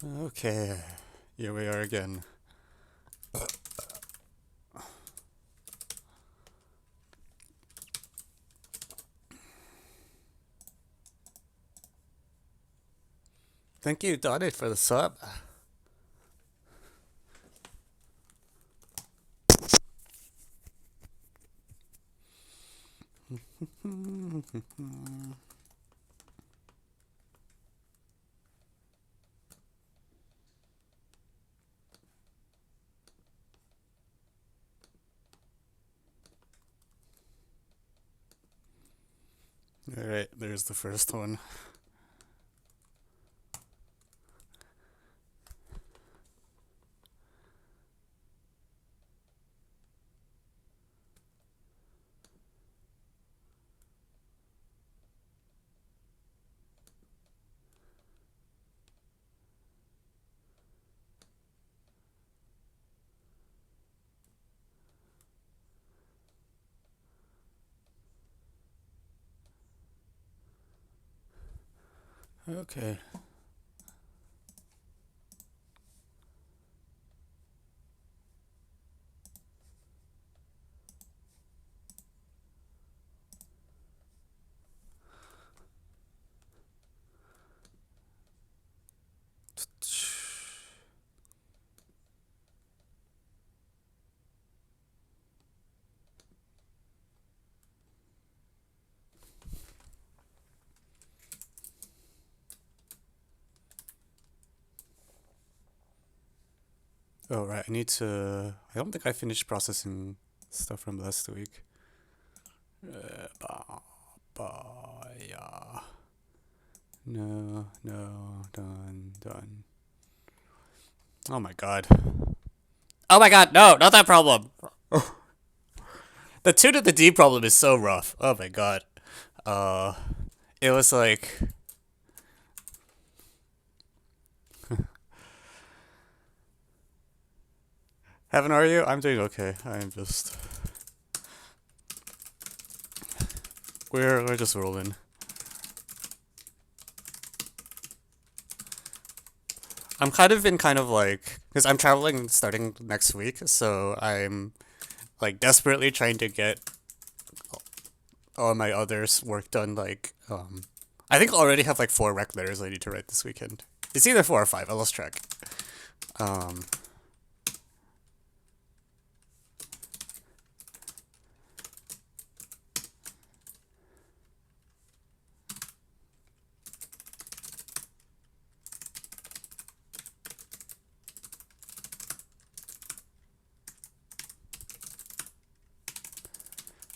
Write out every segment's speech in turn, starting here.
Okay, here we are again. Thank you, Donnie, for the sub. Alright, there's the first one. Okay. Oh, right, I need to... I don't think I finished processing stuff from last week. Yeah. No, done. Oh my god. Oh my god, no, not that problem! The 2 to the D problem is so rough. Oh my god. Uh, it was like... Heaven, are you? I'm doing okay. I'm just... We're just rolling. I'm kind of in kind of like... Because I'm traveling starting next week, so I'm like desperately trying to get all my others work done. Like, I think I already have like 4 rec letters I need to write this weekend. It's either 4 or 5. I lost track. Um,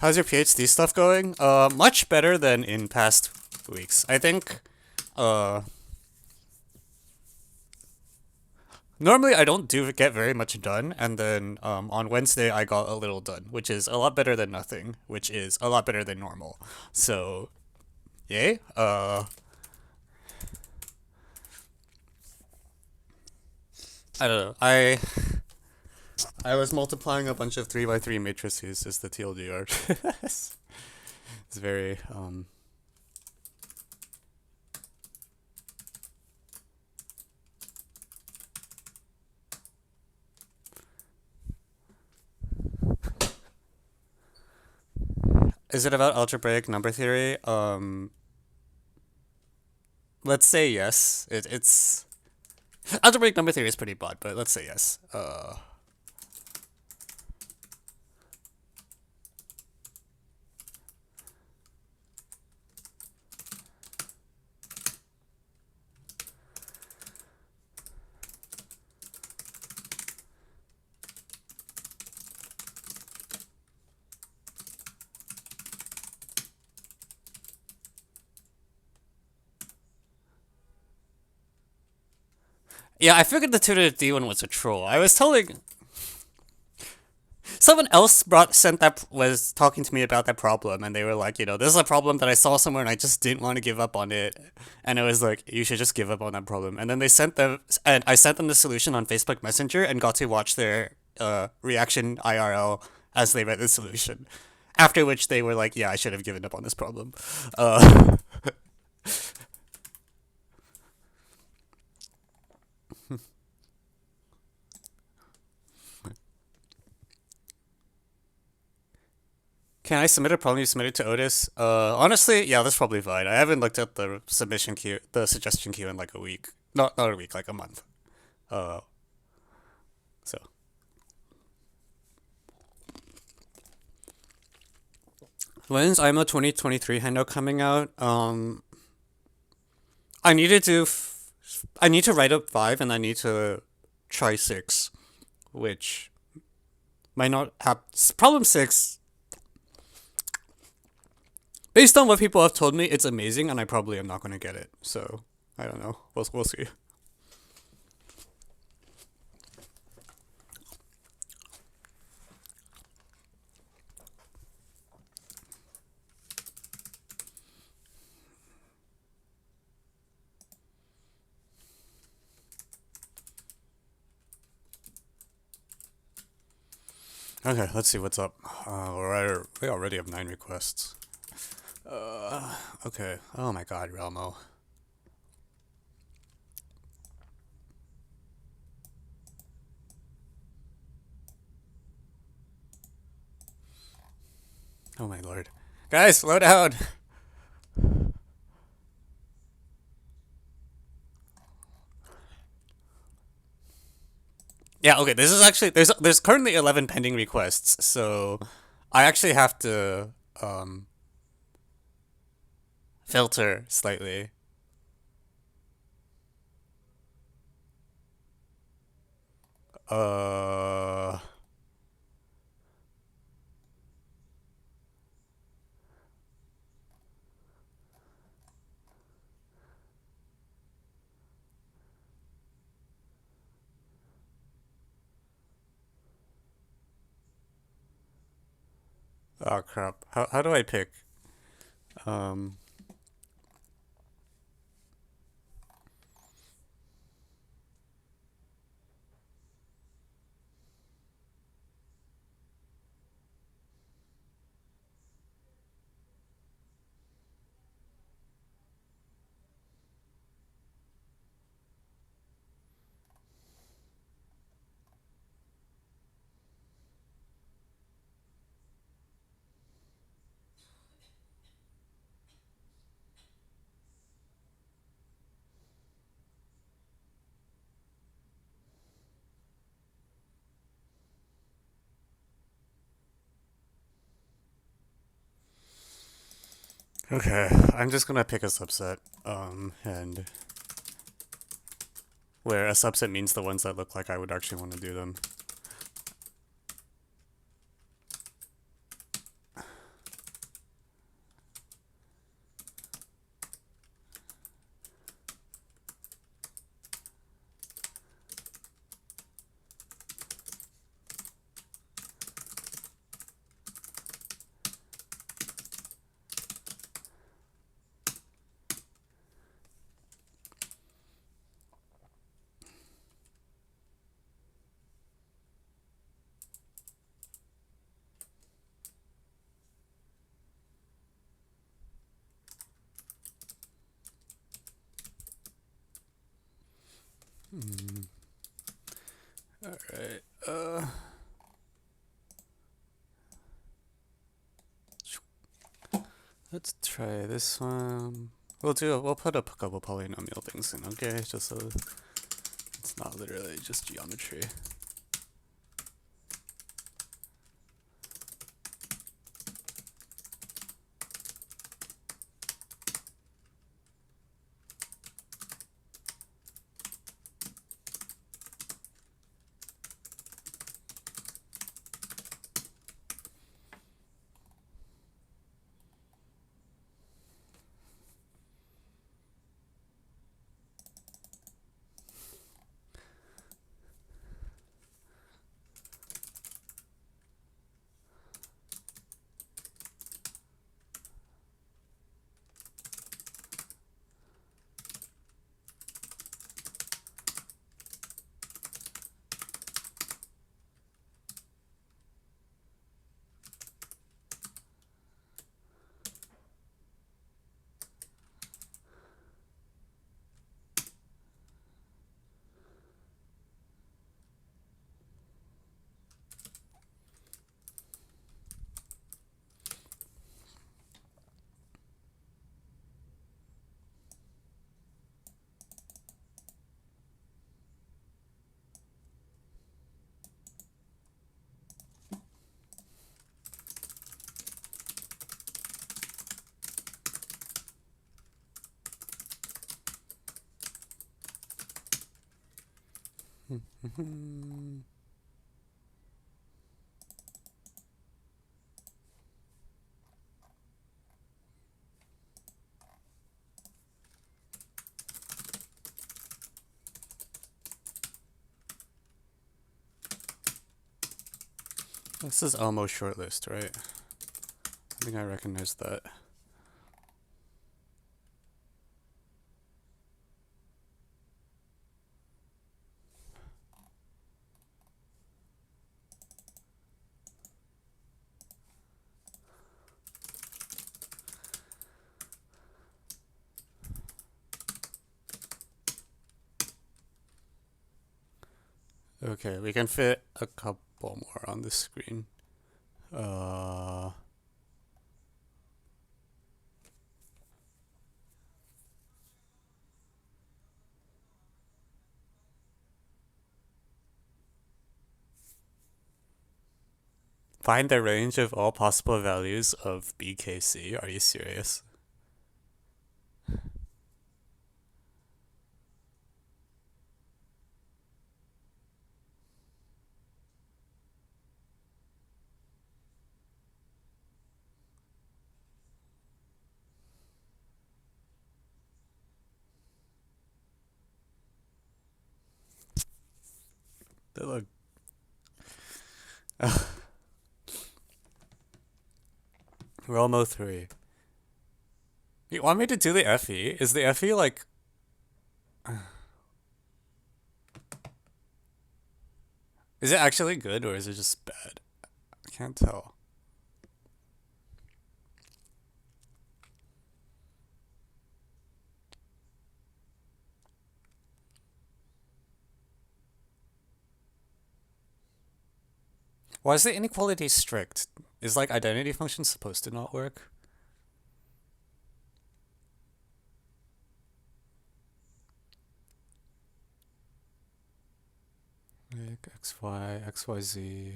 how's your PhD stuff going? Much better than in past weeks. I think, uh, normally I don't get very much done, and then on Wednesday I got a little done, which is a lot better than nothing, which is a lot better than normal. So, yay. I don't know. I was multiplying a bunch of 3 by 3 matrices as the TLDR. It's very Is it about algebraic number theory? Let's say yes. It's algebraic number theory is pretty broad, but let's say yes. Yeah, I figured the 2 to the D one was a troll. I was telling someone else was talking to me about that problem, and they were like, this is a problem that I saw somewhere, and I just didn't want to give up on it. And it was like, you should just give up on that problem. And then I sent them the solution on Facebook Messenger, and got to watch their reaction IRL as they read the solution. After which they were like, yeah, I should have given up on this problem. Uh, Can I submit a problem you submitted to Otis? Honestly, yeah, that's probably fine. I haven't looked at the submission queue, the suggestion queue in like a week. Not a week, like a month. Uh, so when's IMO 2023 handout coming out? I need to do. I need to write up 5, and I need to try 6, which might not have. Problem 6, based on what people have told me, it's amazing, and I probably am not going to get it. So I don't know. We'll see. Okay, let's see what's up. We already have 9 requests. Okay. Oh my God, Relmo. Oh my Lord. Guys, slow down. Yeah, okay, this is actually there's currently 11 pending requests, so I actually have to filter slightly. Uh oh crap. How do I pick? Um okay, I'm just gonna pick a subset. And where a subset means the ones that look like I would actually want to do them. Alright. Let's try this one. We'll put a couple polynomial things in, okay? Just so it's not literally just geometry. This is almost shortlist, right? I think I recognize that. Okay, we can fit a couple more on the screen. Find the range of all possible values of BKC. Are you serious? They look. Romo 3. You want me to do the FE? Is the FE like... Is it actually good or is it just bad? I can't tell. Why is the inequality strict? Is like identity function supposed to not work? Like XY, XYZ.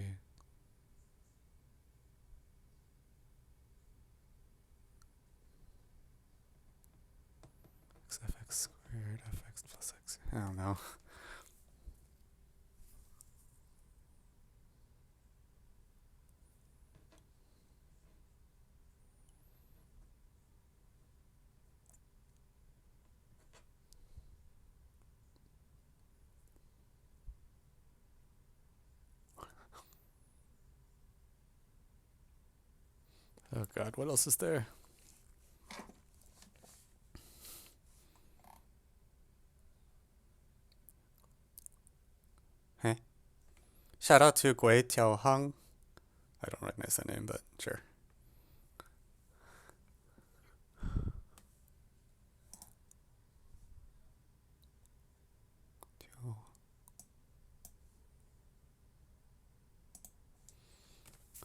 XFX squared, FX plus X. I don't know. Oh god, what else is there? Hey. Shout out to Gui Tiao Hang. I don't recognize that name, but sure.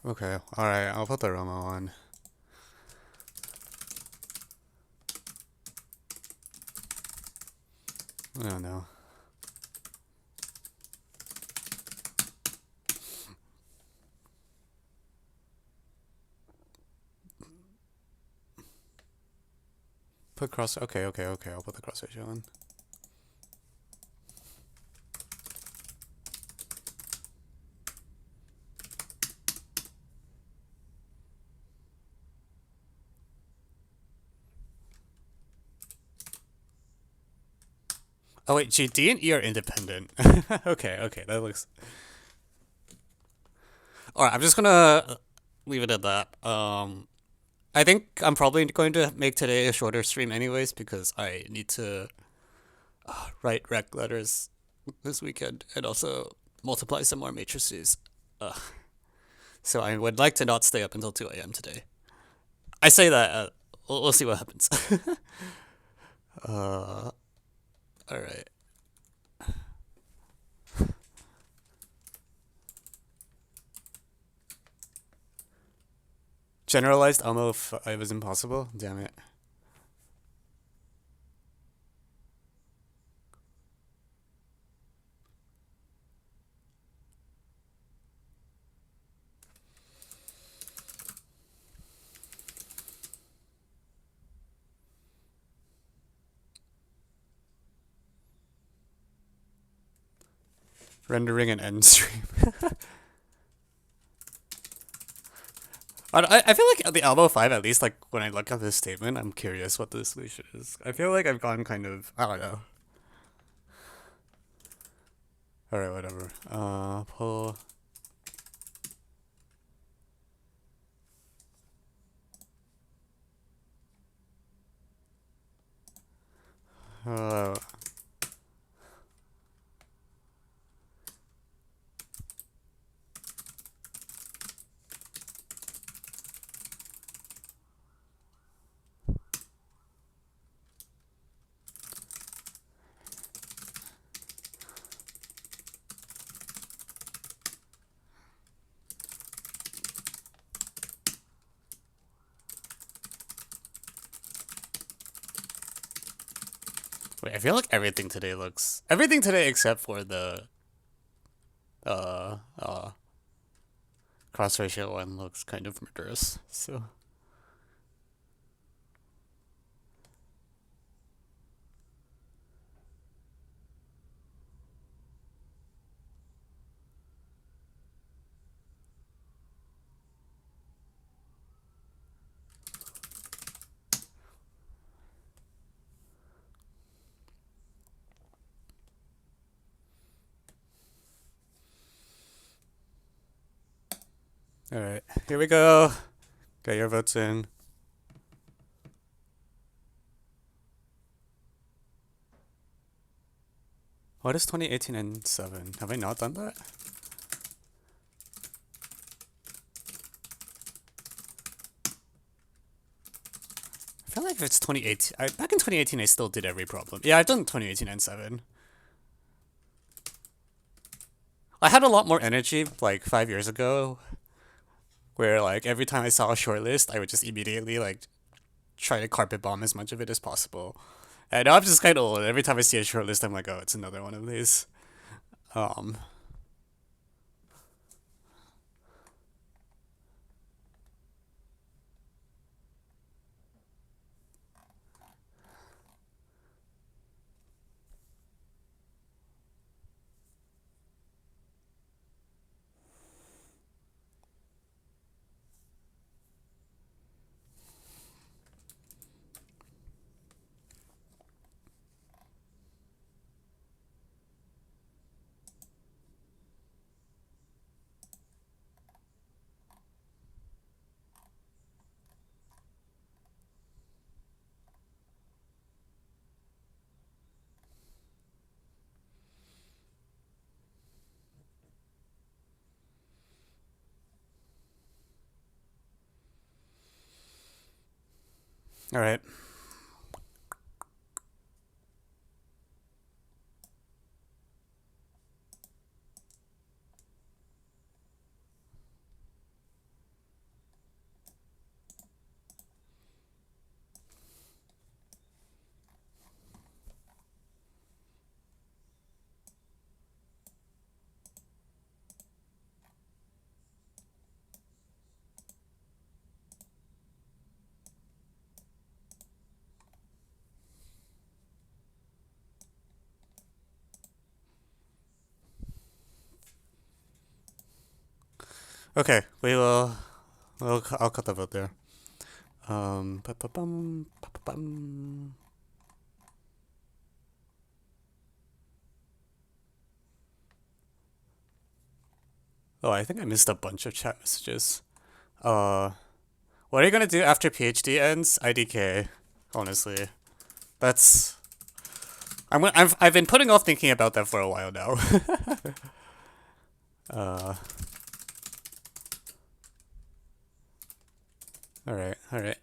Okay, alright, I'll put the Romo on. I don't know. Put cross. Okay. I'll put the cross ratio on. Oh wait, D and E are independent. Okay, that looks. Alright, I'm just gonna leave it at that. I think I'm probably going to make today a shorter stream anyways because I need to write rec letters this weekend and also multiply some more matrices. So I would like to not stay up until 2 a.m. today. I say that, we'll see what happens. Alright. Generalized almo if it was impossible? Damn it. Rendering an end stream. I feel like the Elbow 5, at least, like, when I look at this statement, I'm curious what the solution is. I feel like I've gone kind of, I don't know. Alright, whatever. Pull. Uh, Wait, I feel like everything today except for the, uh, uh, cross ratio one looks kind of murderous, so. Alright, here we go. Get your votes in. What is 2018 and 7? Have I not done that? I feel like if it's 2018, back in 2018 I still did every problem. Yeah, I've done 2018 and 7. I had a lot more energy like 5 years ago, where like every time I saw a shortlist, I would just immediately like try to carpet bomb as much of it as possible. And now I'm just kind of old. Every time I see a shortlist, I'm like, oh, it's another one of these. Um, all right. Okay, we will. I'll cut the vote there. Ba-ba-bum, ba-ba-bum. Oh, I think I missed a bunch of chat messages. Uh, what are you gonna do after PhD ends? IDK, honestly. That's I've been putting off thinking about that for a while now. uh, all right, all right.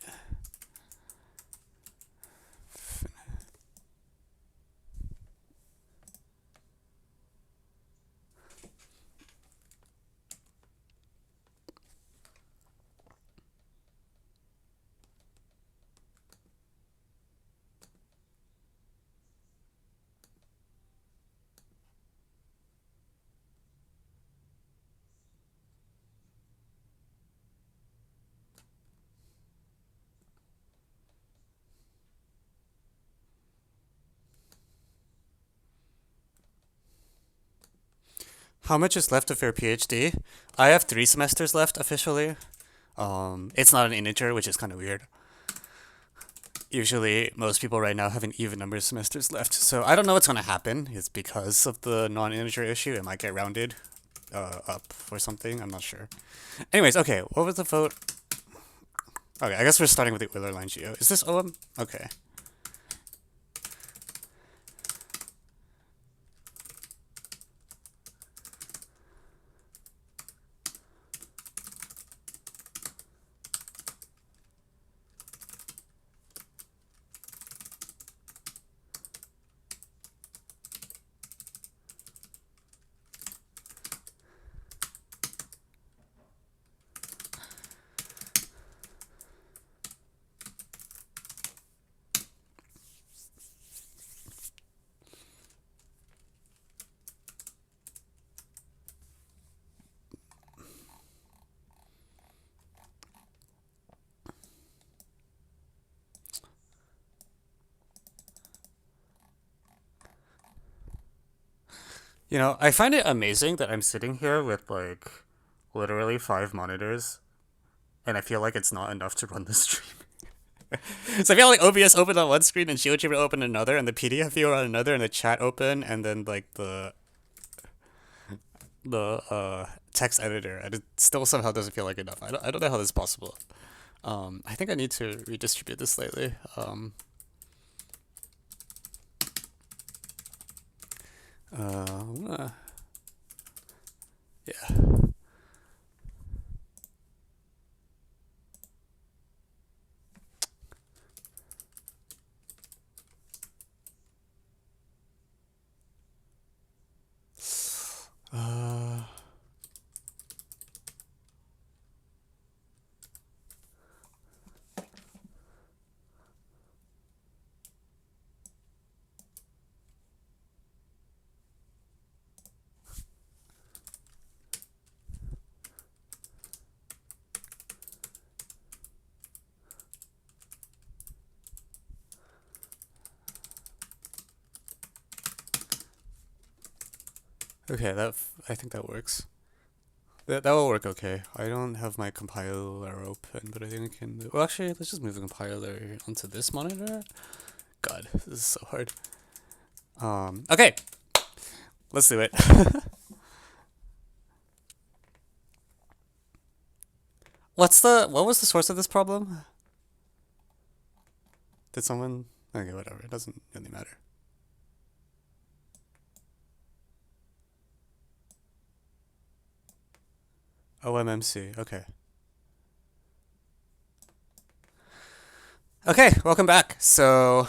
How much is left of your PhD? I have 3 semesters left officially. It's not an integer, which is kind of weird. Usually, most people right now have an even number of semesters left, so I don't know what's gonna happen. It's because of the non-integer issue. It might get rounded up or something. I'm not sure. Anyways, okay, what was the vote? Okay, I guess we're starting with the Euler line geo. Is this OM? Okay. You know, I find it amazing that I'm sitting here with like literally 5 monitors, and I feel like it's not enough to run the stream. So I feel like OBS open on one screen and GeoGebra open another, and the PDF viewer on another, and the chat open, and then like the text editor, and it still somehow doesn't feel like enough. I don't know how this is possible. I think I need to redistribute this slightly. Uh, yeah. Uh, okay, I think that works. That will work okay. I don't have my compiler open, but I think I can do. Well, actually, let's just move the compiler onto this monitor. God, this is so hard. Okay, let's do it. What was the source of this problem? Did someone? Okay, whatever. It doesn't really matter. OMMC. Okay. Okay, welcome back. So,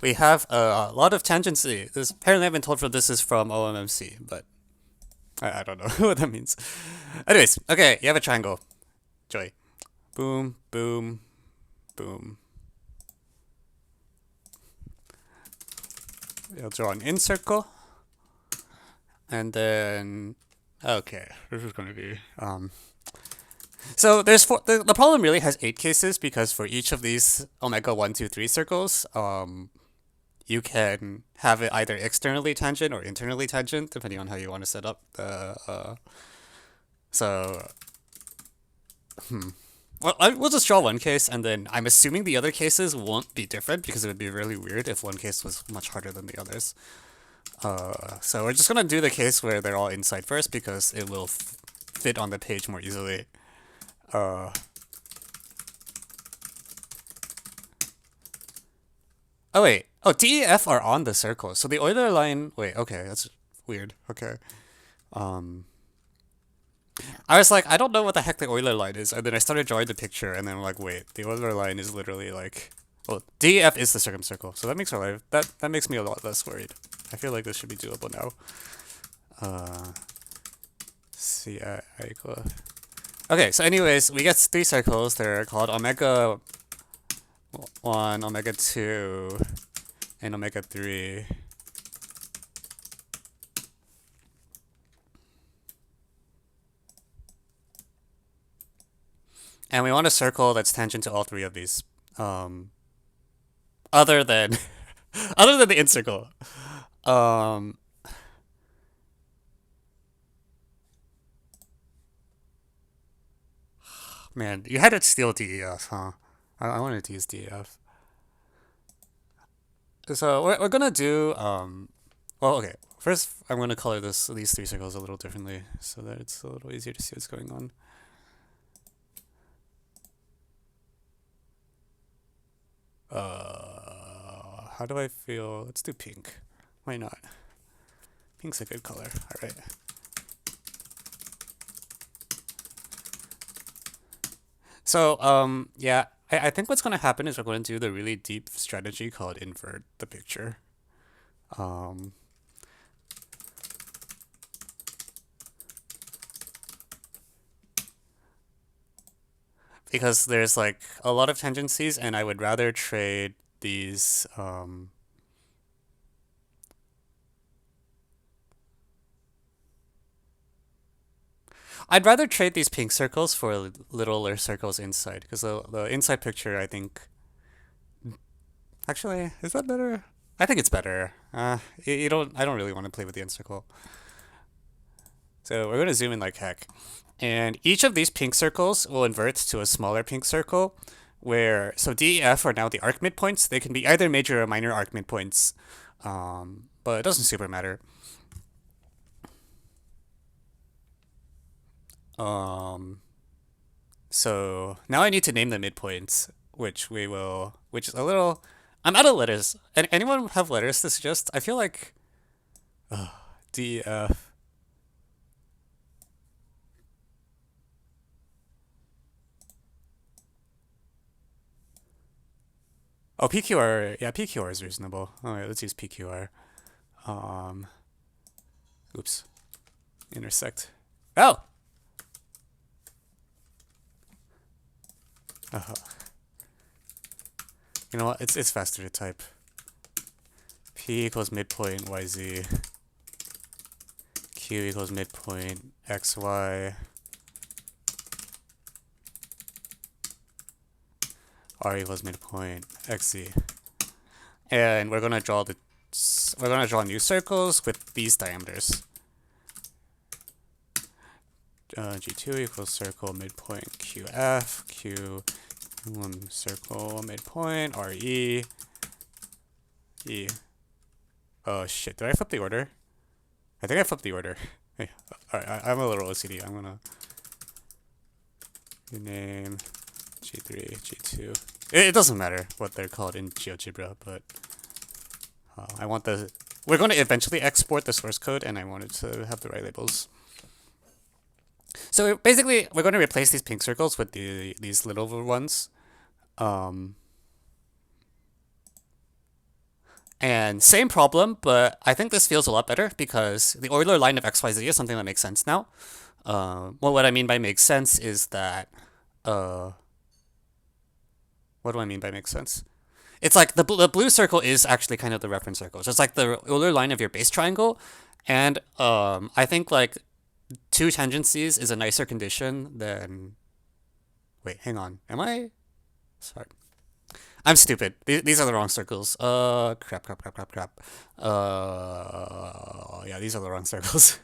we have a lot of tangency. This apparently I've been told this is from OMMC, but I don't know what that means. Anyways, okay, you have a triangle. Joy. Boom, boom, boom. You'll draw an in circle, and then okay, this is gonna be So there's the problem really has 8 cases because for each of these omega 1, 2, 3 circles, you can have it either externally tangent or internally tangent depending on how you want to set up the so well, we'll just draw one case, and then I'm assuming the other cases won't be different because it would be really weird if one case was much harder than the others. So we're just gonna do the case where they're all inside first because it will fit on the page more easily. Oh wait. Oh, D, E, F are on the circle. So the Euler line. Wait. Okay, that's weird. Okay. I was like, I don't know what the heck the Euler line is, and then I started drawing the picture, and then I'm like, wait, the Euler line is literally like, well, D, E, F is the circumcircle, so that makes our life that makes me a lot less worried. I feel like this should be doable now. C I equal. Okay, so anyways, we get 3 circles. They're called omega 1, omega 2, and omega 3. And we want a circle that's tangent to all 3 of these. Other than other than the in circle. Man, you had to steal DEF, huh? I wanted to use DEF. So we're gonna do well, okay. First, I'm gonna color these three circles a little differently so that it's a little easier to see what's going on. How do I feel? Let's do pink. Why not? Pink's a good color. All right. So yeah, I think what's gonna happen is we're going to do the really deep strategy called invert the picture. Um, because there's like a lot of tendencies, and I would rather trade these. I'd rather trade these pink circles for littler circles inside, because the inside picture, I think. Actually, is that better? I think it's better. You don't. I don't really want to play with the end circle. So we're going to zoom in like heck. And each of these pink circles will invert to a smaller pink circle where, so D, E, F are now the arc midpoints. They can be either major or minor arc midpoints, but it doesn't super matter. So now I need to name the midpoints, which which is a little, I'm out of letters. Anyone have letters to suggest? I feel like, D, E, F. Oh, PQR. Yeah, PQR is reasonable. All right, let's use PQR. Oops. Intersect. Oh! You know what? It's faster to type. P equals midpoint YZ. Q equals midpoint XY. R equals midpoint XZ. And we're gonna draw new circles with these diameters. G2 equals circle midpoint QF, Q circle midpoint RE, E. Oh shit, did I flip the order? I think I flipped the order. Hey, alright, I'm a little OCD. I'm gonna rename G3, G2. It doesn't matter what they're called in GeoGebra, but I want we're going to eventually export the source code, and I want it to have the right labels. So basically, we're going to replace these pink circles with these little ones. And same problem, but I think this feels a lot better because the Euler line of XYZ is something that makes sense now. Well, what I mean by makes sense is that, what do I mean by makes sense? It's like the blue circle is actually kind of the reference circle. So it's like the Euler line of your base triangle. And I think like two tangencies is a nicer condition than... Wait, hang on. Am I... Sorry. I'm stupid. These are the wrong circles. Crap. Yeah, these are the wrong circles.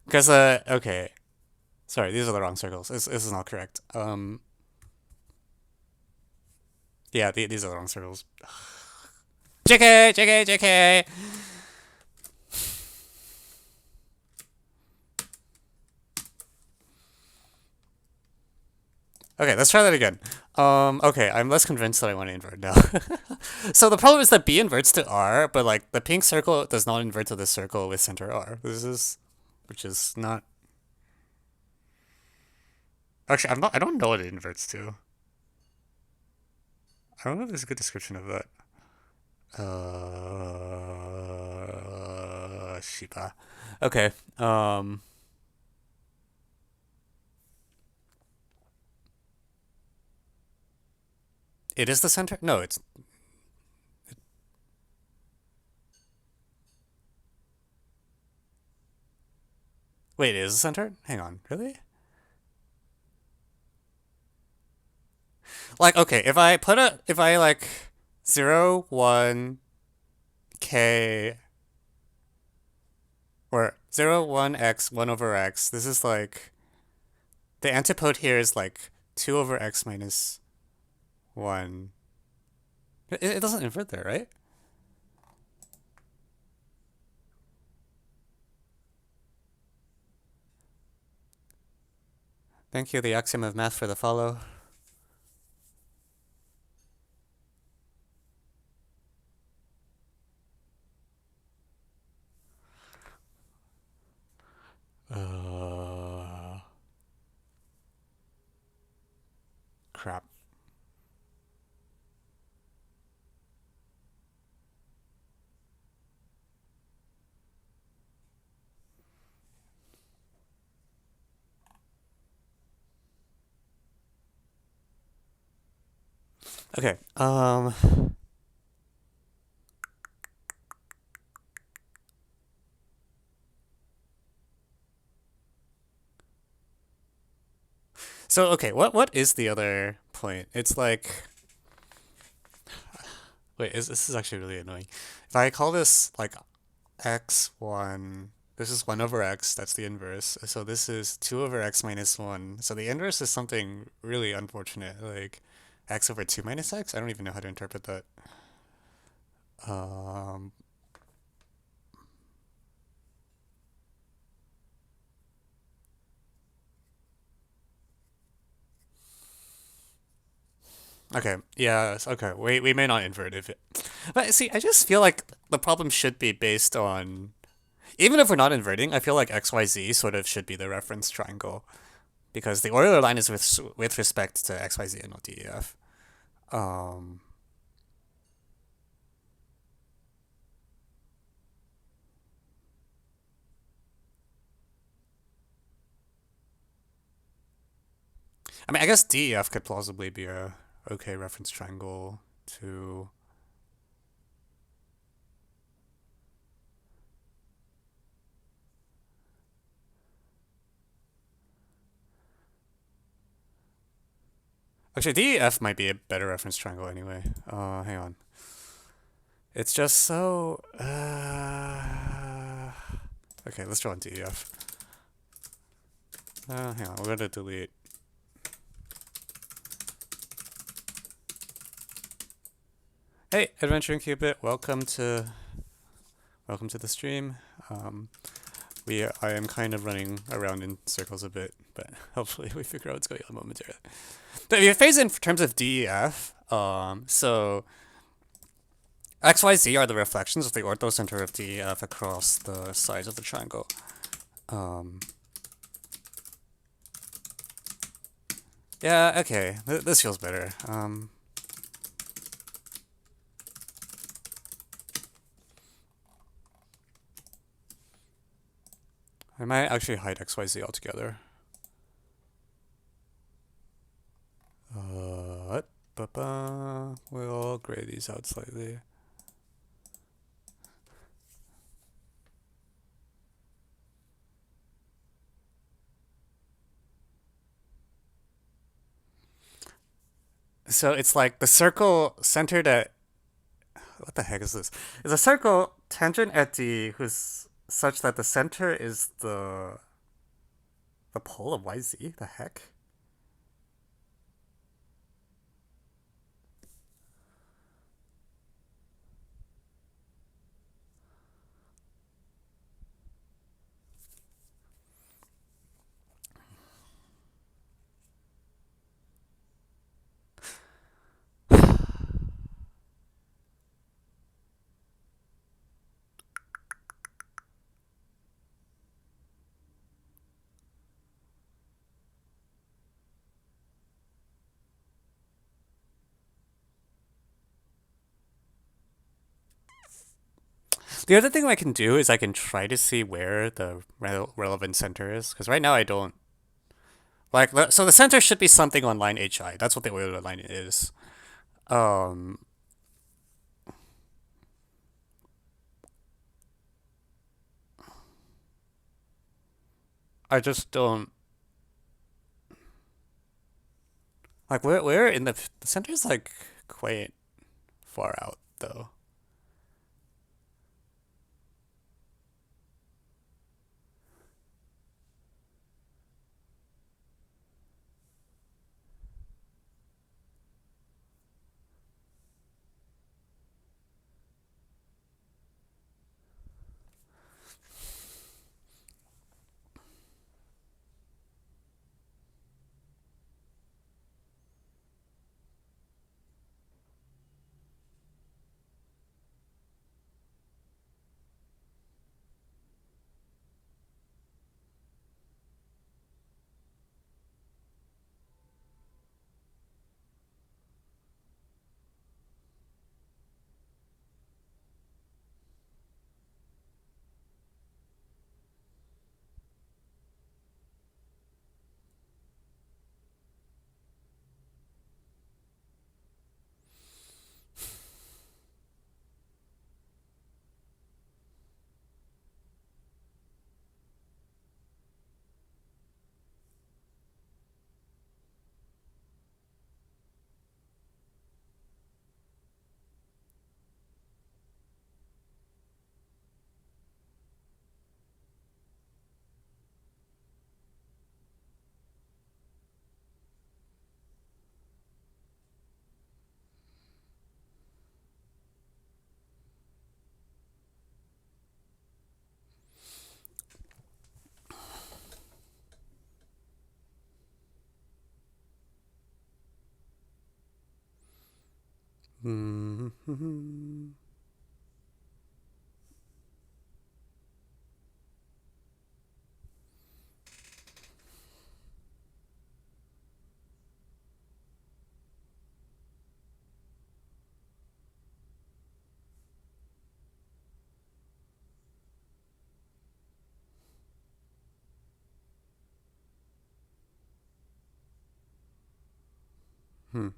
Because, okay. Sorry, these are the wrong circles. This is not correct. Yeah, these are the wrong circles. JK. Okay, let's try that again. Okay, I'm less convinced that I want to invert now. So the problem is that B inverts to R, but like the pink circle does not invert to the circle with center R. Which is not. Actually, I don't know what it inverts to. I don't know if there's a good description of that. Shiba. Okay. It is the center? No, it's... Wait, it is the center? Hang on, really? Like, okay, if I like 0, 1, K, or 0, 1, x, 1 over x. This is like, the antipode here is like 2 over x minus 1. It doesn't invert there, right? Thank you, the axiom of math, for the follow. Crap. Okay. So okay, what is the other point? It's like, wait, this is actually really annoying. If I call this like x1, this is 1 over x, that's the inverse. So this is 2 over x minus 1. So the inverse is something really unfortunate, like x over 2 minus x. I don't even know how to interpret that. Um, okay, yeah, okay. We may not invert if it, but see, I just feel like the problem should be based on, even if we're not inverting, I feel like XYZ sort of should be the reference triangle because the Euler line is with respect to XYZ and not DEF. Um, I mean, I guess DEF could plausibly be a okay reference triangle to. Actually, DEF might be a better reference triangle anyway. Hang on. It's just so. Okay, let's draw on DEF. Hang on, we're gonna delete. Hey, Adventuring Cupid, welcome to the stream. Um, I am kind of running around in circles a bit, but hopefully we figure out what's going on momentarily. But if you phase in terms of DEF, so XYZ are the reflections of the orthocenter of DEF across the sides of the triangle. Yeah, okay, this feels better. I might actually hide XYZ altogether. We'll gray these out slightly. So it's like the circle centered at, what the heck is this? It's a circle tangent at D who's such that the center is the pole of YZ. The heck? The other thing I can do is I can try to see where the relevant center is, because right now I don't. Like, so the center should be something on line HI. That's what the Euler line is. Um, I just don't. Like, where in the center is like quite far out, though. Hmm. Hmm. Hmm.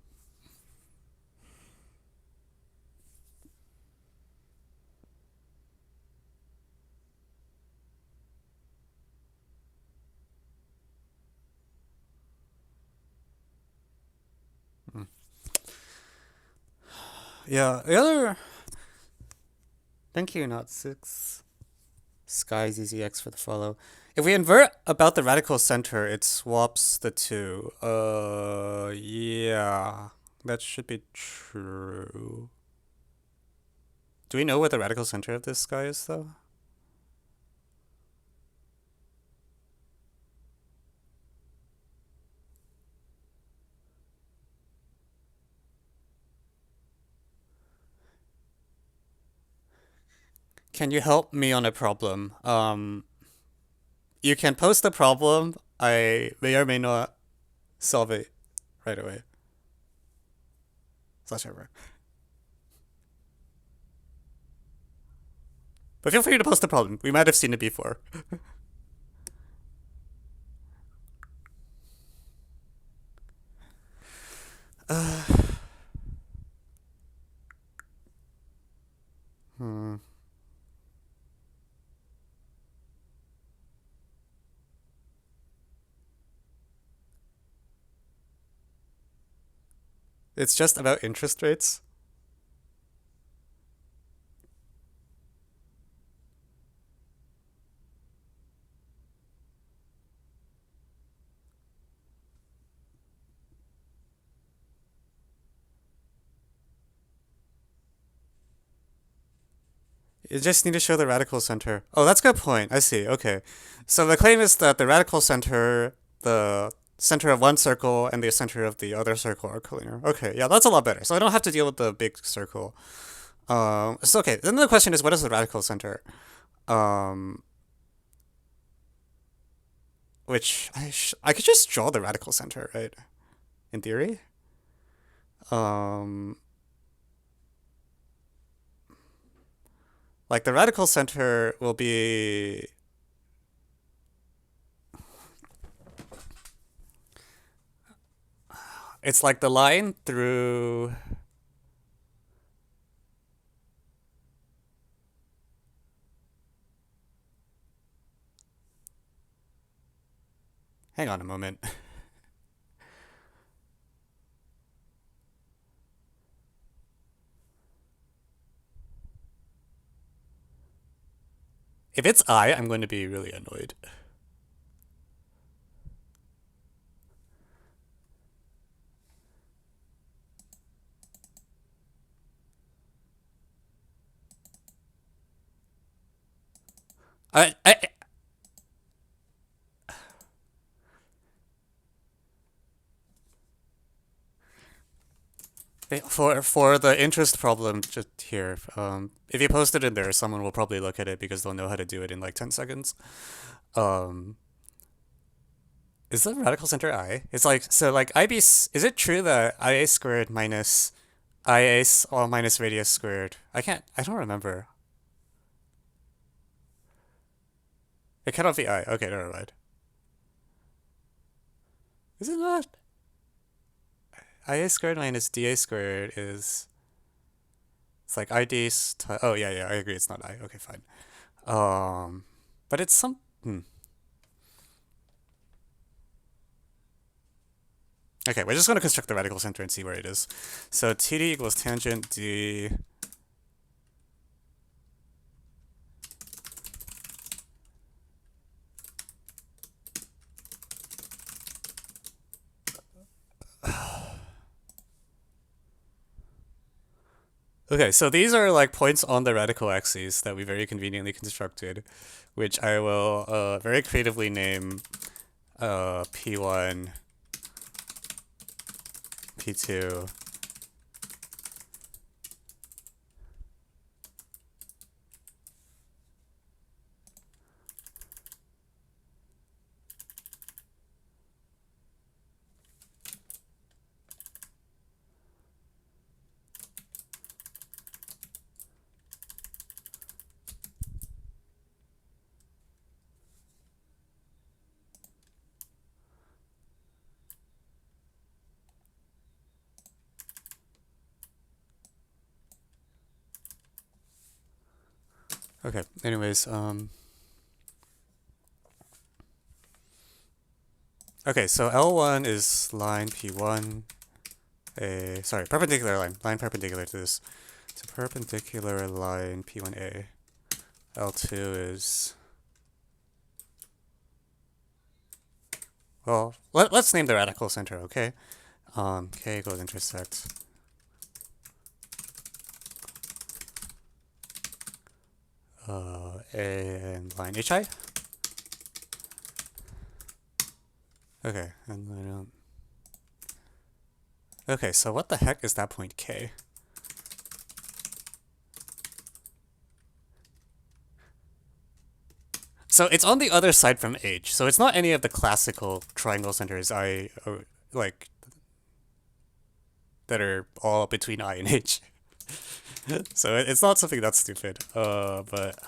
Yeah, the other. Thank you, not six. Sky ZZX for the follow. If we invert about the radical center, it swaps the two. Yeah. That should be true. Do we know what the radical center of this guy is, though? Can you help me on a problem? You can post the problem. I may or may not solve it right away. Slash ever. But feel free to post the problem. We might have seen it before. Uh, hmm. It's just about interest rates. You just need to show the radical center. Oh, that's a good point. I see. Okay. So the claim is that the radical center, the center of one circle, and the center of the other circle are collinear. Okay, yeah, that's a lot better. So I don't have to deal with the big circle. So okay. Then the question is, what is the radical center? Um, which I could just draw the radical center, right? In theory. Um, like the radical center will be. It's like the line through. Hang on a moment. If it's I'm going to be really annoyed. I, I for the interest problem just here, if you post it in there, someone will probably look at it because they'll know how to do it in like 10 seconds. Um, is the radical center It's like, so like is it true that IA squared minus IA all minus radius squared? I don't remember. It cannot be I. Okay, never mind. Is it not? IA squared minus DA squared is, it's like oh yeah, yeah, I agree, it's not I. Okay, fine. But it's some, Okay, we're just going to construct the radical center and see where it is. So TD equals tangent D. Okay, so these are like points on the radical axes that we very conveniently constructed, which I will very creatively name P1, P2, Okay. Anyways, okay. So L1 is line P1. Sorry, perpendicular line perpendicular to this. So perpendicular line P1A. L2 is, well, let's name the radical center, okay? K equals intersect. And line HI. Okay, and then, okay, so what the heck is that point K? So it's on the other side from H, so it's not any of the classical triangle centers like, that are all between I and H. So it's not something that's stupid, but...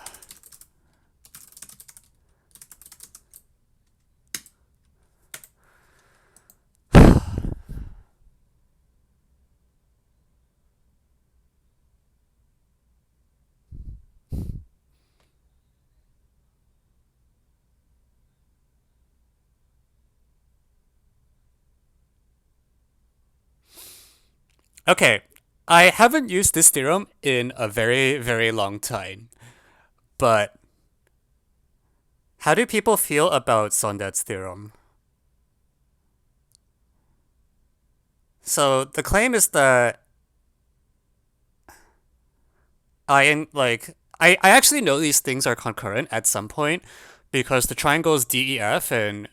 Okay, I haven't used this theorem in a very, very long time, but how do people feel about Sondet's theorem? So the claim is that I actually know these things are concurrent at some point because the triangles DEF and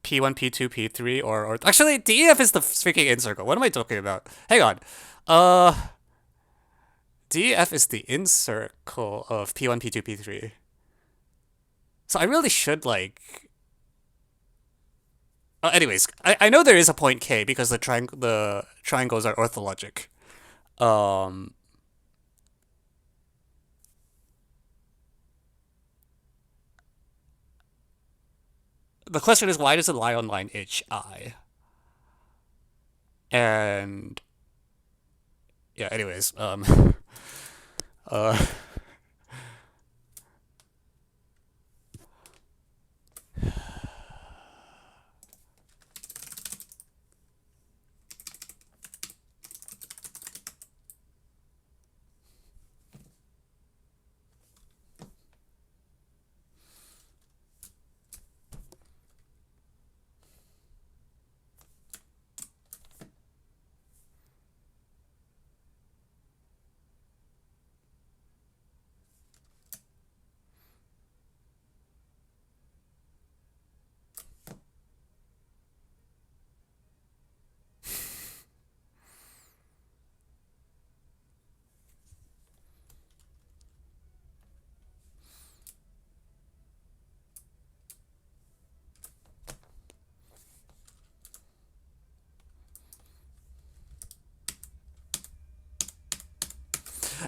P1, P2, P3 or actually DEF is the freaking in circle. What am I talking about? Hang on. Uh DEF is the in circle of P1, P2, P3. So I really should like anyways, I know there is a point K because the triangles are orthologic. Um the question is why does it lie on line HI? And yeah, anyways, uh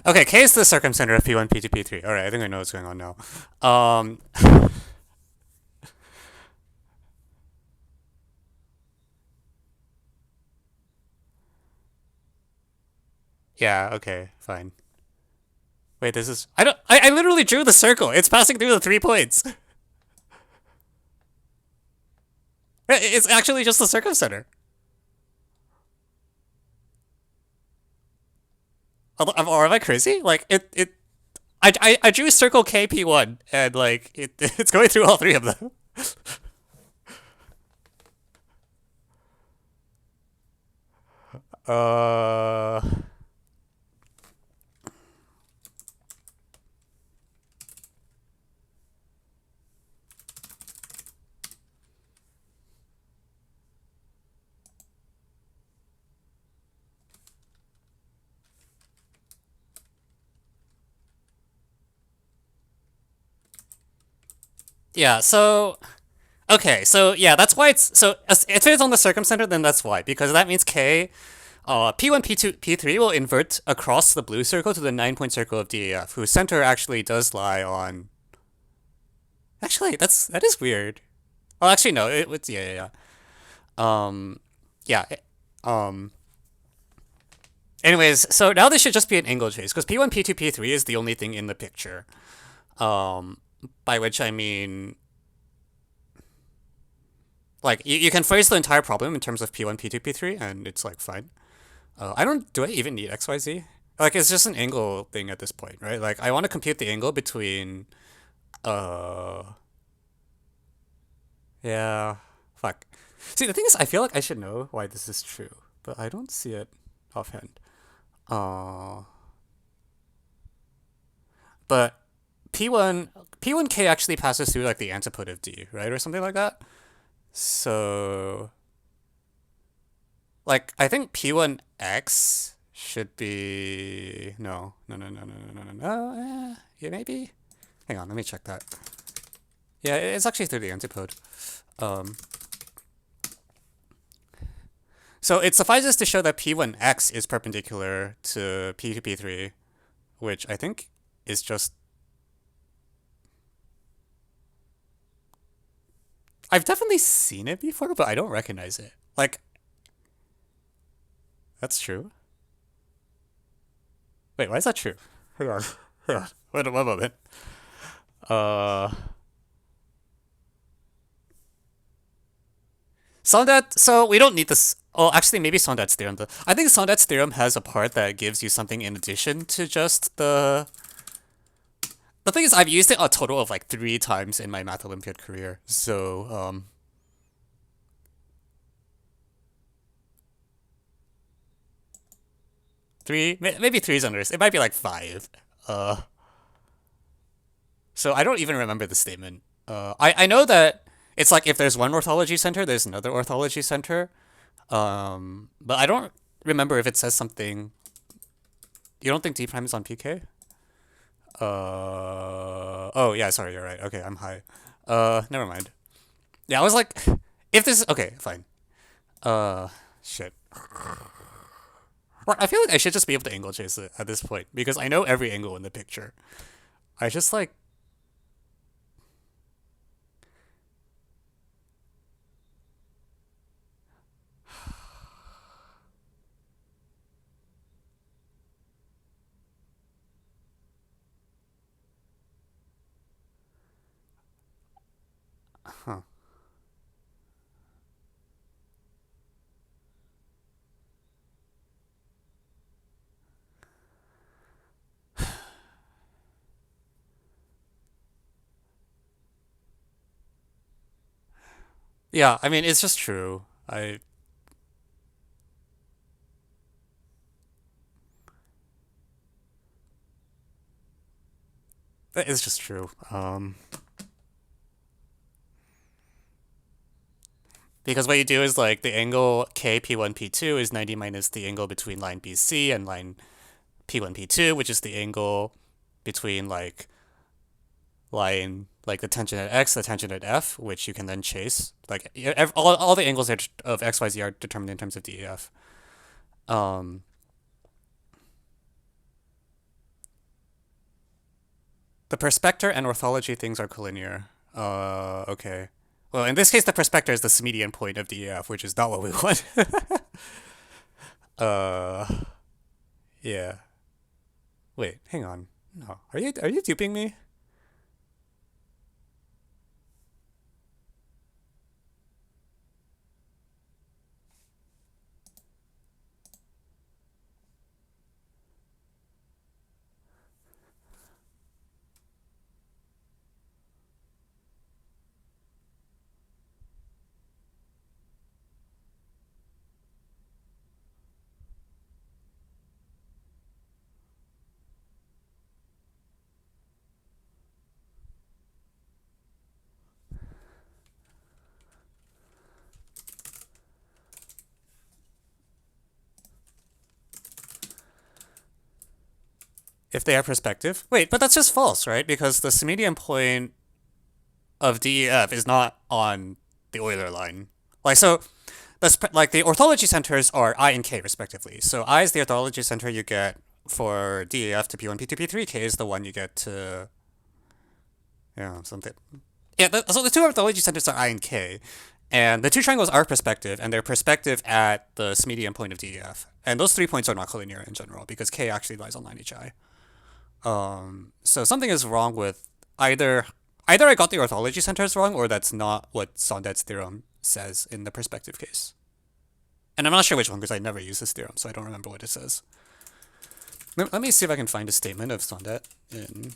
okay, K is the circumcenter of P1, P2, P3. All right, I think I know what's going on now. Um yeah, okay, fine. Wait, this is I literally drew the circle. It's passing through the 3 points. It's actually just the circumcenter. Or am I crazy? Like I drew circle KP1 and like it's going through all three of them. uh yeah, so okay, so yeah, that's why it's so if it's on the circumcenter, then that's why, because that means K P1, P2, P3 will invert across the blue circle to the 9-point circle of DAF, whose center actually does lie on. Actually, that is weird. Oh, actually, no. It's yeah. Anyways, so now this should just be an angle chase because P1, P2, P3 is the only thing in the picture. Um, by which I mean, like, you can phrase the entire problem in terms of P1, P2, P3, and it's like fine. Do I even need XYZ? Like, it's just an angle thing at this point, right? Like, I want to compute the angle between, uh, yeah, fuck. See, the thing is, I feel like I should know why this is true, but I don't see it offhand. Uh, but P1K actually passes through like the antipode of D, right? Or something like that. So, like, I think P1X should be no. Yeah, maybe. Hang on, let me check that. Yeah, it's actually through the antipode. Um, so it suffices to show that P1X is perpendicular to P2, P3, which I think is just. I've definitely seen it before, but I don't recognize it. Like, that's true. Wait, why is that true? Hang on. Hang on. Wait a moment. Uh, Sondat, so we don't need this. Oh, actually, maybe Sondat's theorem. I think Sondat's theorem has a part that gives you something in addition to just the. The thing is, I've used it a total of like 3 times in my Math Olympiad career. So, three, maybe three's under. It might be like five. Uh, so I don't even remember the statement. I know that it's like if there's one orthology center, there's another orthology center. But I don't remember if it says something. You don't think D prime is on PK? Oh yeah, sorry, you're right. Okay, I'm high. Never mind. Yeah, I was like, if this okay, fine. Uh, shit. Well, I feel like I should just be able to angle chase it at this point because I know every angle in the picture. I just like. Huh. Yeah, I mean it's just true. It's just true. Because what you do is like the angle KP1 P2 is 90 minus the angle between line BC and line P1 P2, which is the angle between like line like the tangent at X, the tangent at F, which you can then chase. Like all the angles of X, Y, Z are determined in terms of DEF. Um, the perspector and orthology things are collinear. Okay. Well, in this case, the perspector is the median point of DEF, which is not what we want. uh, yeah. Wait, hang on. No, are you duping me? If they are perspective. Wait, but that's just false, right? Because the median point of DEF is not on the Euler line. Like so, that's like the orthology centers are I and K respectively. So I is the orthology center you get for DEF to P1, P2, P3. K is the one you get to yeah something. Yeah, so the two orthology centers are I and K, and the two triangles are perspective, and they're perspective at the median point of DEF. And those 3 points are not collinear in general because K actually lies on line HI. So something is wrong with either I got the orthology centers wrong, or that's not what Sondet's theorem says in the perspective case. And I'm not sure which one because I never use this theorem, so I don't remember what it says. Let me see if I can find a statement of Sondet in.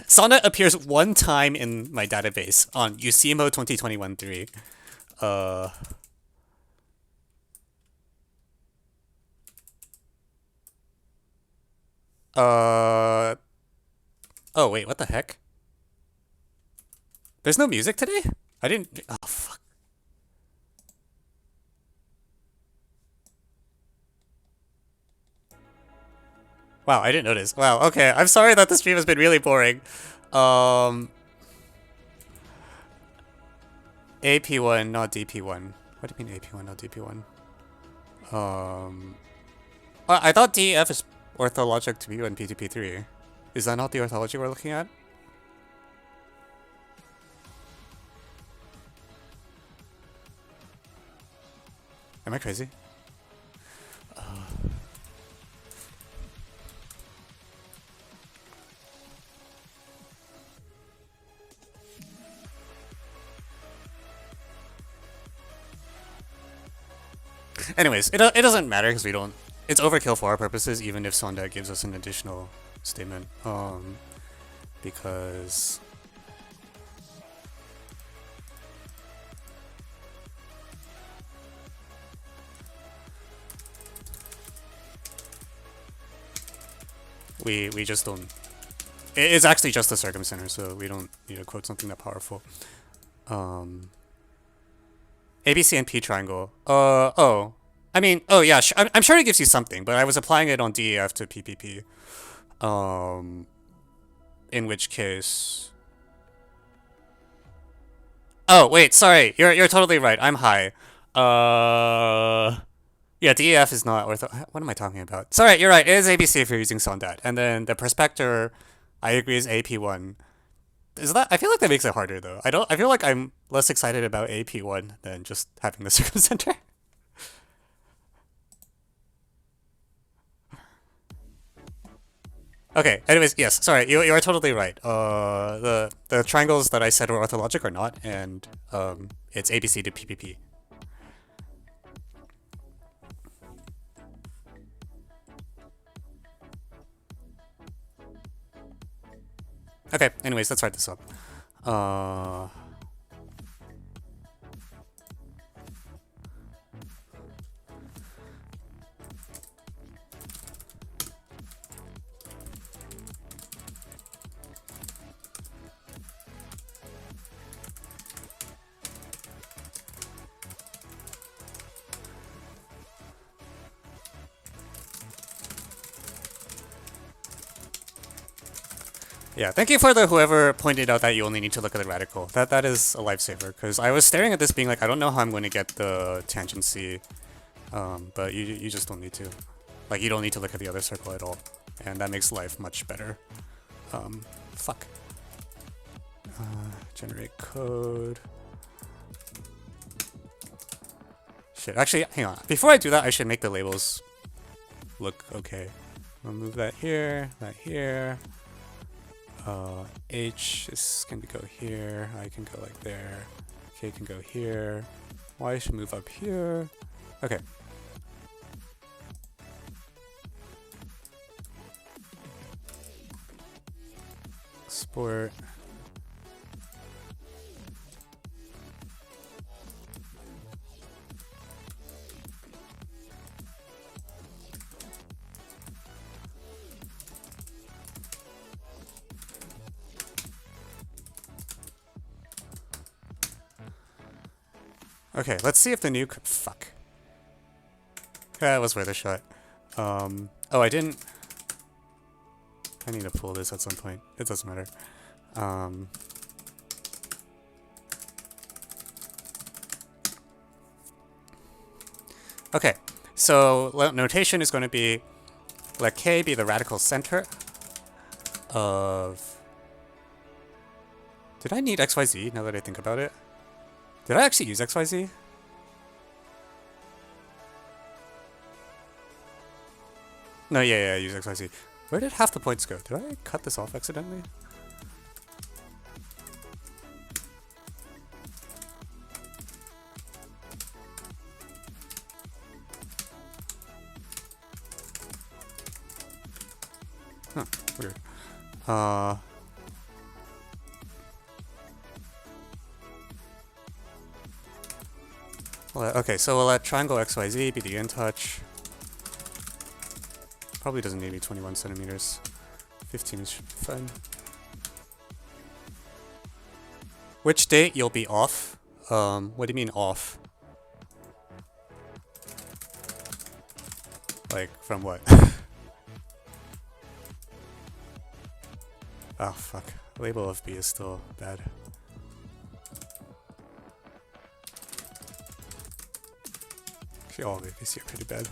Sonnet appears one time in my database on UCIMO 2021-3. Oh wait, what the heck? There's no music today? I didn't. Oh fuck. Wow, I didn't notice. Wow, okay. I'm sorry that the stream has been really boring. AP1, not DP1. What do you mean AP1, not DP1? I thought DEF is orthologic to P1, P2, P3. Is that not the orthology we're looking at? Am I crazy? Anyways, it doesn't matter because we don't. It's overkill for our purposes, even if Sondet gives us an additional statement. Because we just don't. It's actually just a circumcenter, so we don't need to quote something that powerful. ABC and P triangle. Oh. I mean, oh yeah, I'm sure it gives you something, but I was applying it on DEF to PPP. In which case. Oh wait, sorry, you're totally right. I'm high. Yeah, DEF is not ortho. What am I talking about? Sorry, you're right. It is ABC if you're using Sondet, and then the prospector, I agree, is AP1. Is that? I feel like that makes it harder though. I feel like I'm less excited about AP1 than just having the circumcenter. Okay. Anyways, yes. Sorry, you are totally right. The triangles that I said were orthologic are not, and it's ABC to PPP. Okay. Anyways, let's write this up. Yeah, thank you for whoever pointed out that you only need to look at the radical. That is a lifesaver, because I was staring at this being like, I don't know how I'm going to get the tangency, but you just don't need to. Like, you don't need to look at the other circle at all, and that makes life much better. Fuck. Generate code. Shit, actually, hang on. Before I do that, I should make the labels look okay. I'll move that here, that here. H, this can go here, I can go like there, K can go here, Y should move up here. Okay. Sport. Okay, let's see if the new fuck. That was worth a shot. Oh, I didn't. I need to pull this at some point. It doesn't matter. Okay, so notation is going to be let K be the radical center of. Did I need XYZ now that I think about it? Did I actually use XYZ? No, yeah, use XYZ. Where did half the points go? Did I cut this off accidentally? Huh, weird. Okay, so we'll let triangle XYZ be the in touch. Probably doesn't need to be 21 centimeters. 15 is fine. Which date you'll be off? What do you mean off? Like, from what? Oh, fuck. Label of B is still bad. Actually, all of these are pretty bad.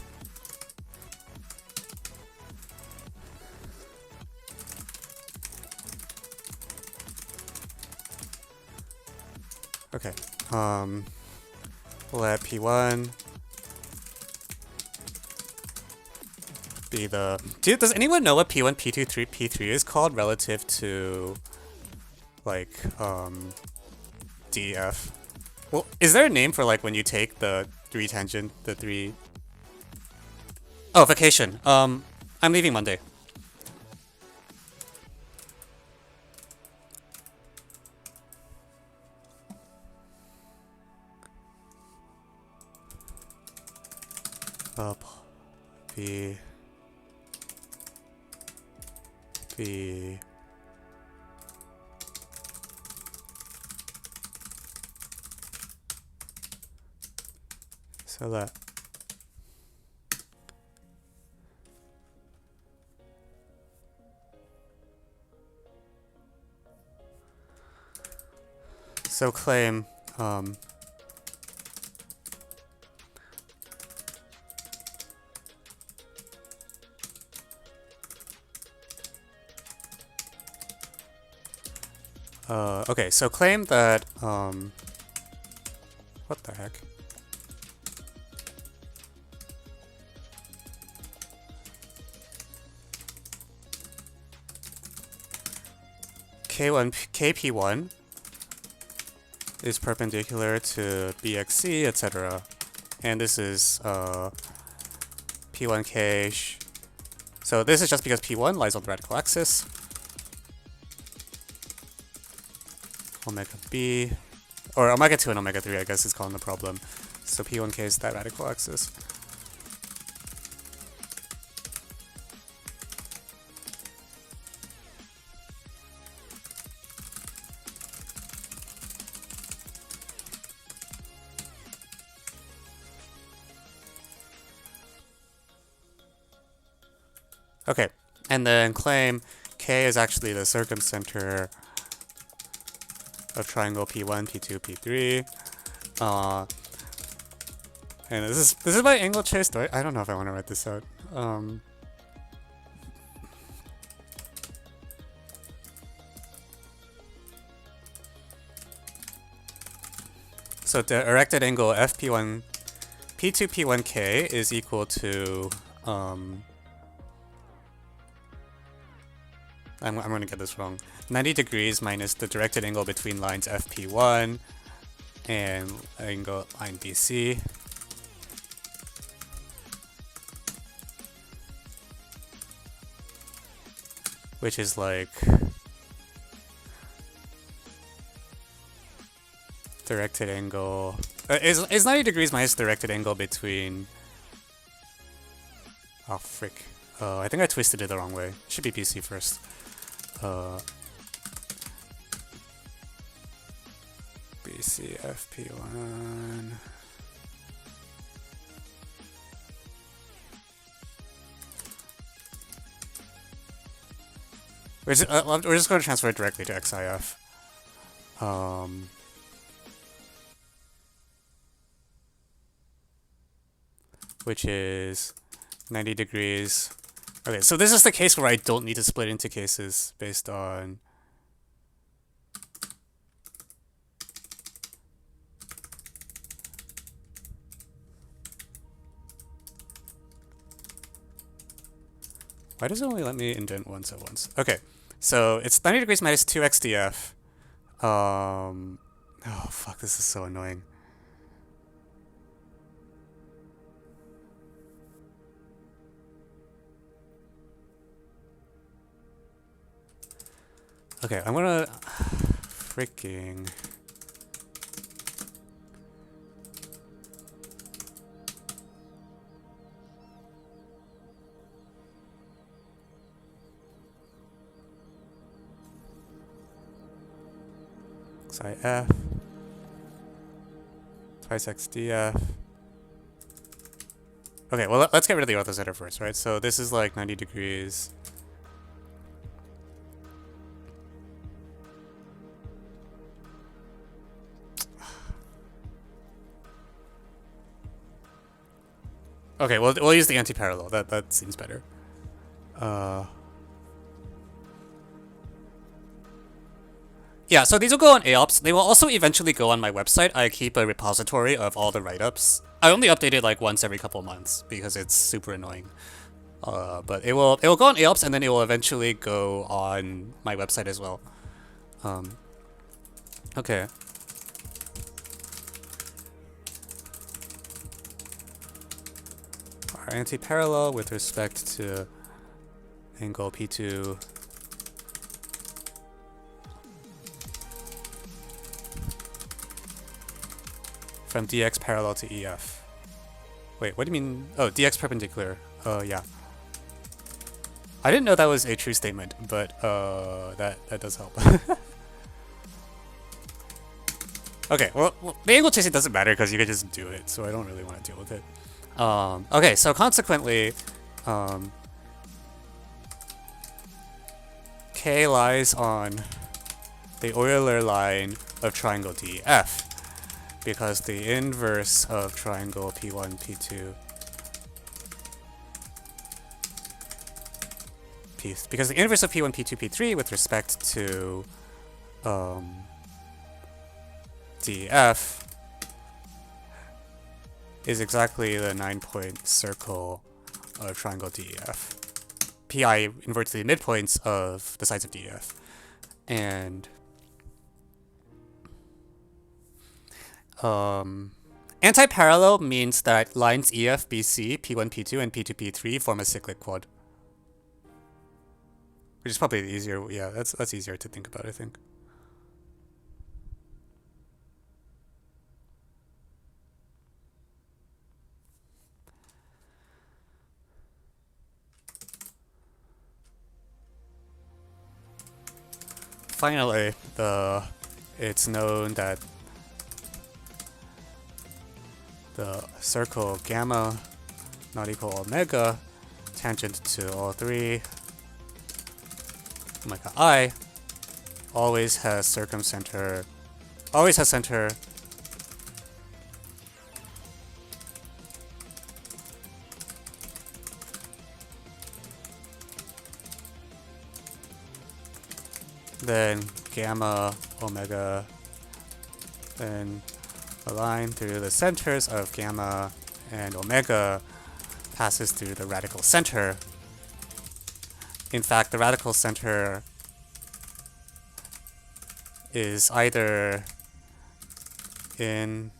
Okay. Let P1 be the... Does anyone know what P1, P2, P3 is called relative to, like, DF? Well, is there a name for, like, when you take the 3 tangent, the 3... Oh, vacation. I'm leaving Monday. Up. B. So that. So claim, okay, so claim that, what the heck? KP1 is perpendicular to BXC, etc. And this is, P1K. So this is just because P1 lies on the radical axis. Omega B, or omega 2 and omega 3, I guess is calling the problem. So P1K is that radical axis. Okay, and then claim K is actually the circumcenter of triangle P1, P2, P3. And this is my angle chase. I don't know if I want to write this out. So the erected angle FP1 P2 P1K is equal to I'm going to get this wrong. 90 degrees minus the directed angle between lines FP1 and angle line BC. Which is like directed angle is 90 degrees minus directed angle between... Oh, frick. I think I twisted it the wrong way. It should be BC first. BC FP1. We're just going to transfer it directly to XIF. Which is 90 degrees. Okay, so this is the case where I don't need to split into cases based on... Why does it only let me indent once at once? Okay, so it's 90 degrees minus 2x df. Oh fuck, this is so annoying. Okay, I'm gonna freaking. XIF twice XDF. Okay, well let's get rid of the orthocenter first, right? So this is like 90 degrees. Okay, we'll use the anti-parallel. That seems better. Yeah, so these will go on AOPS. They will also eventually go on my website. I keep a repository of all the write-ups. I only update it like once every couple months because it's super annoying. But it will go on AOPS and then it will eventually go on my website as well. Okay. Our anti-parallel with respect to angle P2 from dx parallel to EF. Wait, what do you mean? Oh, dx perpendicular. Yeah. I didn't know that was a true statement, but that does help. Okay, well, the angle chasing doesn't matter because you can just do it, so I don't really want to deal with it. Okay, so consequently, K lies on the Euler line of triangle DF. Because the inverse of triangle P1, P2, because the inverse of P1, P2, P3 with respect to DF is exactly the 9-point circle of triangle DEF. PI inverts the midpoints of the sides of DEF. And anti-parallel means that lines EF, BC, P1, P2, and P2, P3 form a cyclic quad. Which is probably easier. Yeah, that's easier to think about, I think. Finally, it's known that the circle gamma not equal omega tangent to all three omega I always has center then gamma omega, then a line through the centers of gamma and omega passes through the radical center. In fact, the radical center is either in...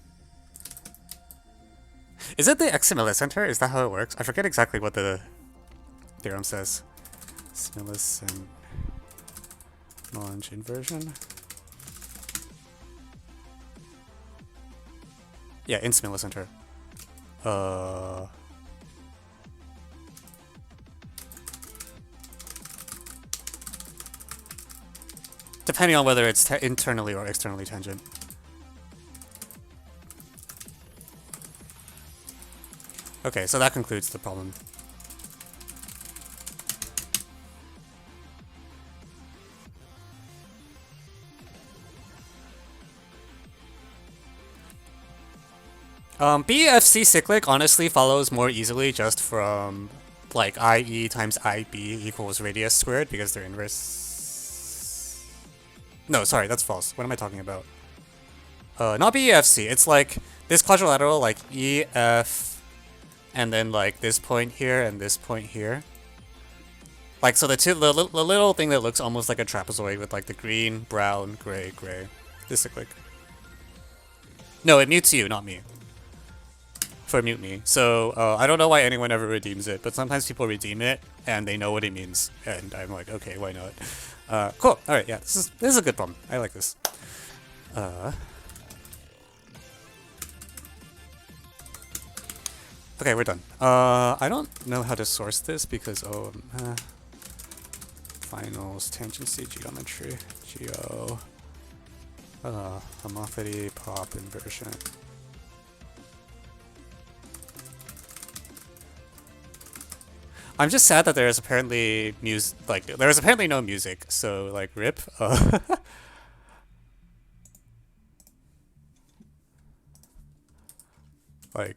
Is it the X-similar center? Is that how it works? I forget exactly what the theorem says. Similis and Monge inversion. Yeah, in Similis center. Depending on whether it's internally or externally tangent. Okay, so that concludes the problem. BFC cyclic honestly follows more easily just from like IE times IB equals radius squared because they're inverse. No, sorry, that's false. What am I talking about? Not BEFC. It's like this quadrilateral, like EF, and then like this point here and this point here. Like, so the little thing that looks almost like a trapezoid with like the green, brown, gray, gray. Just a click. No, it mutes you, not me. For mute me. So I don't know why anyone ever redeems it, but sometimes people redeem it and they know what it means, and I'm like, okay, why not? Cool. All right, yeah, this is a good problem. I like this. Okay, we're done. I don't know how to source this because finals, tangency, geometry, geo, homophily, pop, inversion. I'm just sad that there is apparently there is apparently no music, so like rip. Like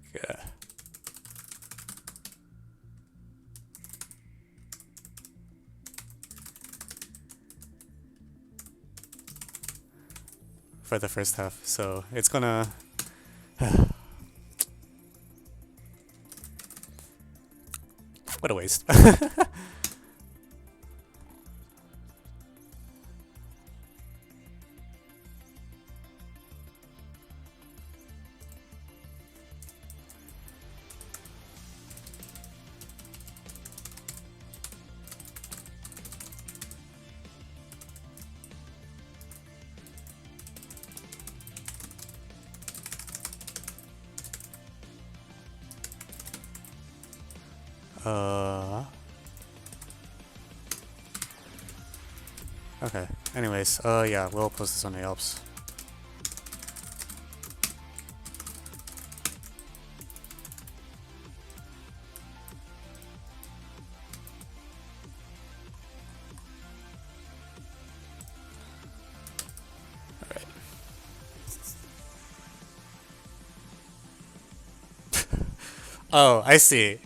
for the first half, so it's gonna. What a waste. Okay. Anyways, yeah, we'll post this on the Alps. Alright. Oh, I see.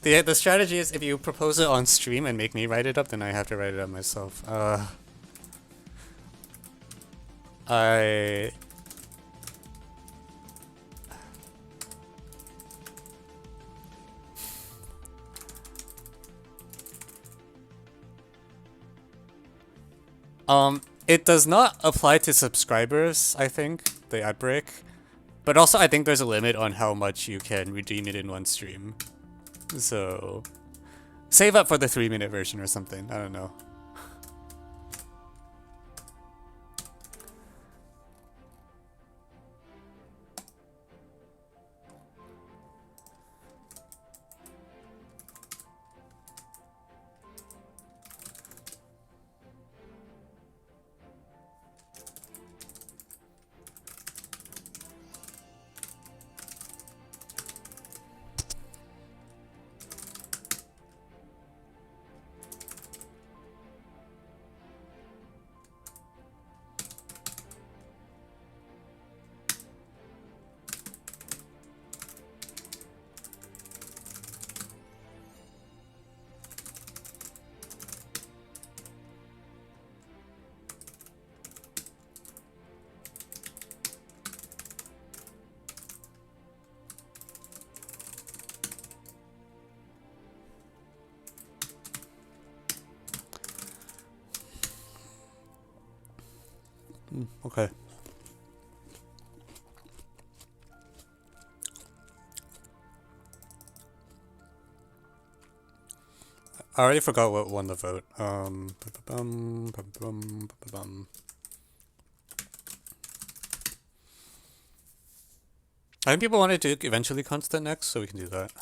The strategy is if you propose it on stream and make me write it up, then I have to write it up myself. I it does not apply to subscribers, I think, the ad break. But also I think there's a limit on how much you can redeem it in one stream. So save up for the 3-minute version or something. I don't know. Okay. I already forgot what won the vote. I think people wanted to eventually constant next, so we can do that.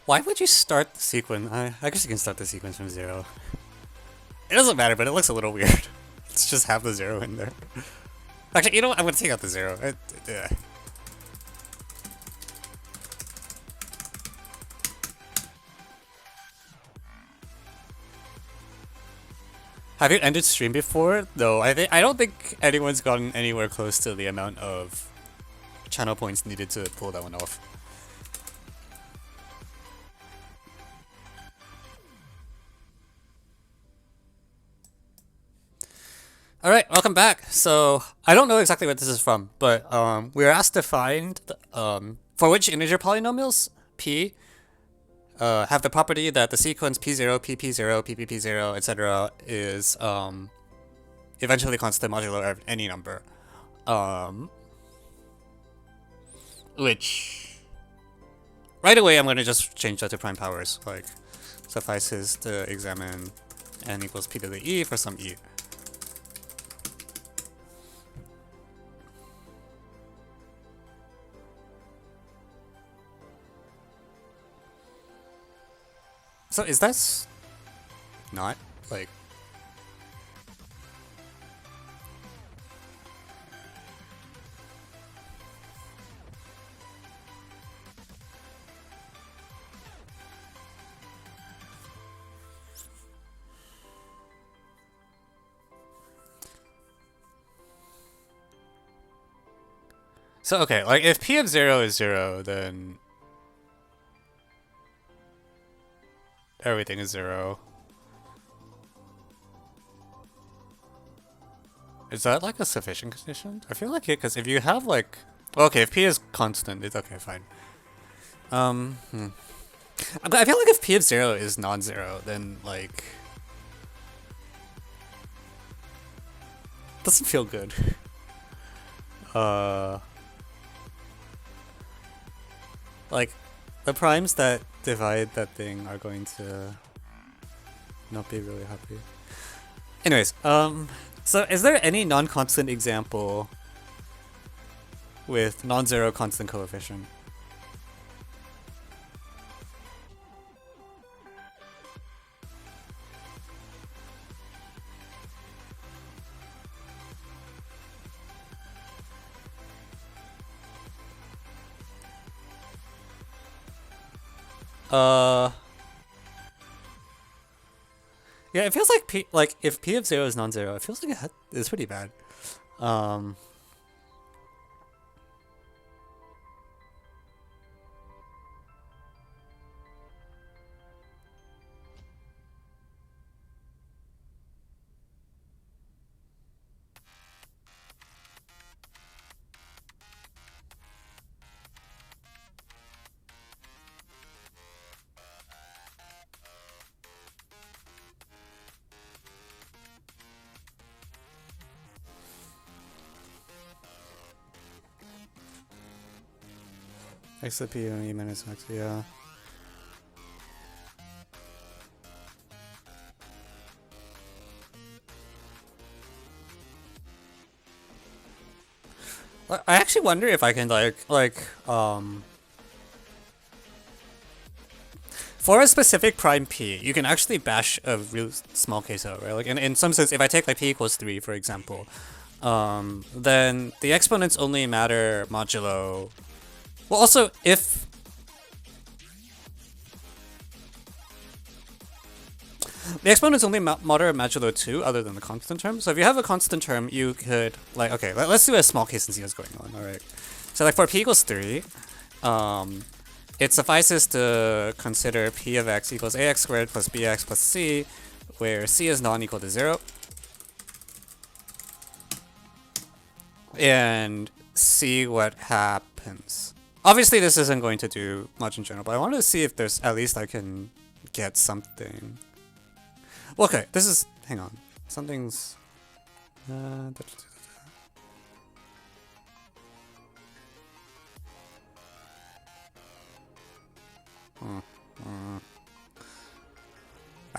Why would you start the sequence? I guess you can start the sequence from 0. It doesn't matter, but it looks a little weird. Let's just have the 0 in there. Actually, you know what? I'm gonna take out the 0. Have you ended stream before? No, I don't think anyone's gotten anywhere close to the amount of channel points needed to pull that one off. Alright, welcome back. So, I don't know exactly what this is from, but we were asked to find for which integer polynomials P have the property that the sequence P0, PP0, PPP0, etc. is eventually constant modulo of any number. Which right away I'm gonna just change that to prime powers. Like, suffices to examine n equals p to the e for some e. So is that not like? So okay, like if p of 0 is 0, then everything is 0. Is that like a sufficient condition? I feel like it, because if you have like, well, okay, if p is constant, it's okay, fine. I feel like if p of 0 is non-zero, then like doesn't feel good. Like the primes that divide that thing are going to not be really happy. Anyways, so is there any non-constant example with non-zero constant coefficient? Yeah, it feels like if p of 0 is non-zero, it feels like it's pretty bad. X to p and e minus x, yeah. I actually wonder if I can for a specific prime p, you can actually bash a real small case out, right? Like in some sense, if I take like p equals 3, for example, then the exponents only matter modulo. Well, also, if the exponents only matter modulo 2 other than the constant term. So if you have a constant term, you could, like, okay, let's do a small case and see what's going on, alright. So like for p equals 3, it suffices to consider p of x equals ax squared plus bx plus c, where c is non-equal to 0. And see what happens. Obviously, this isn't going to do much in general, but I wanted to see if there's at least I can get something. Well, okay, this is. Hang on. Something's. I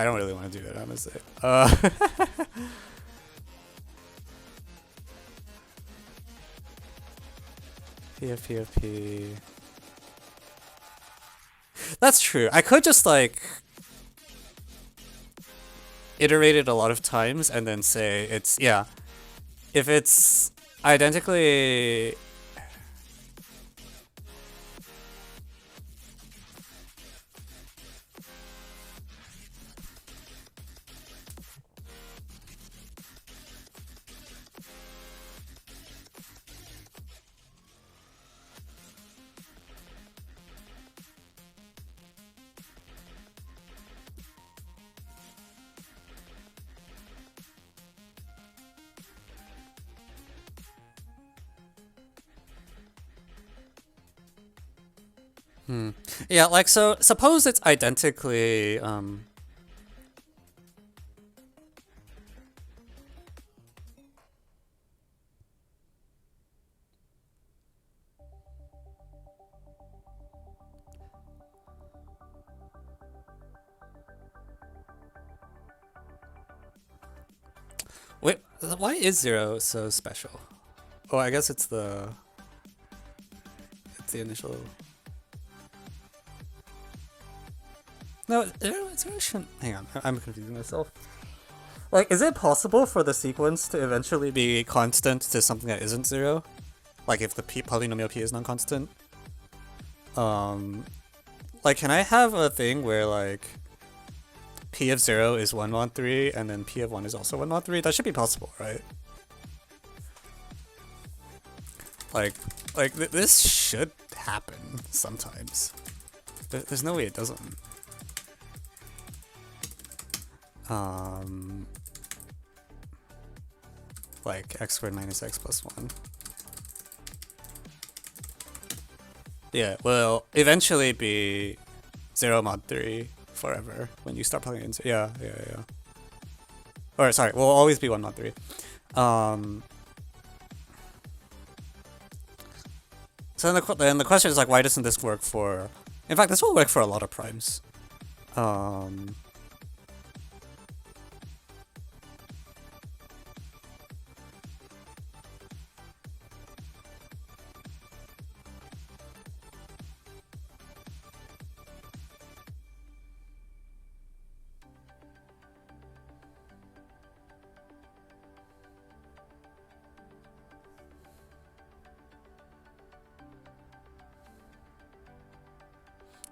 don't really want to do it, honestly. P. That's true. I could just like iterate it a lot of times and then say it's, yeah, if it's identically... Yeah, like, so suppose it's identically, wait, why is 0 so special? Oh, I guess it's the initial... No, 0 shouldn't... Hang on, I'm confusing myself. Like, is it possible for the sequence to eventually be constant to something that isn't 0? Like, if the polynomial p is non-constant? Like, can I have a thing where, like, p of 0 is 1 mod 3, and then p of 1 is also 1 mod 3? That should be possible, right? Like, this should happen sometimes. There's no way it doesn't. Like x squared minus x plus 1. Yeah, will eventually be 0 mod 3 forever when you start plugging in. Yeah. Or sorry, will always be 1 mod 3. So then the question is, like, why doesn't this work for... In fact, this will work for a lot of primes.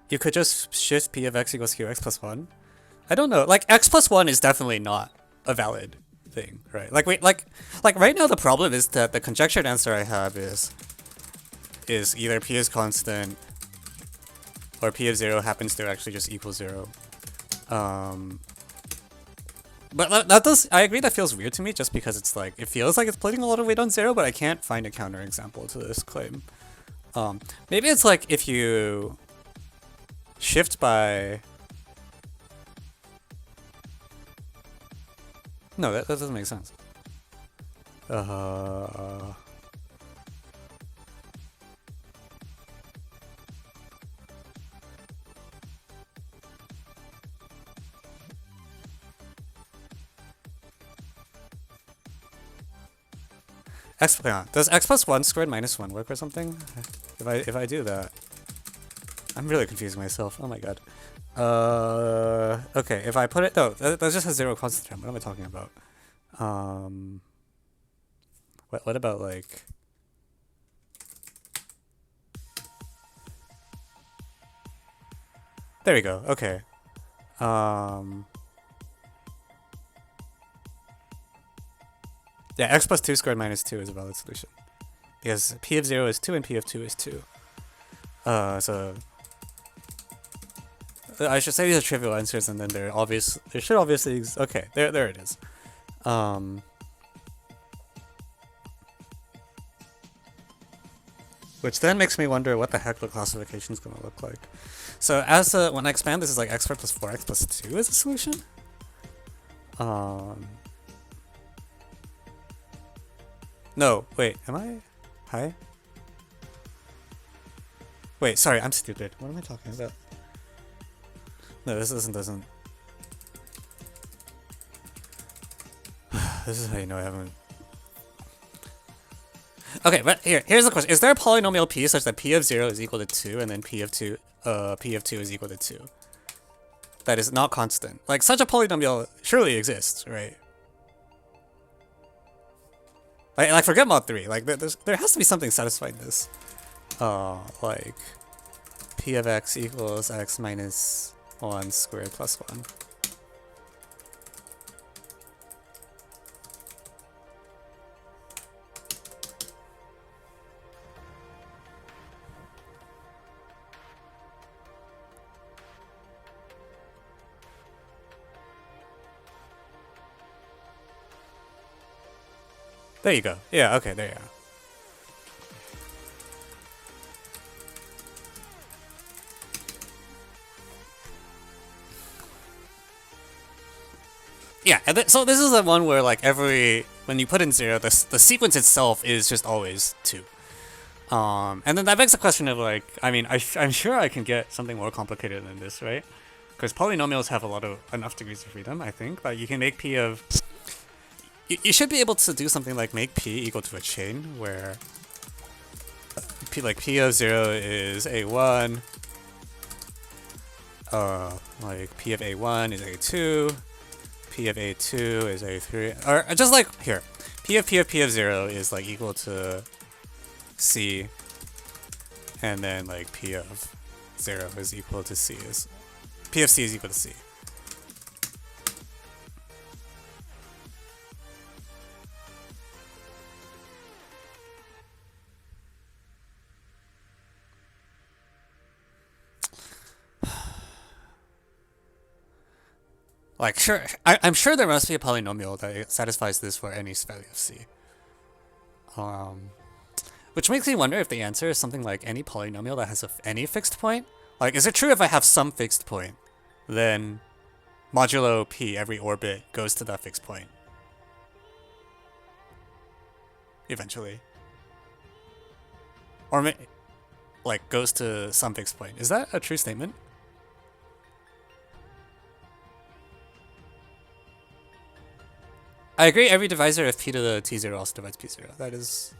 You could just shift p of x equals qx plus 1. I don't know. Like, x plus 1 is definitely not a valid thing, right? Like, wait, like right now the problem is that the conjectured answer I have is either p is constant or p of 0 happens to actually just equal 0. But that does... I agree that feels weird to me just because it's like... It feels like it's putting a lot of weight on 0, but I can't find a counterexample to this claim. Maybe it's like if you... shift by... No, that doesn't make sense. Does x plus 1 squared minus 1 work or something? If I do that... I'm really confusing myself. Oh my god. Okay, if I put it... No, that just has 0 constant term. What am I talking about? What about, like... There we go. Okay. Yeah, x plus 2 squared minus 2 is a valid solution. Because p of 0 is 2 and p of 2 is 2. So... I should say these are trivial answers, and then there should obviously... Okay, there it is. Which then makes me wonder what the heck the classification is going to look like. So when I expand, this is like x squared plus 4x plus 2 is a solution? No, wait, am I? Hi? Wait, sorry, I'm stupid. What am I talking about? No, this doesn't... This is how you know I haven't... Okay, but here's the question. Is there a polynomial p such that p of 0 is equal to 2 and then p of 2 is equal to 2? that is not constant. Like such a polynomial surely exists, right? Like forget mod 3. Like there has to be something satisfying this. Like p of x equals x minus 1 squared plus 1. There you go. Yeah, okay, there you are. Yeah, and so this is the one where like when you put in 0, the sequence itself is just always 2. And then that begs the question of like, I mean, I'm sure I can get something more complicated than this, right? Because polynomials have enough degrees of freedom, I think. Like you can make p of... You should be able to do something like make p equal to a chain where p of 0 is a1, like p of a1 is a2, p of a2 is a3, or just like here, p of 0 is like equal to c, and then like p of 0 is equal to c, p of c is equal to c. Like, sure, I'm sure there must be a polynomial that satisfies this for any value of c. Which makes me wonder if the answer is something like any polynomial that has any fixed point. Like, is it true if I have some fixed point, then modulo p every orbit goes to that fixed point eventually, or like goes to some fixed point? Is that a true statement? I agree, every divisor of p to the t0 also divides p0. That is...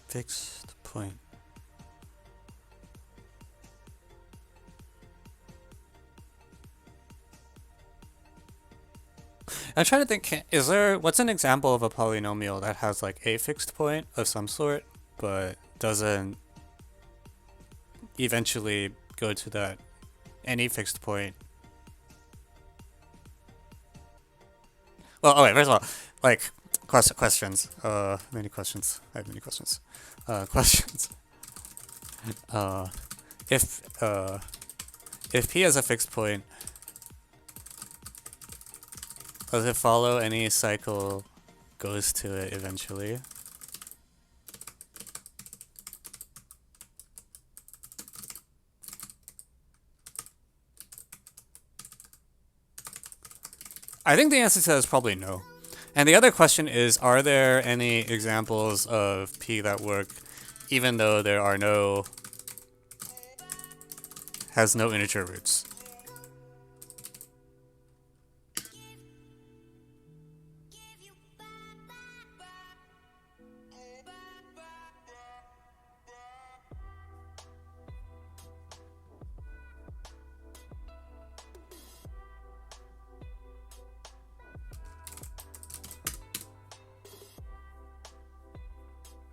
Fixed point. I'm trying to think, what's an example of a polynomial that has like a fixed point of some sort, but doesn't eventually go to that any fixed point? Well, okay, first of all, like, questions. Many questions. I have many questions. Questions. If p has a fixed point, does it follow any cycle goes to it eventually? I think the answer to that is probably no. And the other question is, are there any examples of p that work even though there are has no integer roots?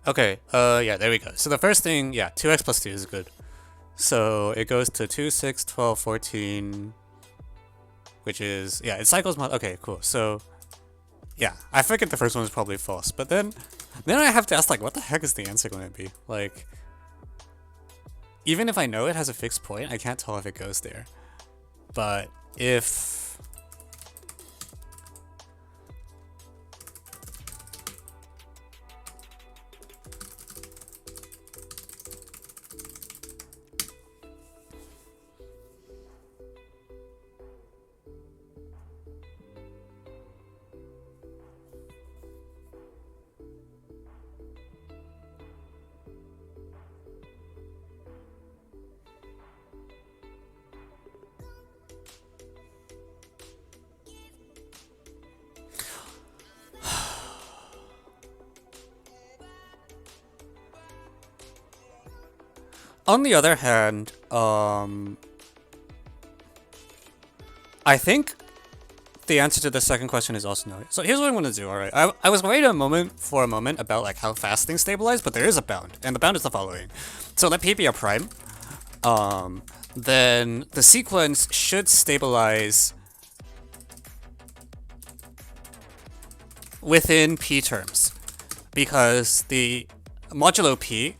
Okay, yeah, there we go. So the first thing, yeah, 2x plus 2 is good. So it goes to 2, 6, 12, 14, which is, yeah, it cycles, okay, cool. So, yeah, I figured the first one was probably false, but then I have to ask, like, what the heck is the answer going to be? Like, even if I know it has a fixed point, I can't tell if it goes there. But if... On the other hand, I think the answer to the second question is also no. So here's what I'm gonna do, alright. I was worried for a moment about like how fast things stabilize, but there is a bound, and the bound is the following. So let P be a prime, then the sequence should stabilize within P terms, because the modulo P,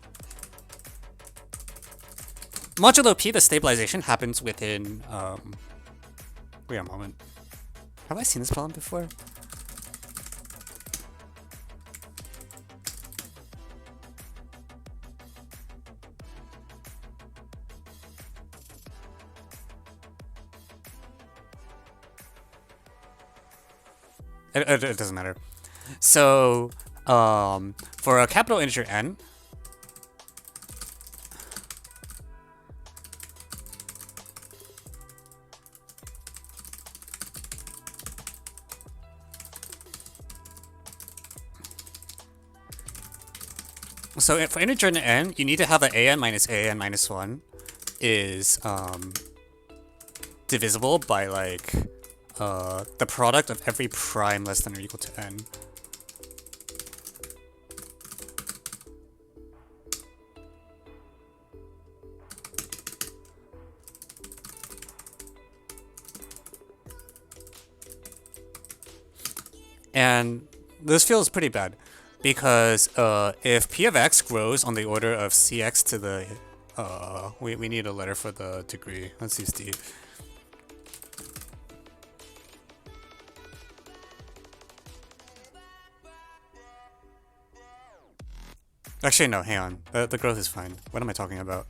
the stabilization happens within, wait a moment. Have I seen this problem before? It doesn't matter. So, for a capital integer n, so for integer n, you need to have an an minus 1 is divisible by like the product of every prime less than or equal to n. And this feels pretty bad, because if p of x grows on the order of cx to the... we need a letter for the degree. Let's use d. Actually, no, hang on. The growth is fine. What am I talking about?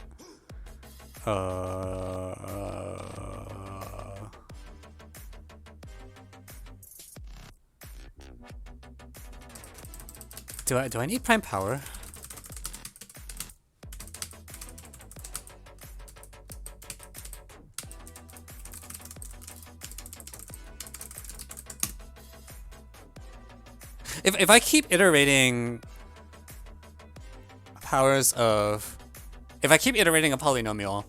Do I need prime power? If I keep iterating powers of... If I keep iterating a polynomial,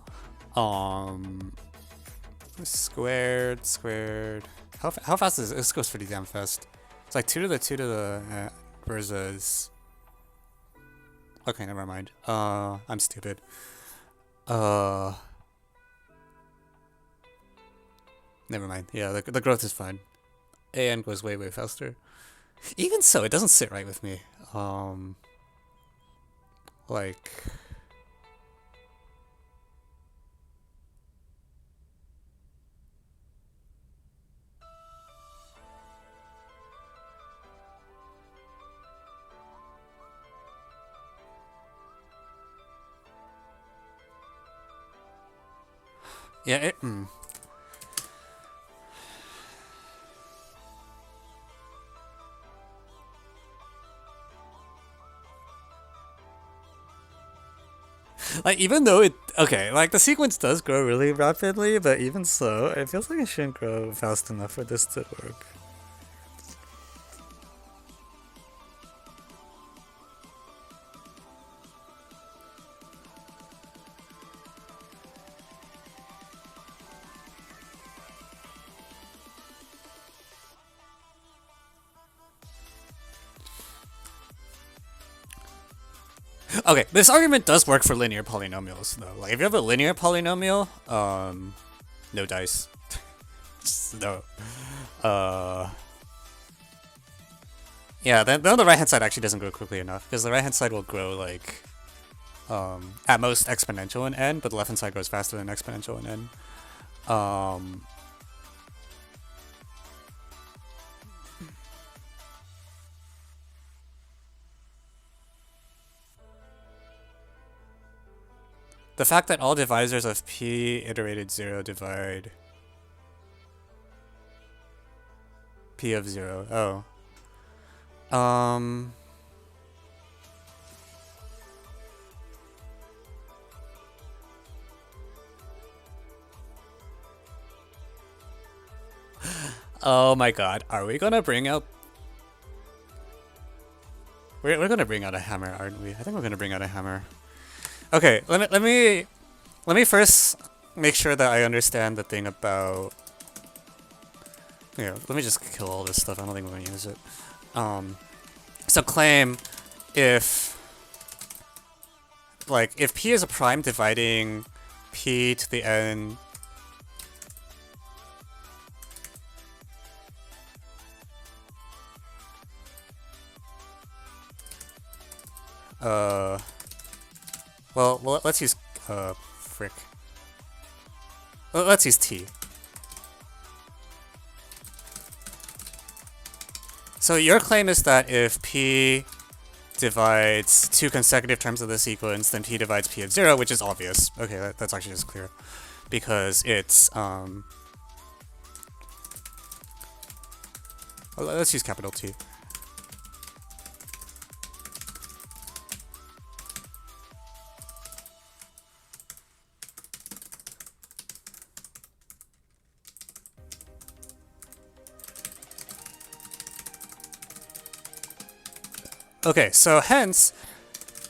squared... How fast is it? This goes pretty damn fast. It's like 2 to the 2 to the... versus... Okay, never mind. I'm stupid. Never mind. Yeah, the growth is fine. AN goes way faster. Even so, it doesn't sit right with me. Like... Yeah, Like, even though it... Okay, like, the sequence does grow really rapidly, but even so, it feels like it shouldn't grow fast enough for this to work. Okay, this argument does work for linear polynomials though. Like if you have a linear polynomial, no dice. Just no. Yeah, then the right hand side actually doesn't grow quickly enough because the right hand side will grow like at most exponential in n, but the left hand side grows faster than exponential in n. The fact that all divisors of p iterated 0 divide p of 0. Oh. Oh my god, are we gonna bring out... We're gonna bring out a hammer, aren't we? I think we're gonna bring out a hammer. Okay, let me first make sure that I understand the thing about... Yeah, let me just kill all this stuff, I don't think we're gonna use it. So claim if p is a prime dividing p to the n well, let's use frick. Let's use t. So your claim is that if p divides two consecutive terms of the sequence, then p divides p of 0, which is obvious. Okay, that's actually just clear. Because it's, let's use capital T. Okay, so hence,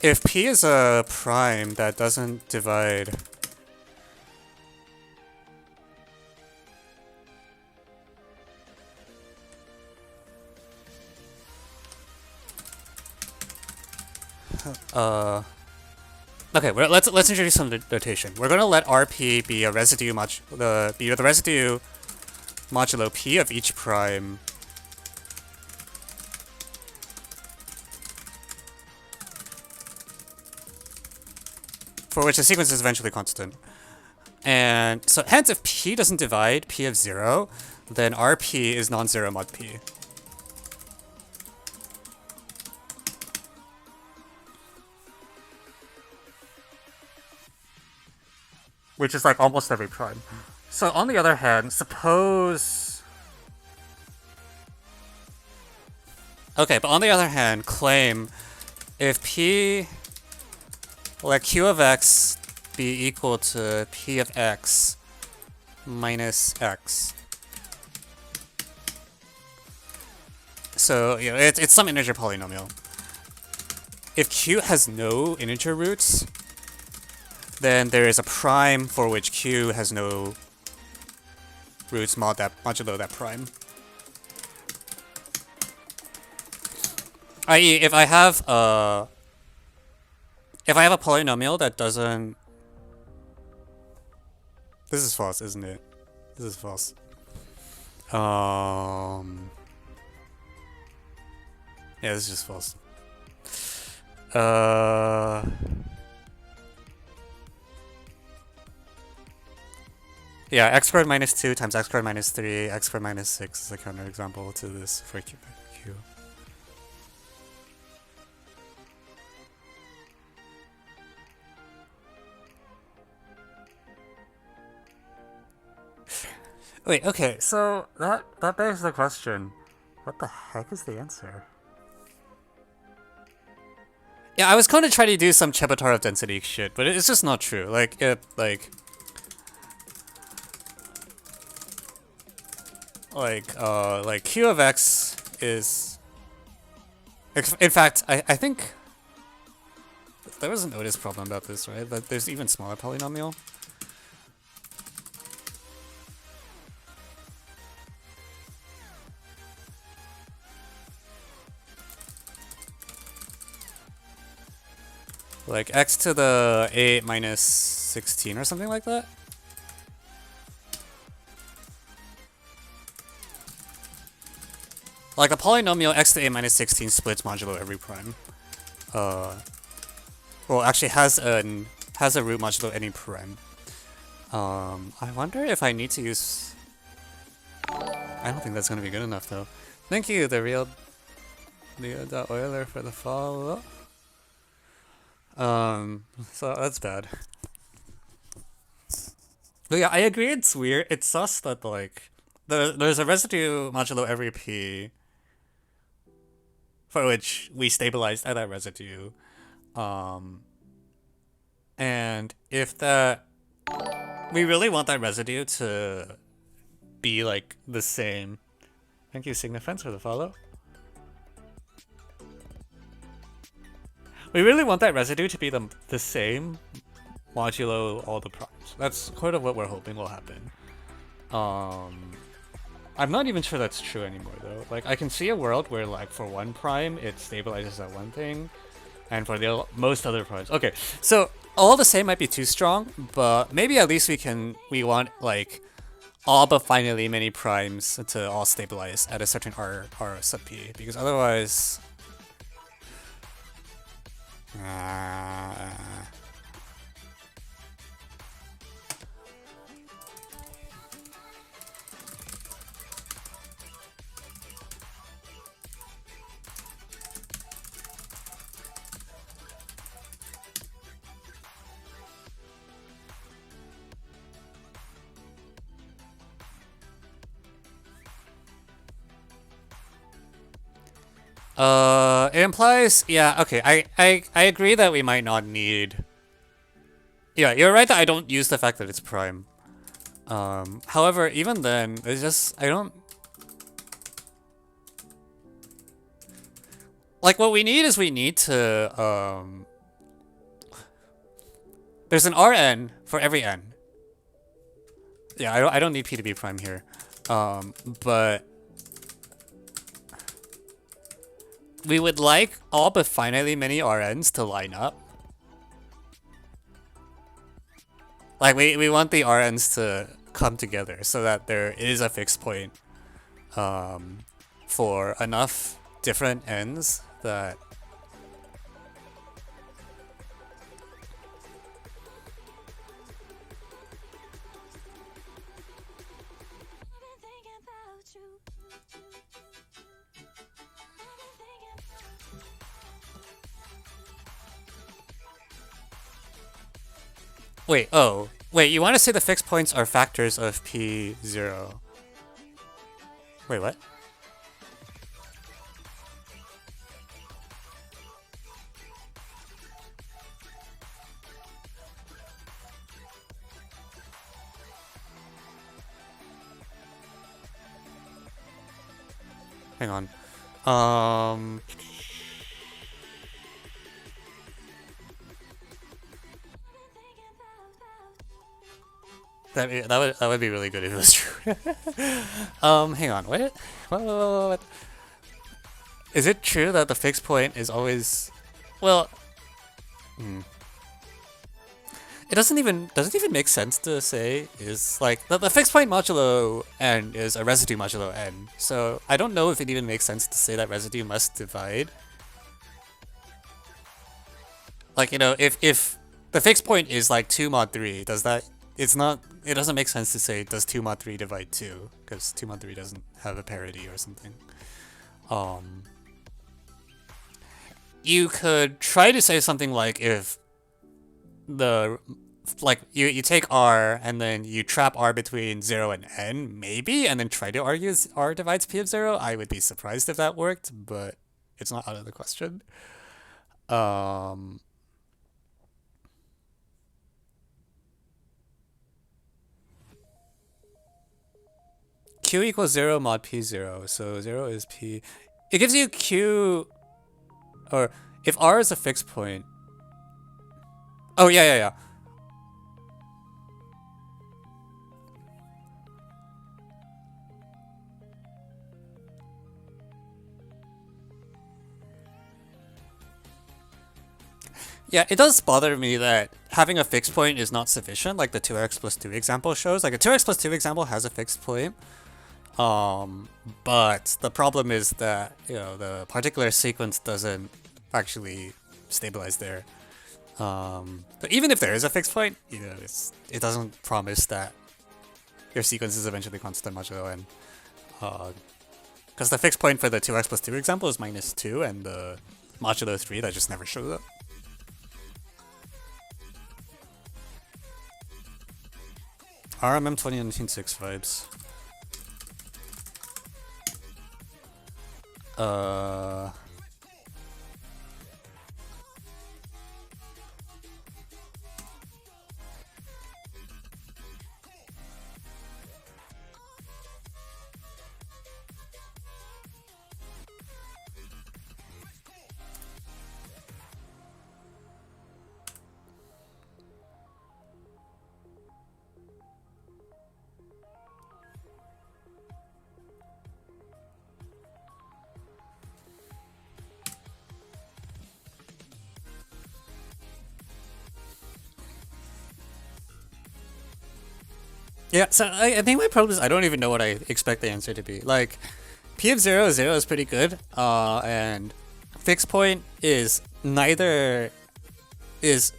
if p is a prime that doesn't divide... Okay, let's introduce some notation. We're gonna let RP be a residue the residue modulo p of each prime. For which the sequence is eventually constant. And so hence if p doesn't divide p of 0, then RP is non-zero mod p. Which is like almost every prime. So on the other hand, suppose... Okay, but on the other hand, claim if p... let q of x be equal to p of x minus x. So, you know, it's some integer polynomial. If q has no integer roots, then there is a prime for which q has no roots modulo that prime. I.e., if I have a polynomial that doesn't... This is false, isn't it? This is false. Yeah, this is just false. Yeah, x squared minus 2 times x squared minus 3, x squared minus 6 is a counterexample to this for q. Wait, okay, so that begs the question, what the heck is the answer? Yeah, I was going to try to do some Chebotarev density shit, but it's just not true. Like q of x is... In fact, I think there was an Otis problem about this, right? That there's even smaller polynomial. Like x to the 8 minus 16 or something like that? Like a polynomial x to 8 minus 16 splits modulo every prime. Well, actually has a root modulo any prime. I wonder if I need to use... I don't think that's gonna be good enough though. Thank you, the real Euler for the follow. So that's bad. But yeah, I agree it's weird. It's sus that like there's a residue modulo every p for which we stabilized at that residue. And if that we really want that residue to be like the same. Thank you, Signifence, for the follow. We really want that residue to be the same modulo all the primes. That's kind of what we're hoping will happen. I'm not even sure that's true anymore though. Like I can see a world where like for one prime it stabilizes at one thing, and for the most other primes. Okay, so all the same might be too strong, but maybe at least we want like all but finally many primes to all stabilize at a certain R sub p, because otherwise it implies, yeah, okay, I agree that we might not need... Yeah, you're right that I don't use the fact that it's prime. However, even then, it's just, I don't... Like, what we need is we need to, there's an Rn for every n. Yeah, I don't need P to be prime here. But... we would like all but finally many Rn's to line up. Like, we want the Rn's to come together so that there is a fixed point for enough different n's that... Wait, oh. Wait, you want to say the fixed points are factors of P0. Wait, what? Hang on. That would be really good if it was true. Hang on. What? Is it true that the fixed point is always... Well... It doesn't even make sense to say is like the fixed point modulo n is a residue modulo n. So I don't know if it even makes sense to say that residue must divide. Like, you know, if the fixed point is like 2 mod 3, does that... It doesn't make sense to say does 2 mod 3 divide 2, because 2 mod 3 doesn't have a parity or something. You could try to say something like if the... Like, you take R and then you trap R between 0 and n, maybe, and then try to argue R divides P of 0. I would be surprised if that worked, but it's not out of the question. Q equals 0 mod P0, so 0 is P. It gives you Q, or if R is a fixed point. Oh, yeah. Yeah, it does bother me that having a fixed point is not sufficient, like the 2x plus 2 example shows. Like a 2x plus 2 example has a fixed point, um, but the problem is that, the particular sequence doesn't actually stabilize there. But even if there is a fixed point, it doesn't promise that your sequence is eventually constant modulo n. Because the fixed point for the 2x plus 2 example is -2, and the modulo 3 that just never shows up. RMM 2019-6 vibes. Yeah, so I think my problem is I don't even know what I expect the answer to be. Like, P of 0, 0 is pretty good, and fixed point is neither is...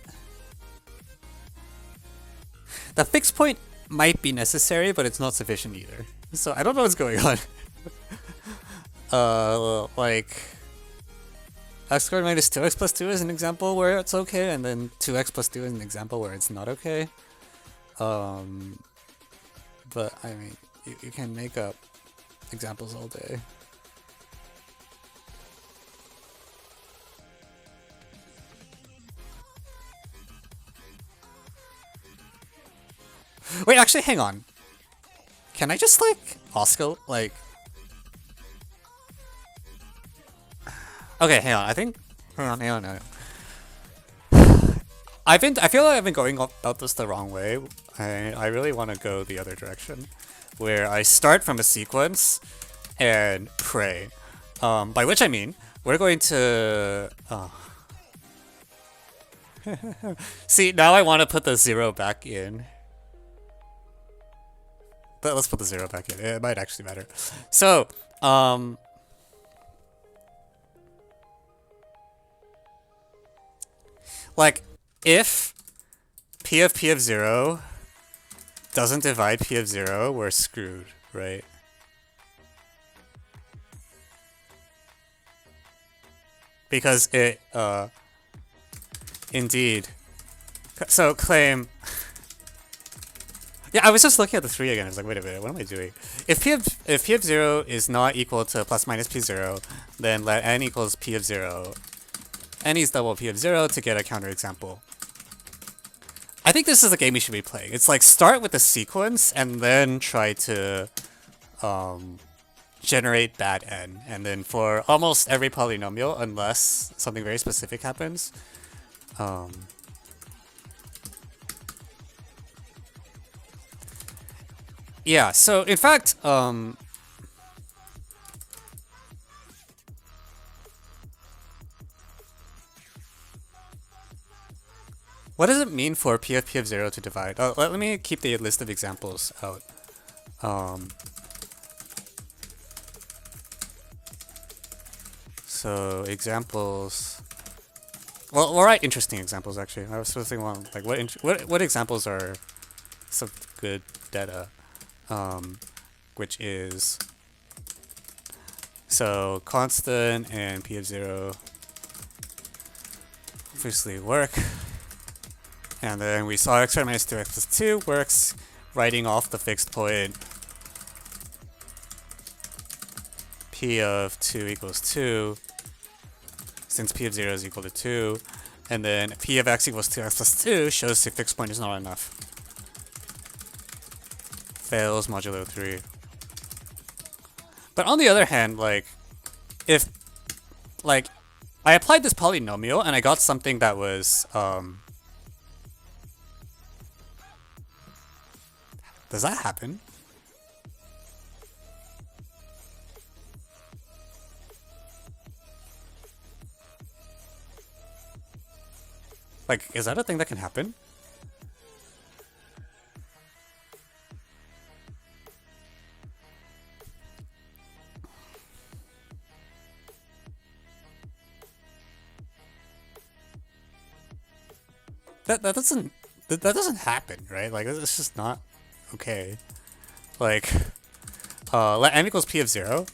The fixed point might be necessary, but it's not sufficient either. So I don't know what's going on. Like... X squared minus 2x plus 2 is an example where it's okay, and then 2x plus 2 is an example where it's not okay. But I mean, you can make up examples all day. Wait, actually, hang on. Can I just like Oscar like? Okay, hang on. Hang on. I feel like I've been going about this the wrong way. I really want to go the other direction, where I start from a sequence and pray. By which I mean we're going to. See, now I want to put the 0 back in. But let's put the 0 back in. It might actually matter. So, like, if P of 0 doesn't divide P of 0, we're screwed, right? Because it, indeed. So claim... Yeah, I was just looking at the 3 again. I was like, wait a minute, what am I doing? If P of 0 is not equal to plus minus P0, then let n equals P of 0. N is double P of 0 to get a counterexample. I think this is the game we should be playing. It's like start with the sequence and then try to generate bad n. And then for almost every polynomial, unless something very specific happens, yeah, so in fact, what does it mean for P of 0 to divide? Let me keep the list of examples out. So examples. Well, we'll write interesting examples actually. I was supposed to think, like what examples are some good data, which is so constant and P of 0 obviously work. And then we saw x squared minus 2x plus 2 works, writing off the fixed point P of 2 equals 2, since P of 0 is equal to 2. And then P of x equals 2x plus 2 shows the fixed point is not enough. Fails modulo 3. But on the other hand, like, if, like, I applied this polynomial and I got something that was, does that happen? Like, is that a thing that can happen? That doesn't happen, right? Like, it's just not okay. Like, let m equals p of 0.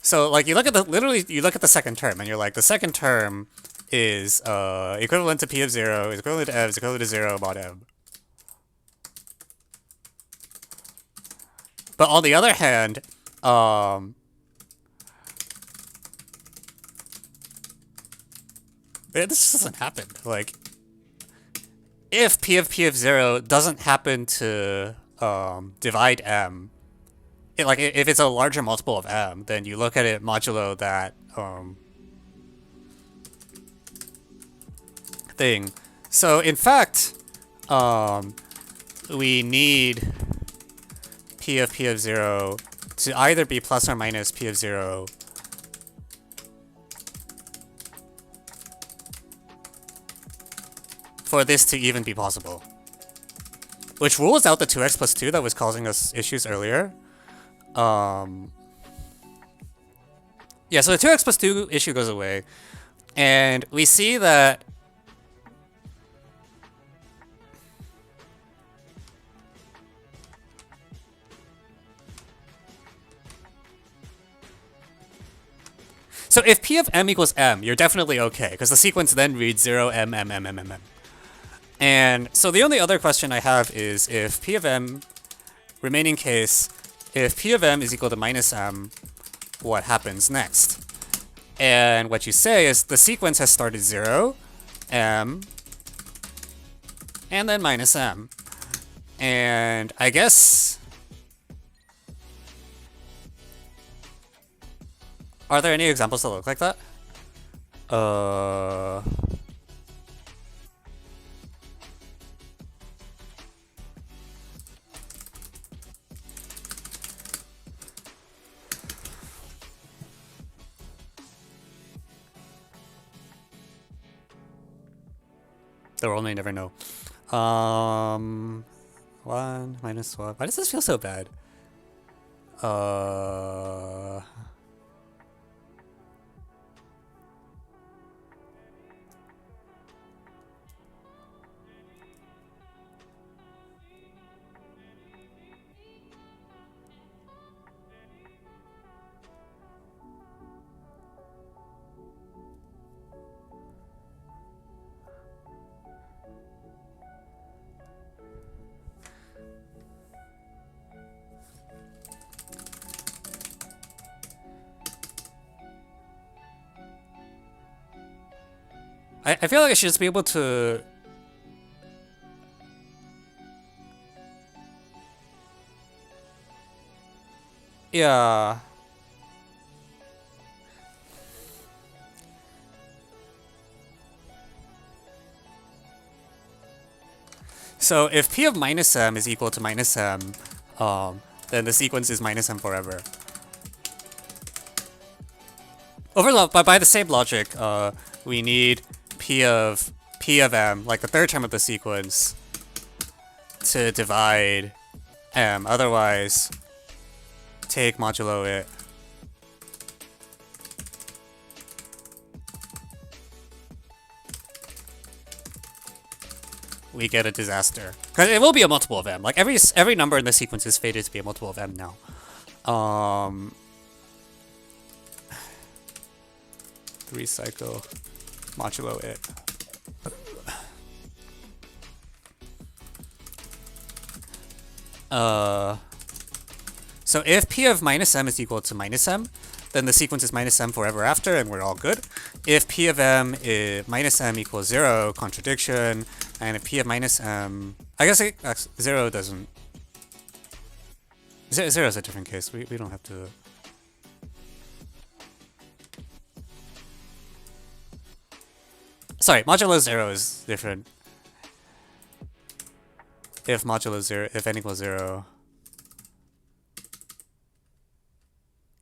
So, like, you look at you look at the second term, and you're like, the second term is equivalent to p of 0, is equivalent to m, is equivalent to 0 mod m. But on the other hand, this doesn't happen. Like, if p of 0 doesn't happen to divide m, if it's a larger multiple of m, then you look at it modulo that thing. So in fact, we need p of 0 to either be plus or minus p of 0 for this to even be possible. Which rules out the 2x plus 2 that was causing us issues earlier. Yeah, so the 2x plus 2 issue goes away. And we see that so if p of m equals m, you're definitely okay, because the sequence then reads 0, m, m, m, m, m, m. And so the only other question I have is if p of m, remaining case, if p of m is equal to minus m, what happens next? And what you say is the sequence has started 0, m, and then minus m. And I guess... Are there any examples that look like that? The world may never know. 1 minus 1. Why does this feel so bad? I feel like I should just be able to... Yeah. So if p of minus m is equal to minus m, then the sequence is minus m forever. By the same logic, we need p of m, like the third term of the sequence, to divide m. Otherwise, take modulo it. We get a disaster. Because it will be a multiple of m. Like every number in the sequence is fated to be a multiple of m now. 3 cycle modulo it. So if p of minus m is equal to minus m, then the sequence is minus m forever after, and we're all good. If p of m is minus m equals 0, contradiction, and if p of minus m, I guess 0 doesn't. 0 is a different case. We don't have to. Sorry, modulo 0 is different. If modulo 0, if n equals 0.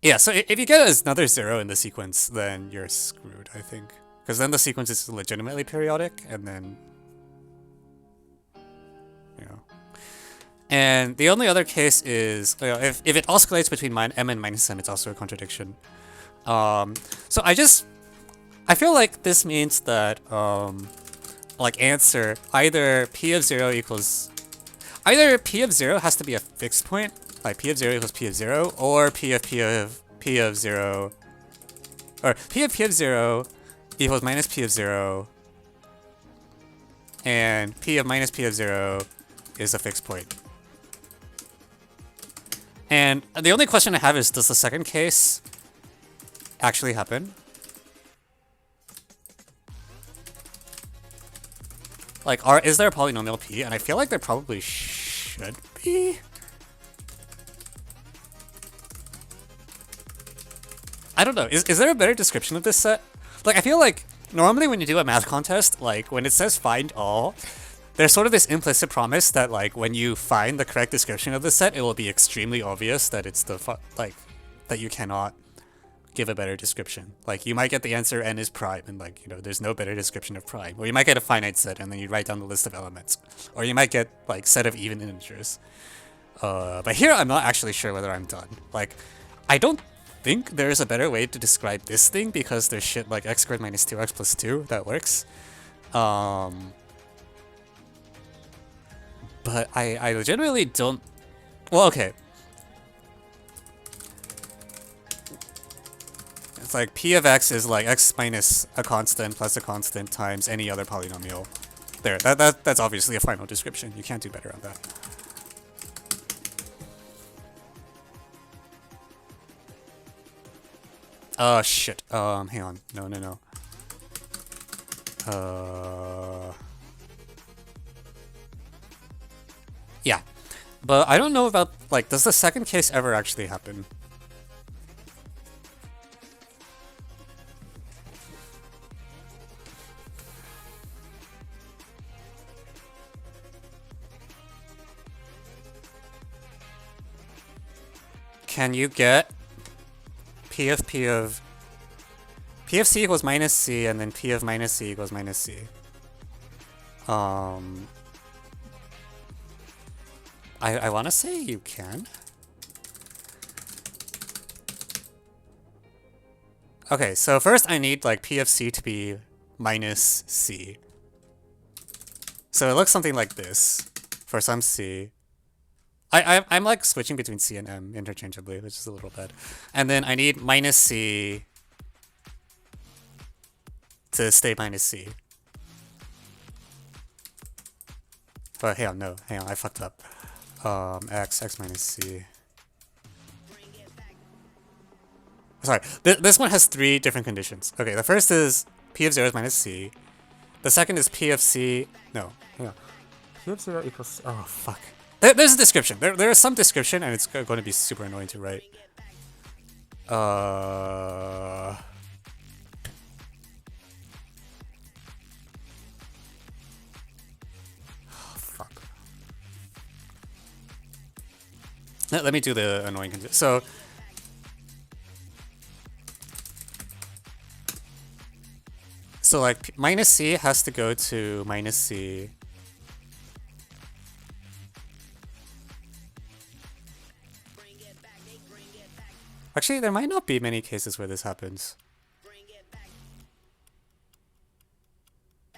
Yeah, so if you get another 0 in the sequence, then you're screwed, I think. Because then the sequence is legitimately periodic, and then, you know. And the only other case is, you know, if it oscillates between m and minus m, it's also a contradiction. So I feel like this means that, like answer, either p of 0 equals, either p of 0 has to be a fixed point, like p of 0 equals p of 0, or p of 0, or p of 0 equals minus p of 0, and p of minus p of 0 is a fixed point. And the only question I have is, does the second case actually happen? Like, is there a polynomial p? And I feel like there probably should be. I don't know. Is there a better description of this set? Like, I feel like normally when you do a math contest, like when it says find all, there's sort of this implicit promise that like when you find the correct description of the set, it will be extremely obvious that it's the that you cannot give a better description. Like you might get the answer n is prime, and like, you know, there's no better description of prime. Or you might get a finite set, and then you write down the list of elements. Or you might get like set of even integers. But here I'm not actually sure whether I'm done. Like, I don't think there's a better way to describe this thing because there's shit like x squared minus 2x plus 2 that works. But I legitimately don't. Well, okay. It's like p of x is like x minus a constant plus a constant times any other polynomial. There, that's obviously a final description. You can't do better on that. Oh shit. Hang on. No. Yeah. But I don't know about, like, does the second case ever actually happen? Can you get p of c equals minus c, and then p of minus c equals minus c? I want to say you can. Okay, so first I need like p of c to be minus c. So it looks something like this for some c. I'm like switching between c and m interchangeably, which is a little bad. And then I need minus c to stay minus c. But hang on, I fucked up. X minus c. Sorry, this one has 3 different conditions. Okay, the first is p of 0 is minus c. The second is p of c. No, hang on. P of 0 equals. Oh fuck. There's a description. There is some description, and it's going to be super annoying to write. Fuck. Let me do the annoying condition. So like minus c has to go to minus c. Actually, there might not be many cases where this happens.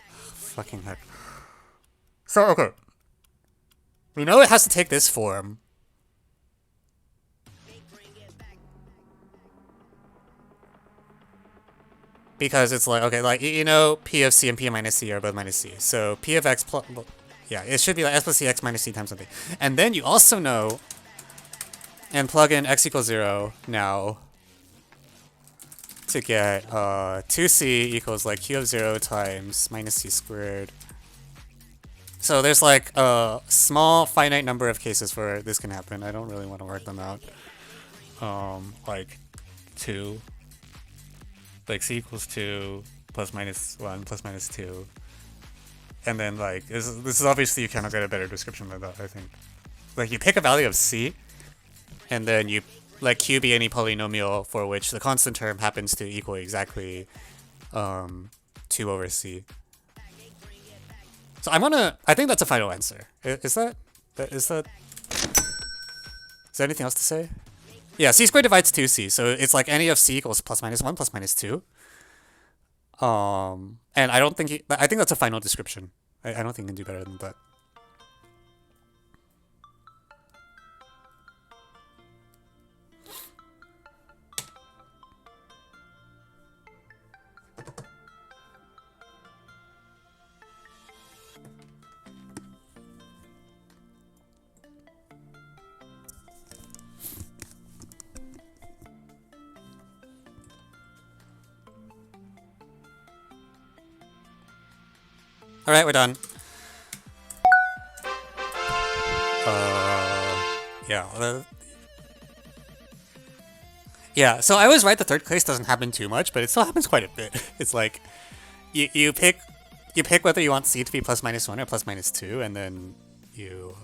Fucking heck. So, okay. We know it has to take this form. Because it's like, okay, like, you know, p of c and p minus c are both minus c. So p of x plus, yeah, it should be like s plus c x minus c times something. And then you also know, and plug in x equals 0 now to get 2c equals like q of 0 times minus c squared. So there's like a small finite number of cases where this can happen. I don't really want to work them out. Like 2. Like c equals 2 plus minus 1 plus minus 2. And then like, this is obviously, you cannot get a better description than that, I think. Like you pick a value of c, and then you let q be any polynomial for which the constant term happens to equal exactly 2 over C. So I think that's a final answer. Is that? Is there anything else to say? Yeah, C squared divides 2C, so it's like any of C equals plus minus 1 plus minus 2. And I don't think I think that's a final description. I don't think you can do better than that. All right, we're done. Yeah. Yeah, so I was right, the third case doesn't happen too much, but it still happens quite a bit. It's like, you pick whether you want C to be plus minus 1 or plus minus 2, and then you,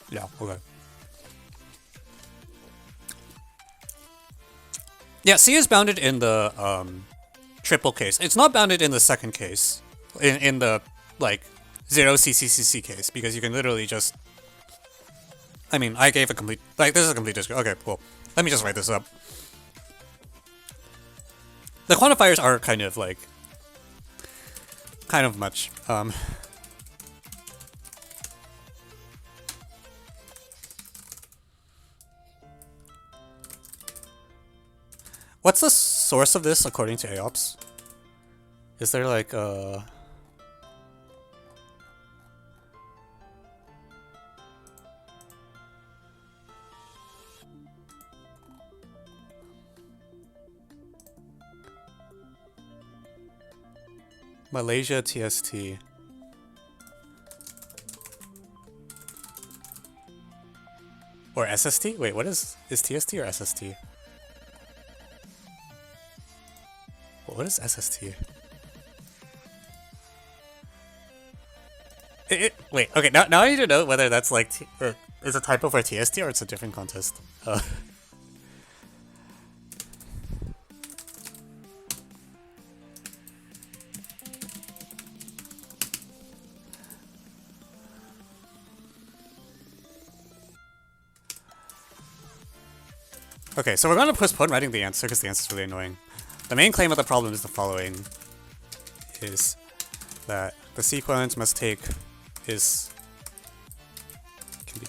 yeah, okay. Yeah, C is bounded in the, triple case. It's not bounded in the second case, in the, like, 0CCCC case, because you can literally just... I mean, I gave a complete... Like, this is a complete description. Okay, cool. Let me just write this up. The quantifiers are kind of, like... kind of much. What's the source of this according to AOPS? Is there like Malaysia SST? Or SST? Wait, what is TST or SST? What is SST? Wait, okay, now I need to know whether that's like is a typo for TST or it's a different contest. Okay, so we're going to postpone writing the answer because the answer is really annoying. The main claim of the problem is the following: is that the sequence must take is can be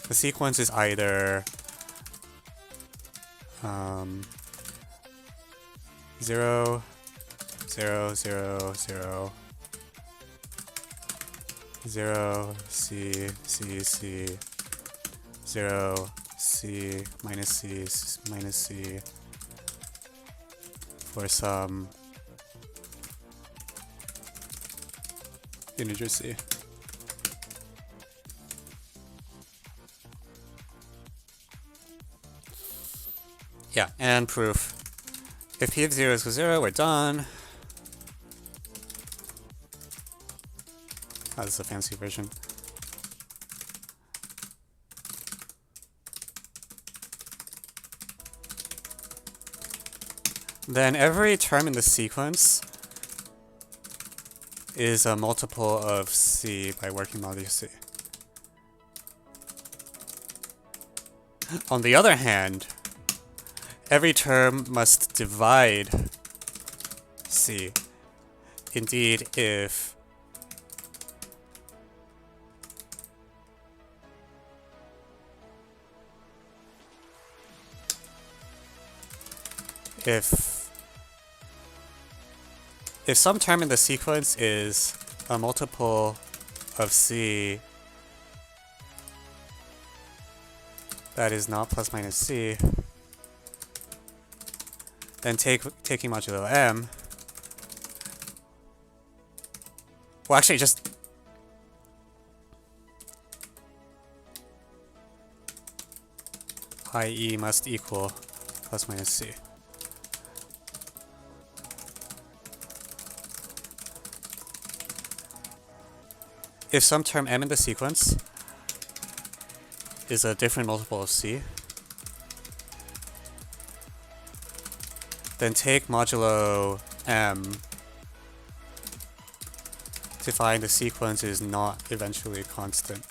the sequence is either 0 0 0 0 0 C C C 0 C minus C minus C for some integer C. Yeah, and proof. If p of 0 is 0, we're done. Oh, this is a fancy version. Then every term in the sequence is a multiple of C by working modulus C. On the other hand, every term must divide C. Indeed, if some term in the sequence is a multiple of C that is not plus minus C, then taking modulo M. Well, actually, just IE must equal plus minus C. if some term m in the sequence is a different multiple of c, then take modulo m to find the sequence is not eventually constant.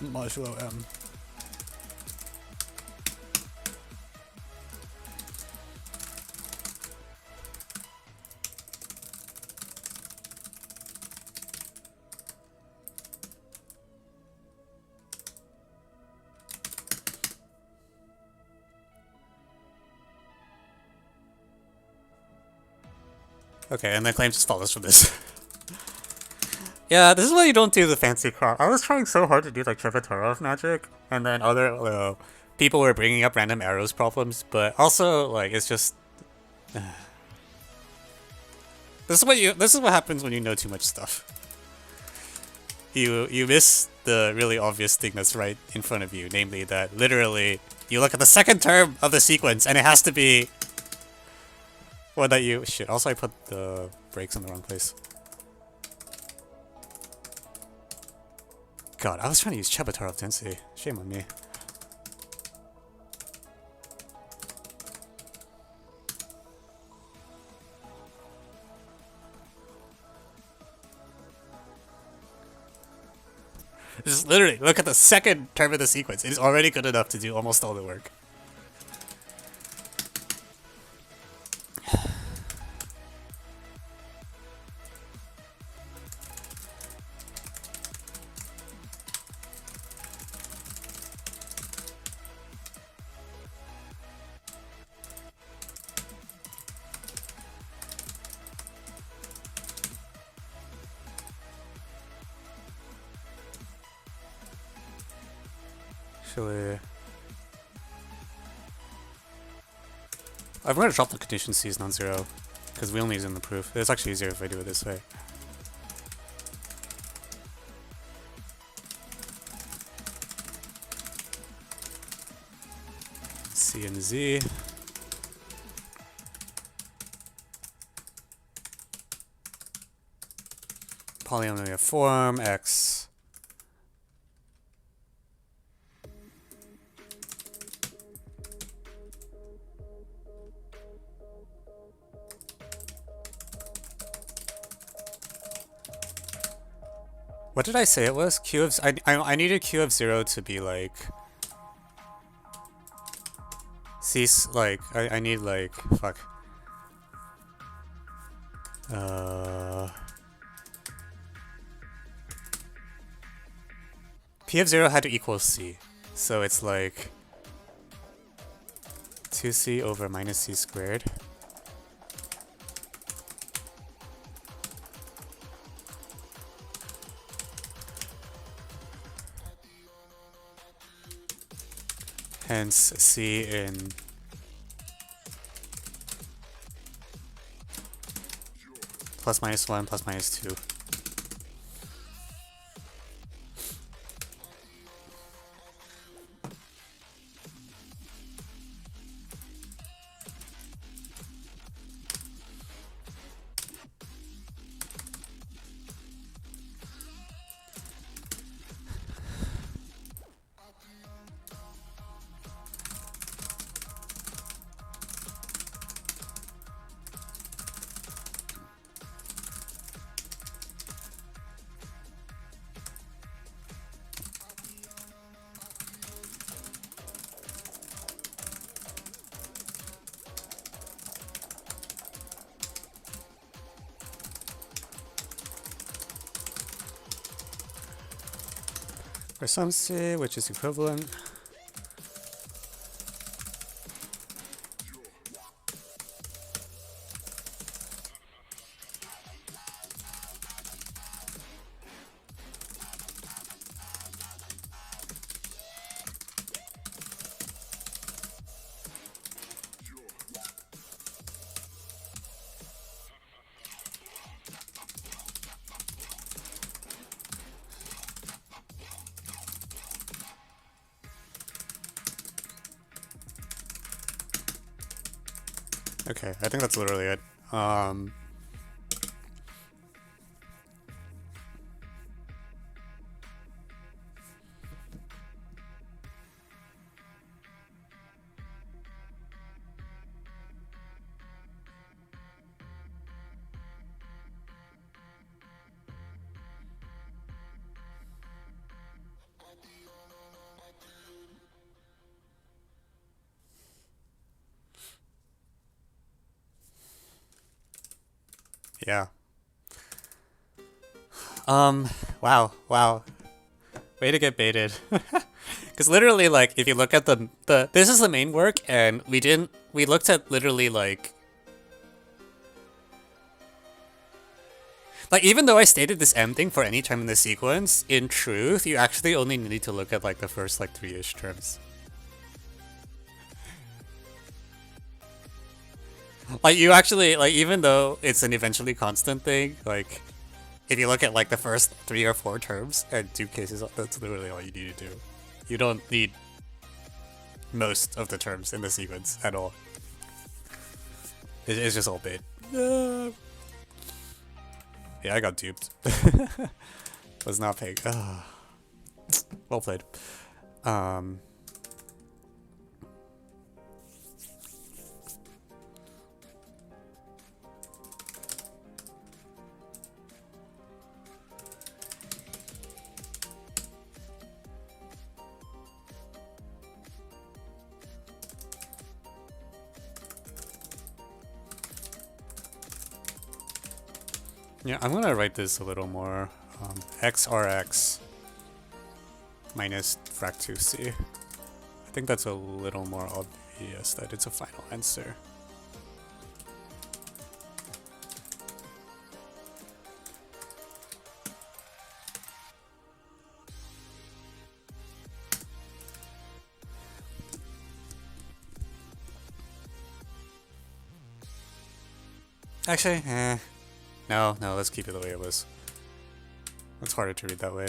Modulo m. Okay, and the claim just follows from this. Yeah, this is why you don't do the fancy crop. I was trying so hard to do like Chevatarov magic, and then other people were bringing up random arrows problems, but also like it's just this is what happens when you know too much stuff. You miss the really obvious thing that's right in front of you, namely that literally you look at the second term of the sequence and it has to be one that you shit. Also, I put the brakes in the wrong place. God, I was trying to use Chebatarov density. Shame on me. Just literally look at the second term of the sequence. It is already good enough to do almost all the work. Actually, I'm going to drop the condition C is non-zero, because we only use it in the proof. It's actually easier if I do it this way. C and Z. Polynomial form, X. What did I say it was? Q of I needed Q of 0 to be like C, like I need like fuck. P of 0 had to equal C. So it's like 2C over minus C squared. Hence C in plus minus 1 plus minus 2. For some C, which is equivalent. Okay, I think that's literally it. Yeah. Wow. Way to get baited. Because literally, like, if you look at the this is the main work, and we looked at literally like even though I stated this M thing for any term in the sequence, in truth, you actually only need to look at like the first like 3-ish terms. Like you actually like even though it's an eventually constant thing, like if you look at like the first 3 or 4 terms and 2 cases, that's literally all you need to do. You don't need most of the terms in the sequence at all. It's just all bait. Yeah, I got duped. Was not paying. Well played. Yeah, I'm gonna write this a little more. XRX minus frac 2C. I think that's a little more obvious that it's a final answer. Actually, no, let's keep it the way it was. It's harder to read that way.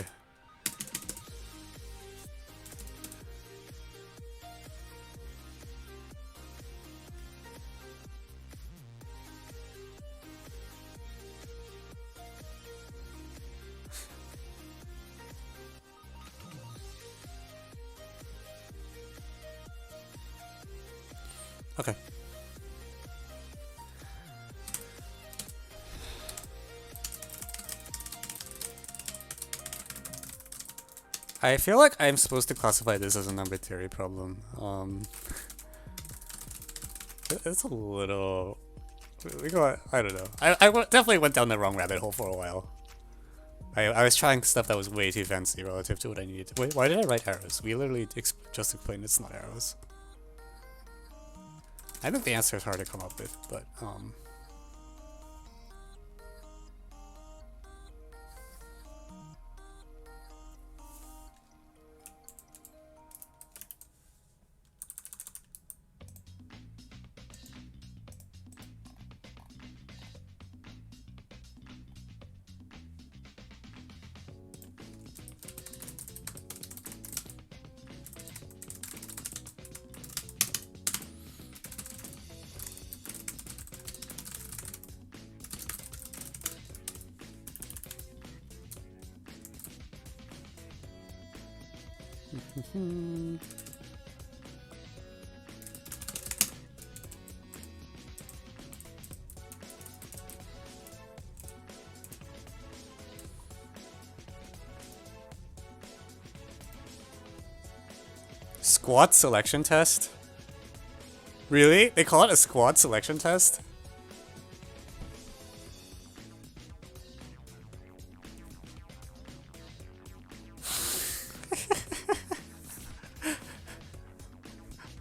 Okay. I feel like I'm supposed to classify this as a number theory problem. It's a little... I don't know. I definitely went down the wrong rabbit hole for a while. I was trying stuff that was way too fancy relative to what I needed. Wait, why did I write arrows? We literally just explained it's not arrows. I think the answer is hard to come up with, but squad selection test? Really? They call it a squad selection test?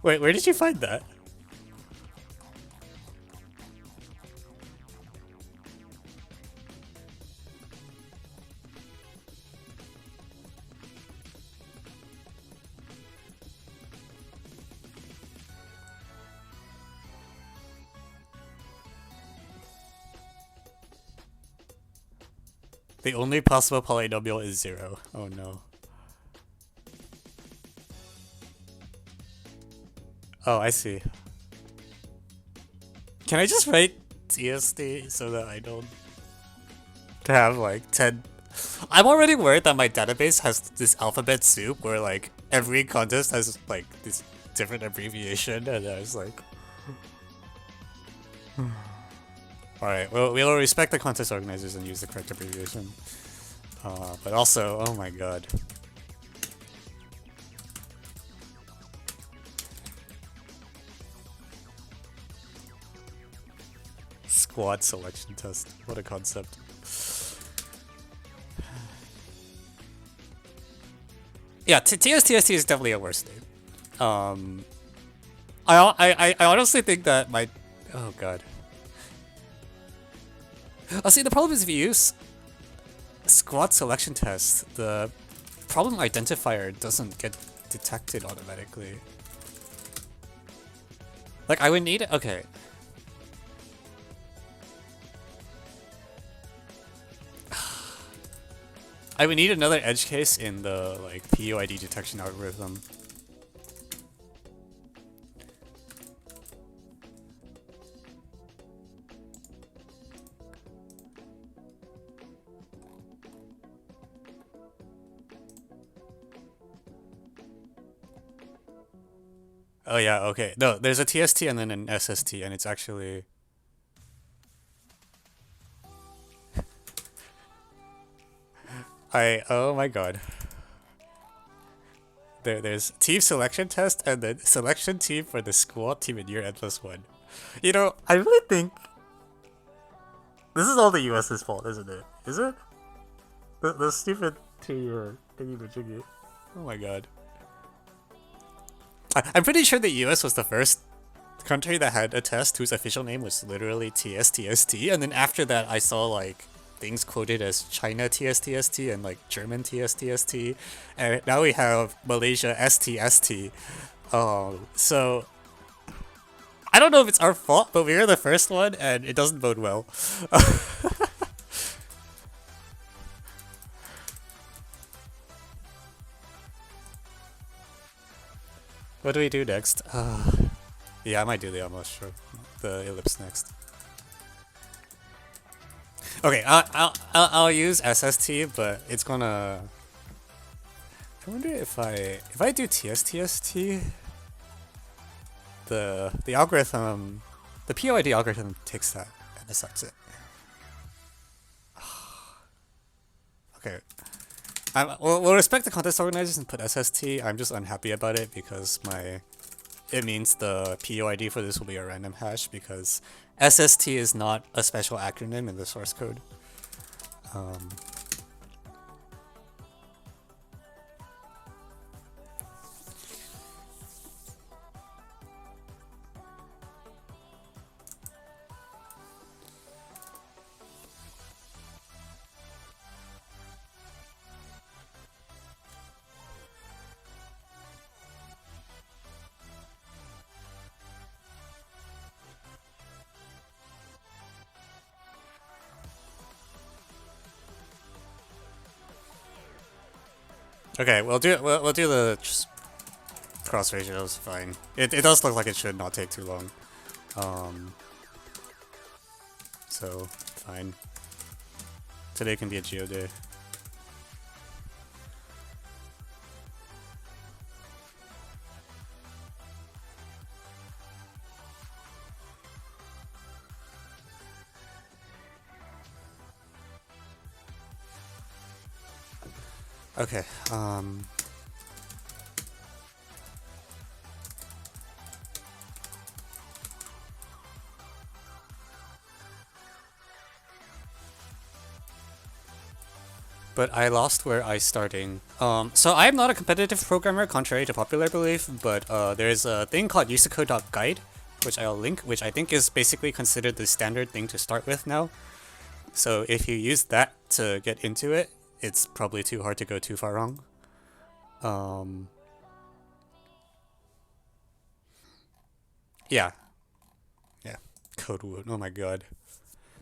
Wait, where did you find that? The only possible polynomial is 0. Oh no. Oh, I see. Can I just write TST so that I don't have like 10? I'm already worried that my database has this alphabet soup where like every contest has like this different abbreviation, and I was like, alright, well, we'll respect the contest organizers and use the correct abbreviation. But also, oh my god. Squad selection test. What a concept. Yeah, TSTST is definitely a worse name. I honestly think that my... Oh god. Oh, see, the problem is if you use squad selection test, the problem identifier doesn't get detected automatically. Like, I would need it. Okay. I would need another edge case in the like PUID detection algorithm. Oh yeah, okay. No, there's a TST and then an SST, and it's actually... oh my god. There's team selection test and then selection team for the squad team in year N+1. You know, I really think this is all the US's fault, isn't it? Is it? The stupid 2-year thingy. Oh my god. I'm pretty sure the US was the first country that had a test whose official name was literally TSTST, and then after that I saw like things quoted as China TSTST and like German TSTST, and now we have Malaysia STST. So I don't know if it's our fault, but we were the first one, and it doesn't bode well. What do we do next? Yeah, I might do the almost sure. The ellipse next. Okay, I'll use SST, but it's gonna... I wonder if I do TSTST, the algorithm, the POID algorithm takes that and decides it. Okay. We'll respect the contest organizers and put SST. I'm just unhappy about it because it means the POID for this will be a random hash because SST is not a special acronym in the source code. Okay, we'll do the cross ratios. Fine. It does look like it should not take too long. So fine. Today can be a geo day. Okay, but I lost where I starting. So I am not a competitive programmer, contrary to popular belief, but there's a thing called useco.guide, which I'll link, which I think is basically considered the standard thing to start with now. So if you use that to get into it, it's probably too hard to go too far wrong. Yeah. Yeah. Code wood. Oh my god.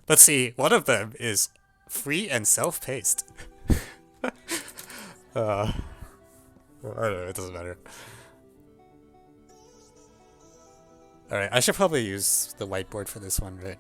Let's see, one of them is free and self-paced. Well, I don't know, it doesn't matter. Alright, I should probably use the whiteboard for this one, right?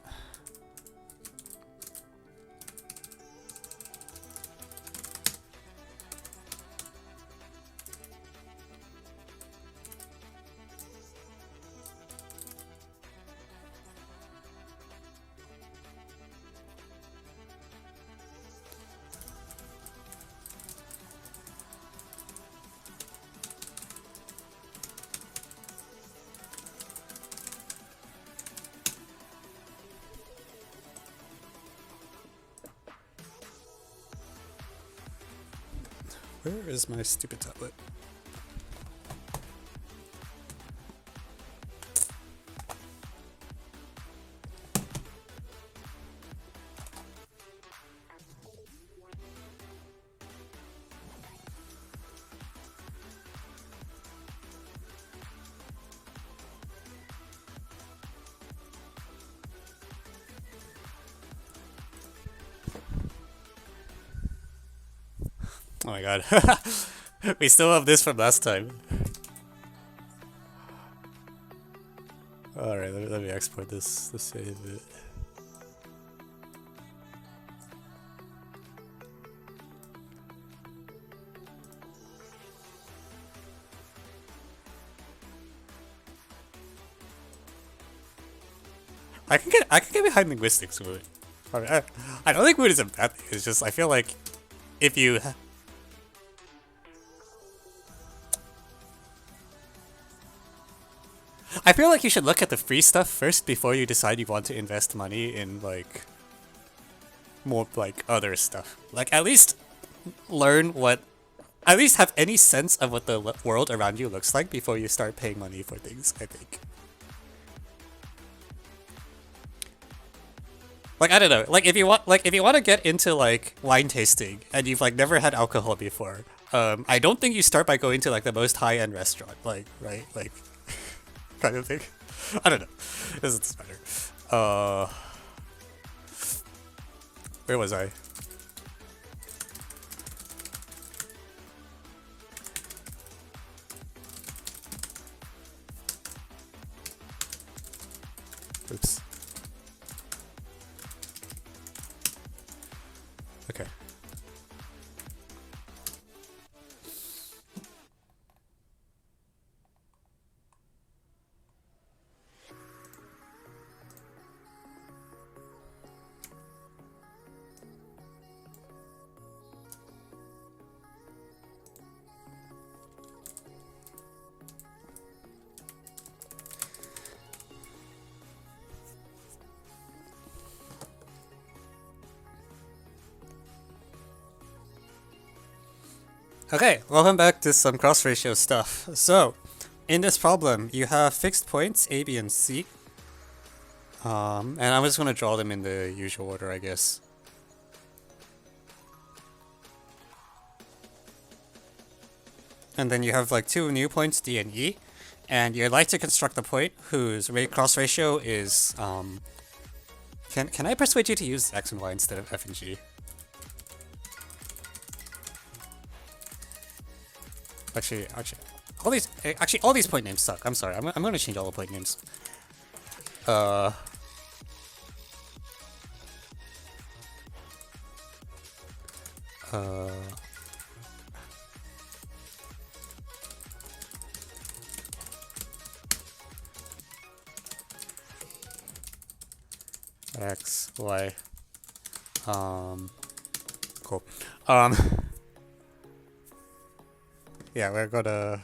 Where is my stupid tablet? Oh my god. We still have this from last time. Alright, let me export this to save it. I can get behind linguistics with it. I don't think mood is a bad thing. It's just I feel like if you I feel like you should look at the free stuff first before you decide you want to invest money in like more like other stuff. Like at least at least have any sense of what the world around you looks like before you start paying money for things, I think. Like I don't know, like if you want to get into like wine tasting and you've like never had alcohol before, I don't think you start by going to like the most high-end restaurant, like right, like kind of thing. I don't know. This doesn't matter. Where was I? Oops. Okay. Okay, welcome back to some cross-ratio stuff. So, in this problem, you have fixed points A, B, and C. And I'm just going to draw them in the usual order, I guess. And then you have like two new points, D and E. And you'd like to construct a point whose cross ratio is... Can I persuade you to use X and Y instead of F and G? Actually, all these point names suck. I'm sorry. I'm going to change all the point names. X, Y. Cool. Yeah, we're gonna...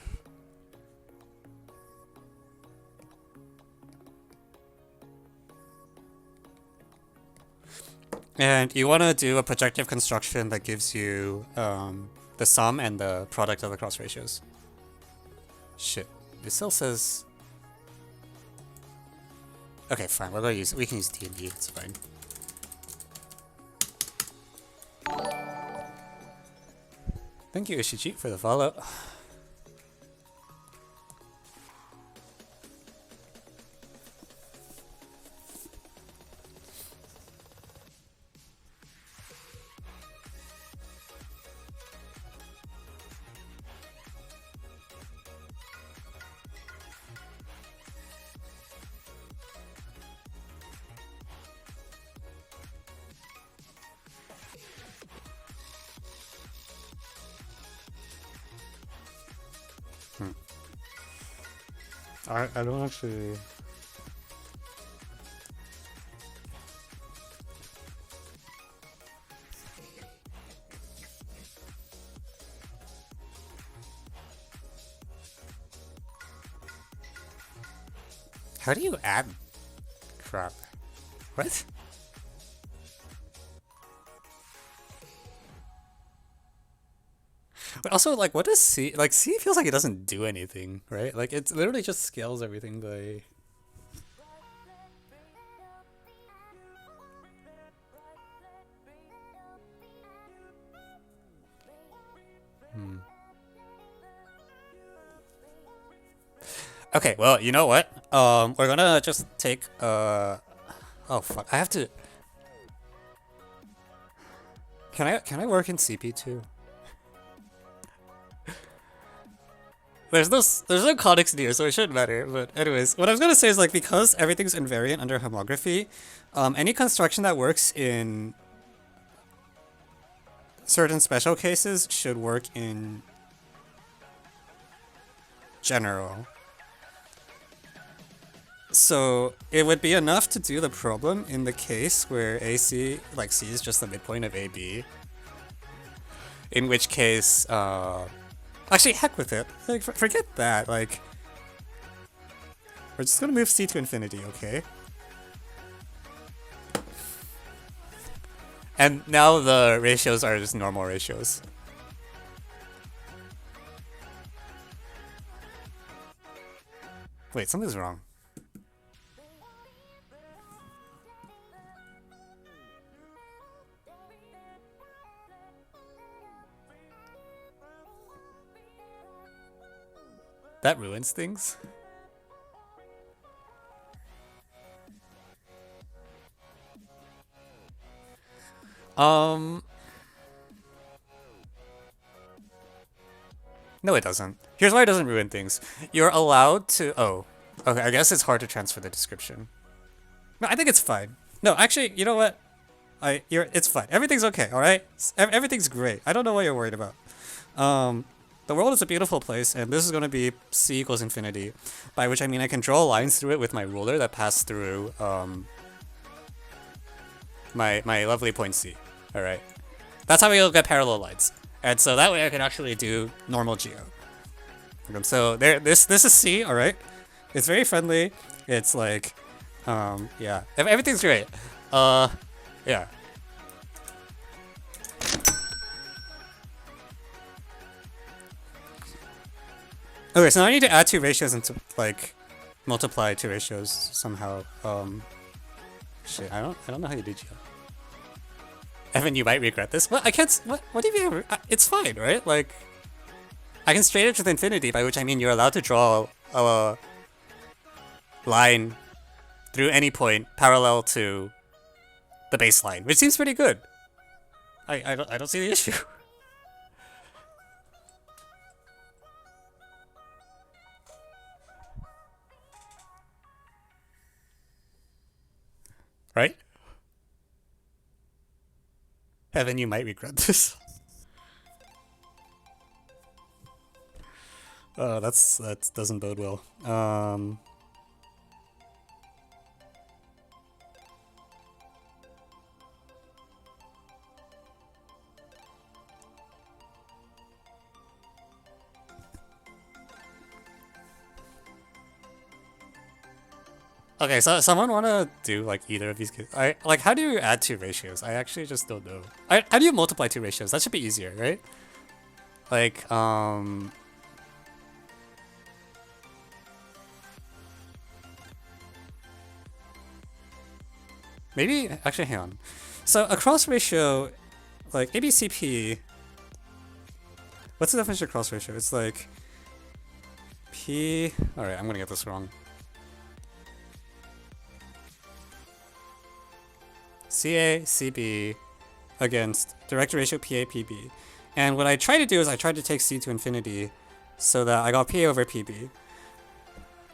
And you want to do a projective construction that gives you the sum and the product of the cross ratios. Shit, it still says... Okay, fine. We can use D and D. It's fine. Thank you, Ishiji, for the follow. I don't actually. How do you add crap? What? But also, like, what does C... Like, C feels like it doesn't do anything, right? Like, it literally just scales everything by... Okay, well, you know what? We're gonna just take, Oh, fuck. I have to... Can I work in CP2? There's no context here, so it shouldn't matter. But anyways, what I was gonna say is, like, because everything's invariant under homography, any construction that works in certain special cases should work in general. So it would be enough to do the problem in the case where AC, like, C is just the midpoint of AB. In which case, actually, heck with it. Like, forget that. Like, we're just gonna move C to infinity, okay? And now the ratios are just normal ratios. Wait, something's wrong. That ruins things. No, it doesn't. Here's why it doesn't ruin things. You're allowed to... Oh. Okay, I guess it's hard to transfer the description. No, I think it's fine. No, actually, you know what? It's fine. Everything's okay, alright? Everything's great. I don't know what you're worried about. The world is a beautiful place, and this is going to be C equals infinity. By which I mean I can draw lines through it with my ruler that pass through, my lovely point C. Alright. That's how we'll get parallel lines. And so that way I can actually do normal geo. So this is C, alright? It's very friendly. It's like, yeah. Everything's great. Yeah. Okay, so now I need to add two ratios and to, like, multiply two ratios somehow. Shit, I don't know how you do geo. Evan, you might regret this. What? I can't. What do you mean? It's fine, right? Like, I can straight edge with infinity, by which I mean you're allowed to draw a line through any point parallel to the baseline, which seems pretty good. I don't see the issue. Right? Evan, you might regret this. That doesn't bode well. Okay, so someone wanna do like either of these? Like, how do you add two ratios? I actually just don't know. How do you multiply two ratios? That should be easier, right? Like, maybe actually hang on. So a cross ratio, like ABCP. What's the definition of cross ratio? It's like P. All right, I'm gonna get this wrong. CA, CB against direct ratio PA, PB. And what I try to do is I try to take C to infinity so that I got PA over PB.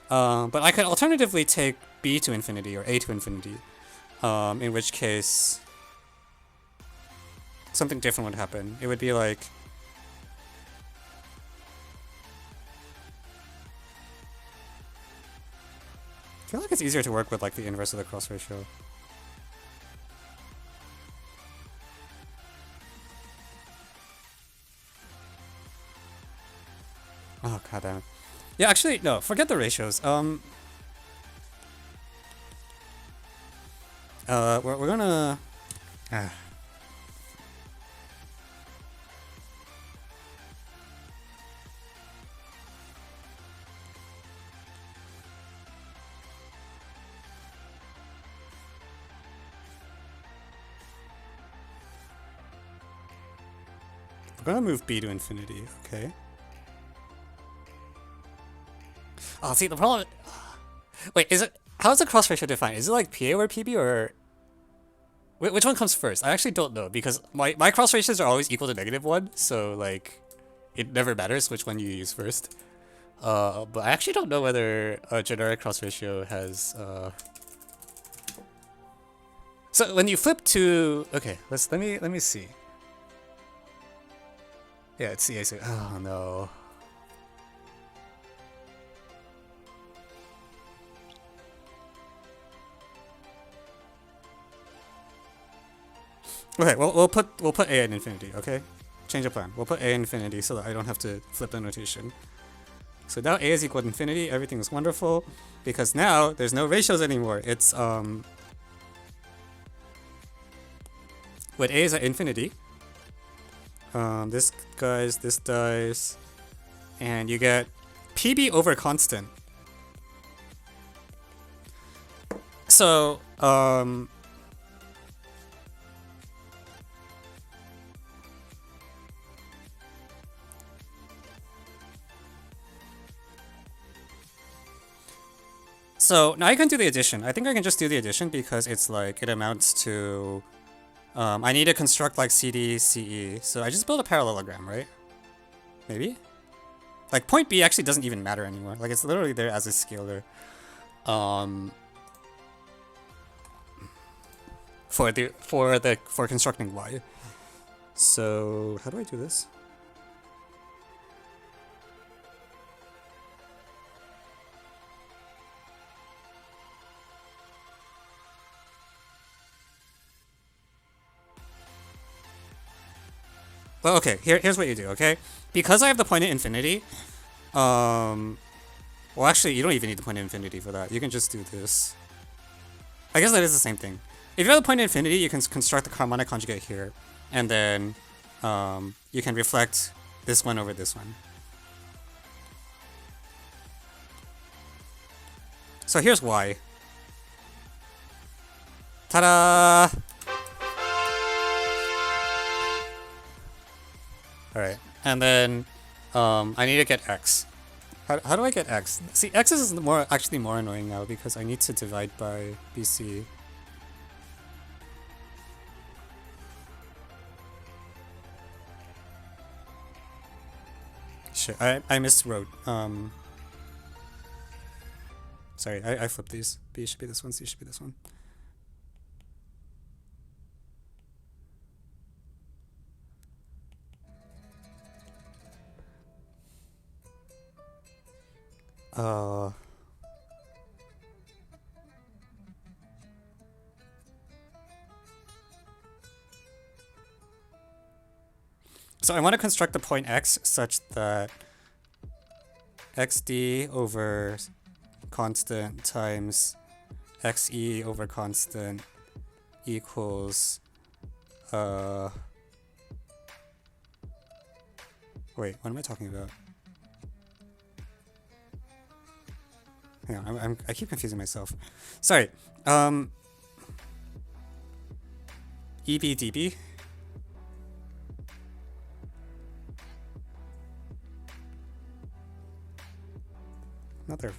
But I could alternatively take B to infinity or A to infinity, in which case something different would happen. It would be like I feel like it's easier to work with like the inverse of the cross ratio. Oh god damn it. Yeah, actually no, forget the ratios. We're gonna we're gonna move B to infinity, okay? Oh, see, the problem... Wait, is it... How is the cross ratio defined? Is it like PA over PB, or... Which one comes first? I actually don't know, because my cross ratios are always equal to -1, so, like... It never matters which one you use first. But I actually don't know whether a generic cross ratio has... So, when you flip to... Okay, let me see. Yeah, it's CA, so... Oh, no. Okay, we'll put A in infinity, okay? Change of plan. We'll put A in infinity so that I don't have to flip the notation. So now A is equal to infinity, everything is wonderful, because now there's no ratios anymore. It's when A is at infinity, this dies, and you get PB over constant. So So now I can do the addition. I think I can just do the addition because it's like, it amounts to, I need to construct like CD, CE. So I just build a parallelogram, right? Maybe? Like point B actually doesn't even matter anymore. Like it's literally there as a scalar. For constructing Y. So how do I do this? Well, okay, here's what you do, okay? Because I have the point at infinity, well, actually, you don't even need the point at infinity for that. You can just do this. I guess that is the same thing. If you have the point at infinity, you can construct the harmonic conjugate here, and then you can reflect this one over this one. So here's Y. Ta-da! Alright, and then I need to get X. How do I get X? See, X is actually more annoying now because I need to divide by BC. Shit, I miswrote. Sorry, I flipped these. B should be this one, C should be this one. So I want to construct the point X such that XD over constant times XE over constant equals wait, what am I talking about? Hang on, I keep confusing myself. Sorry. EBDB. Not there.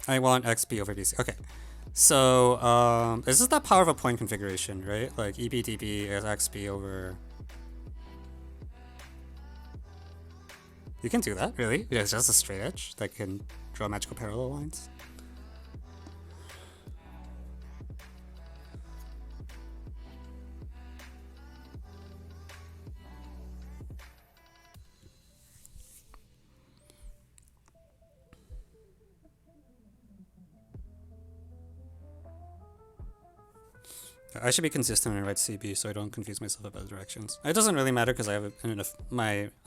I want XB over BC. Okay. So, this is the power of a point configuration, right? Like EBDB is XB over... You can do that, really? It's just a straight edge that can draw magical parallel lines. I should be consistent and write CB so I don't confuse myself about directions. It doesn't really matter because I have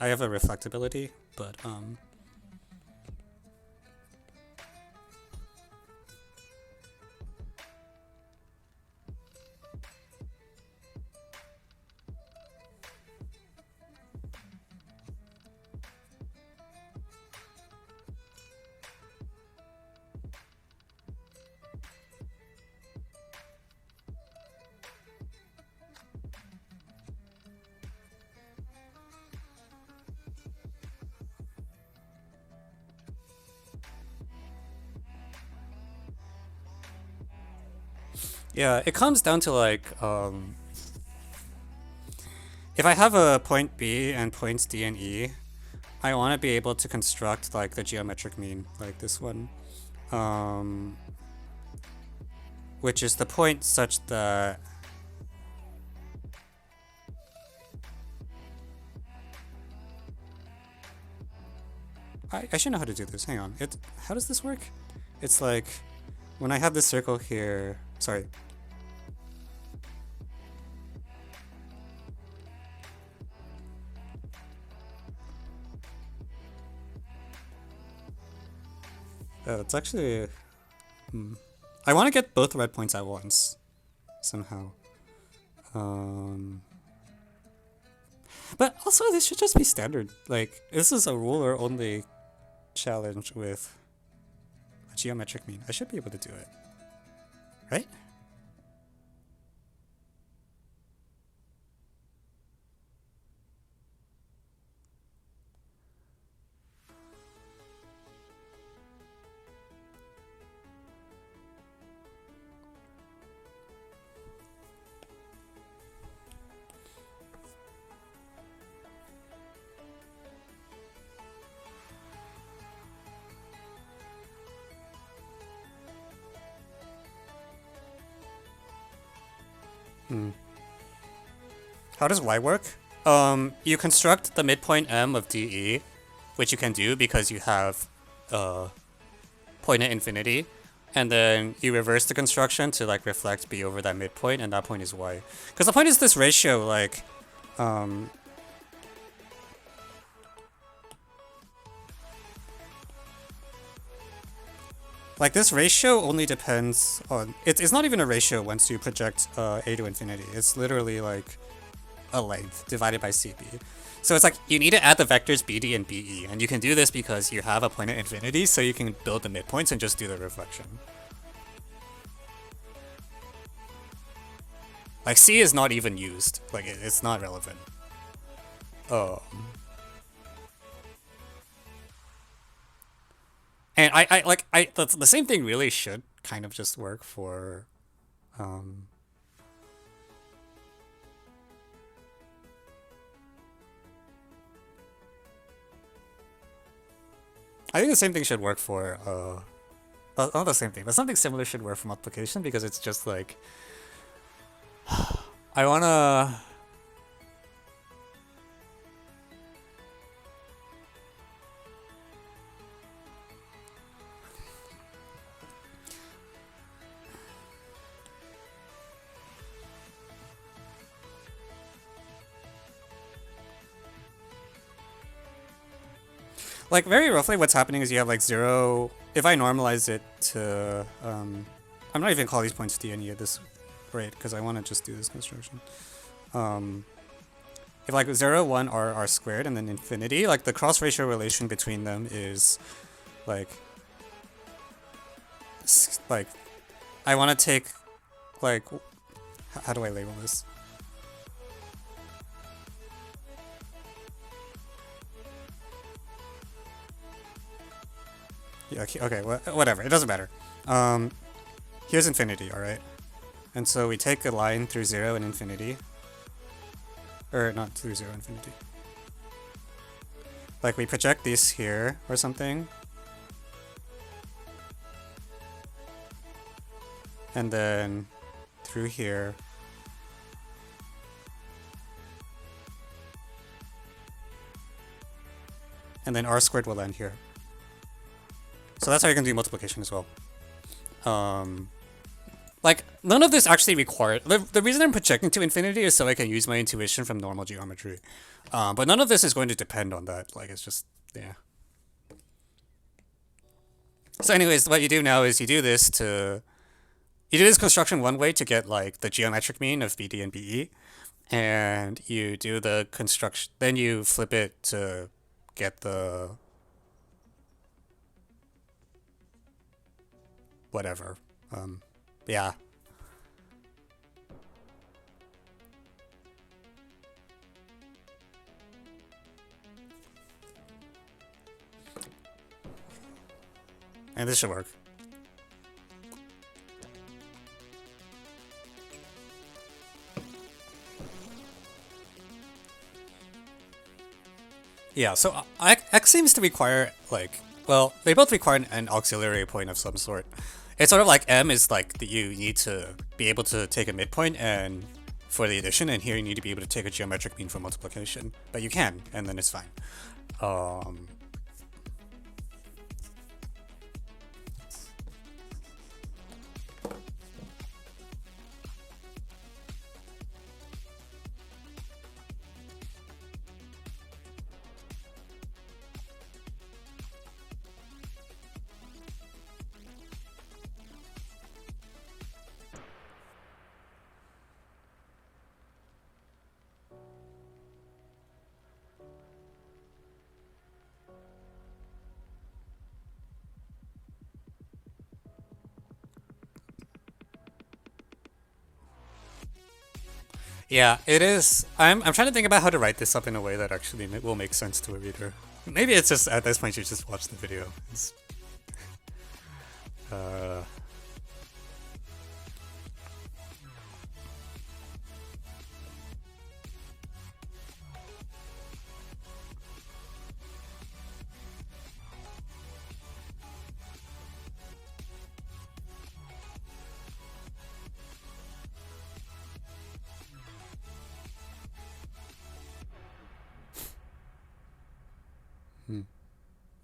I have a reflectability, but yeah, it comes down to like if I have a point B and points D and E, I want to be able to construct like the geometric mean, like this one, which is the point such that I should know how to do this. Hang on. How does this work? It's like when I have this circle here. Sorry. It's actually. I want to get both red points at once, somehow. But also, this should just be standard. Like, this is a ruler only challenge with a geometric mean. I should be able to do it. Right? How does Y work? You construct the midpoint M of DE, which you can do because you have point at infinity, and then you reverse the construction to like reflect B over that midpoint, and that point is Y. Because the point is this ratio, like, like this ratio only depends on it's not even a ratio once you project A to infinity. It's literally like a length divided by CB. So it's like you need to add the vectors BD and BE, and you can do this because you have a point at infinity, so you can build the midpoints and just do the reflection. Like C is not even used. Like it's not relevant. And the same thing really should kind of just work for I think the same thing should work for not the same thing, but something similar should work for multiplication, because it's just like I wanna like very roughly what's happening is you have like 0. If I normalize it to I'm not even call these points D and E at this rate because I want to just do this construction. If like 0, 1 are R squared and then infinity, like the cross ratio relation between them is like I want to take like how do I label this? Yeah, okay, whatever. It doesn't matter. Here's infinity, alright? And so we take a line through 0 and infinity. Or not through 0 infinity. Like we project these here or something. And then through here. And then R squared will end here. So that's how you can do multiplication as well. Like, none of this actually required. The reason I'm projecting to infinity is so I can use my intuition from normal geometry. But none of this is going to depend on that. Like, it's just, yeah. So, anyways, what you do now is you do this construction one way to get, like, the geometric mean of BD and BE. And you do the construction, then you flip it to get the whatever. Yeah. And this should work. Yeah, so X seems to require, like, well, they both require an auxiliary point of some sort. It's sort of like M is like you need to be able to take a midpoint and for the addition, and here you need to be able to take a geometric mean for multiplication. But you can, and then it's fine. Um, Yeah, it is. I'm trying to think about how to write this up in a way that actually will make sense to a reader. Maybe it's just at this point you just watch the video. Uh,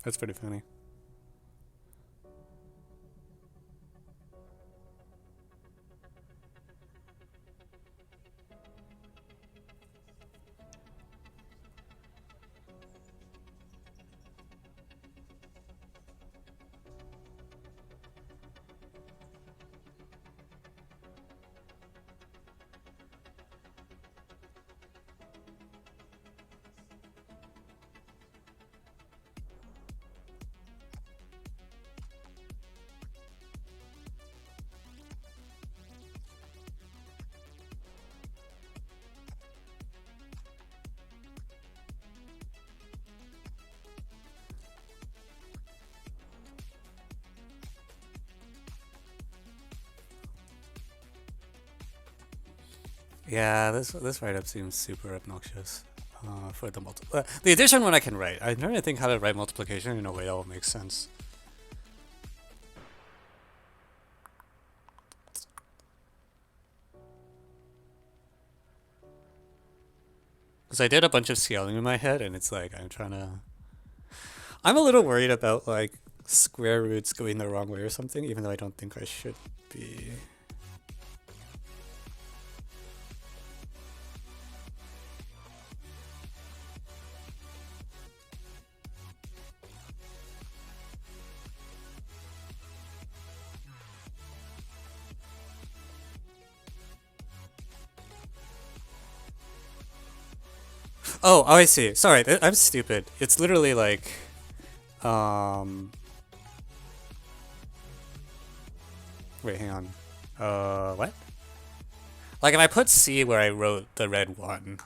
that's pretty funny. Yeah, this write up seems super obnoxious. For the addition one I can write. I'm trying to think how to write multiplication in a way that will make sense. Because I did a bunch of scaling in my head, and it's like I'm a little worried about like square roots going the wrong way or something, even though I don't think I should be. Oh, I see. Sorry, I'm stupid. It's literally like, um, wait, hang on. What? Like if I put C where I wrote the red one.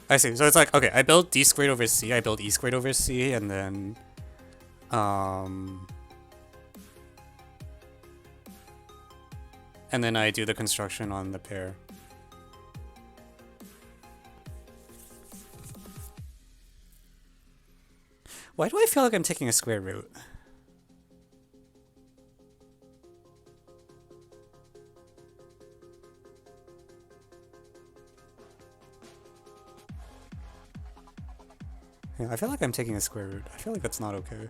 I see. So it's like, okay, I build D squared over C, I build E squared over C, and then, um, and then I do the construction on the pair. Why do I feel like I'm taking a square root? Yeah, I feel like I'm taking a square root. I feel like that's not okay.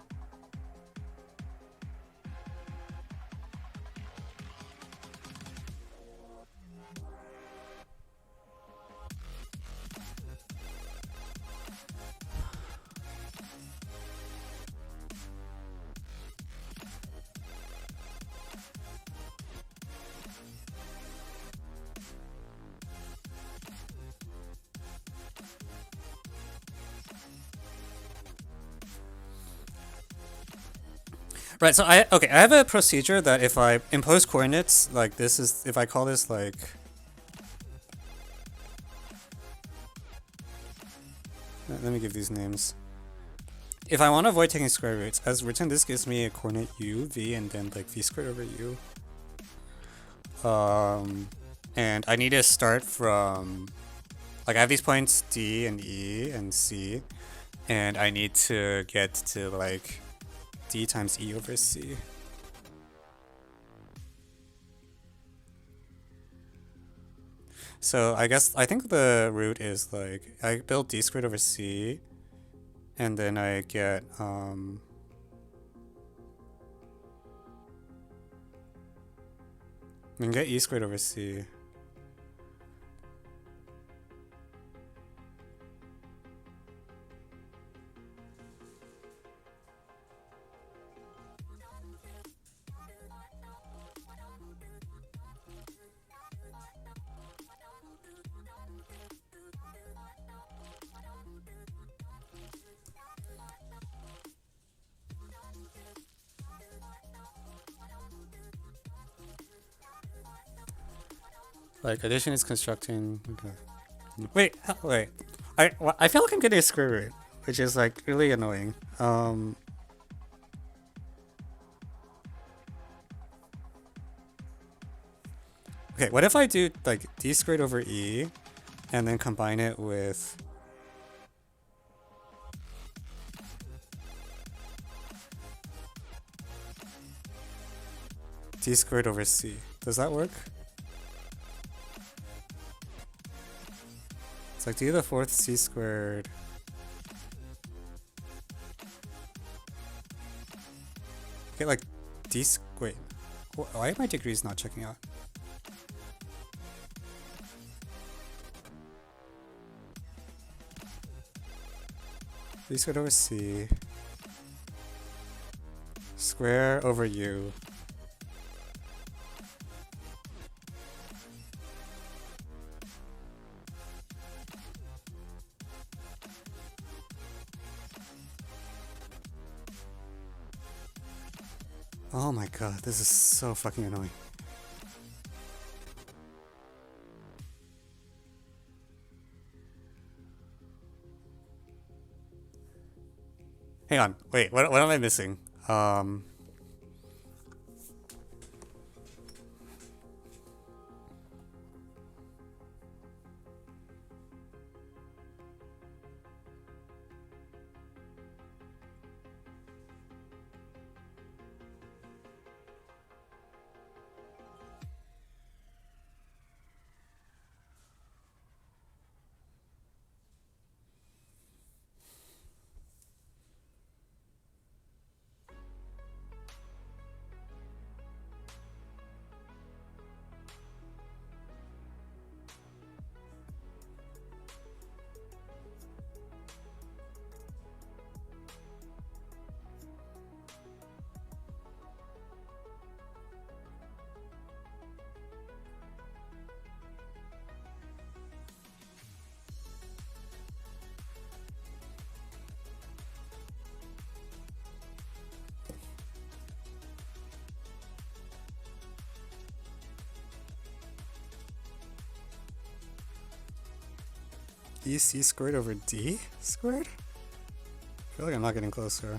Right, so I have a procedure that if I impose coordinates, like this is, if I call this like, let me give these names. If I want to avoid taking square roots, as written, this gives me a coordinate u, v, and then like v squared over u. And I need to start from, like I have these points D and E and C, and I need to get to like D times E over C. So I think the root is like, I build D squared over C, and then I get, I can get E squared over C. Like addition is constructing. Okay. Wait. I feel like I'm getting a square root, which is like really annoying. Okay, what if I do like D squared over E, and then combine it with D squared over C? Does that work? It's like D to the fourth C squared. Okay, like D wait. Why are my degrees not checking out? D squared over C. Square over U. Oh my god, this is so fucking annoying. Hang on, wait, what am I missing? EC squared over D squared? I feel like I'm not getting closer.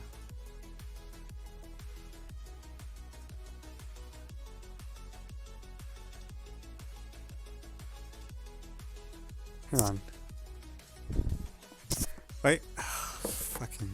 Hang on. Wait. Fucking.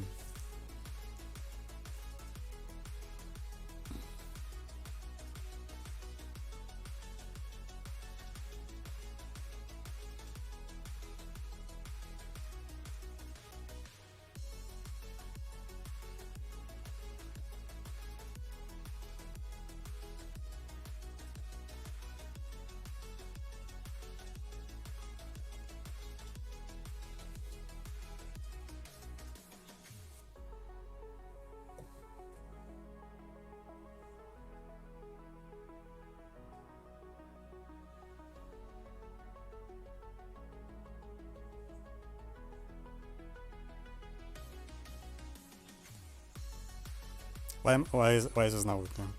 Why is this not working?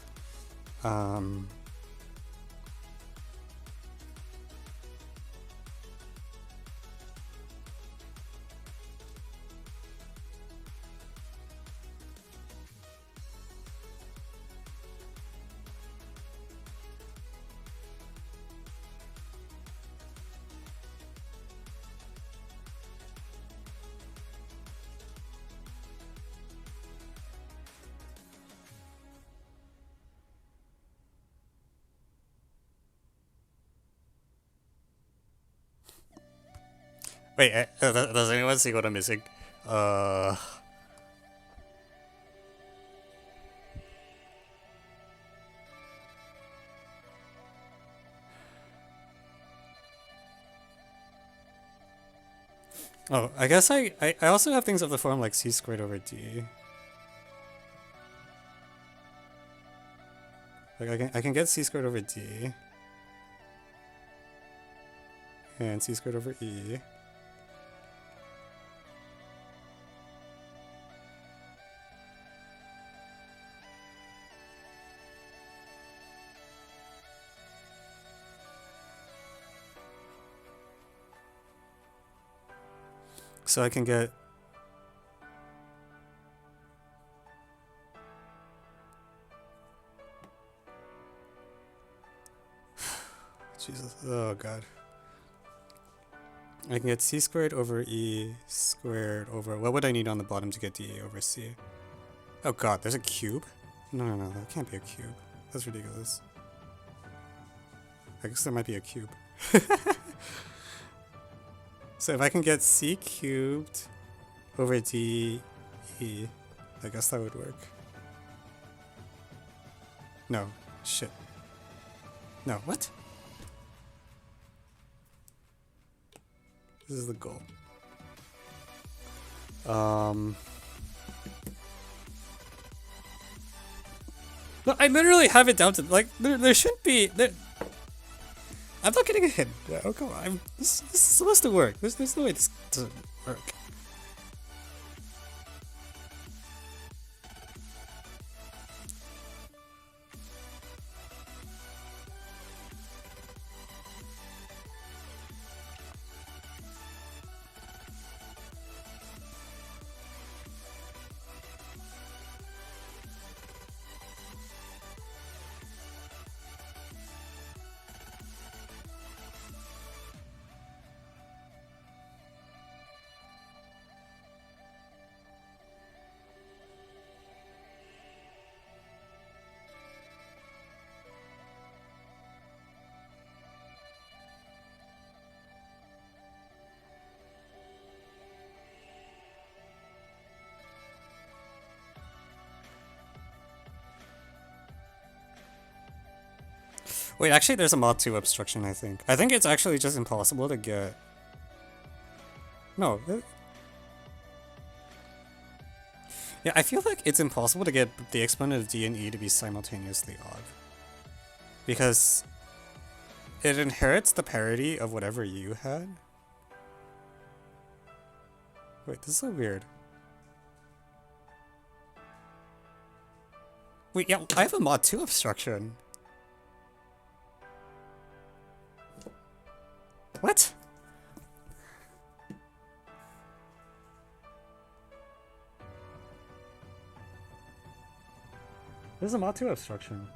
Wait, does anyone see what I'm missing? Oh, I guess I also have things of the form like c squared over d. Like I can get c squared over d. And c squared over e. So I can get Jesus, oh god. I can get c squared over e squared over, what would I need on the bottom to get d over c? Oh god, there's a cube? No, that can't be a cube. That's ridiculous. I guess there might be a cube. So if I can get c cubed over d e, I guess that would work. No, shit. No, what? This is the goal. No, I literally have it down to, like, there shouldn't be, I'm not getting a hint. Oh, come on. This is supposed to work. There's no way this doesn't work. Wait, actually there's a mod 2 obstruction, I think. I think it's actually just impossible to get... No. Yeah, I feel like it's impossible to get the exponent of d and e to be simultaneously odd. Because it inherits the parity of whatever you had. Wait, this is so weird. Wait, yeah, I have a mod 2 obstruction. What? There's a mod 2 obstruction.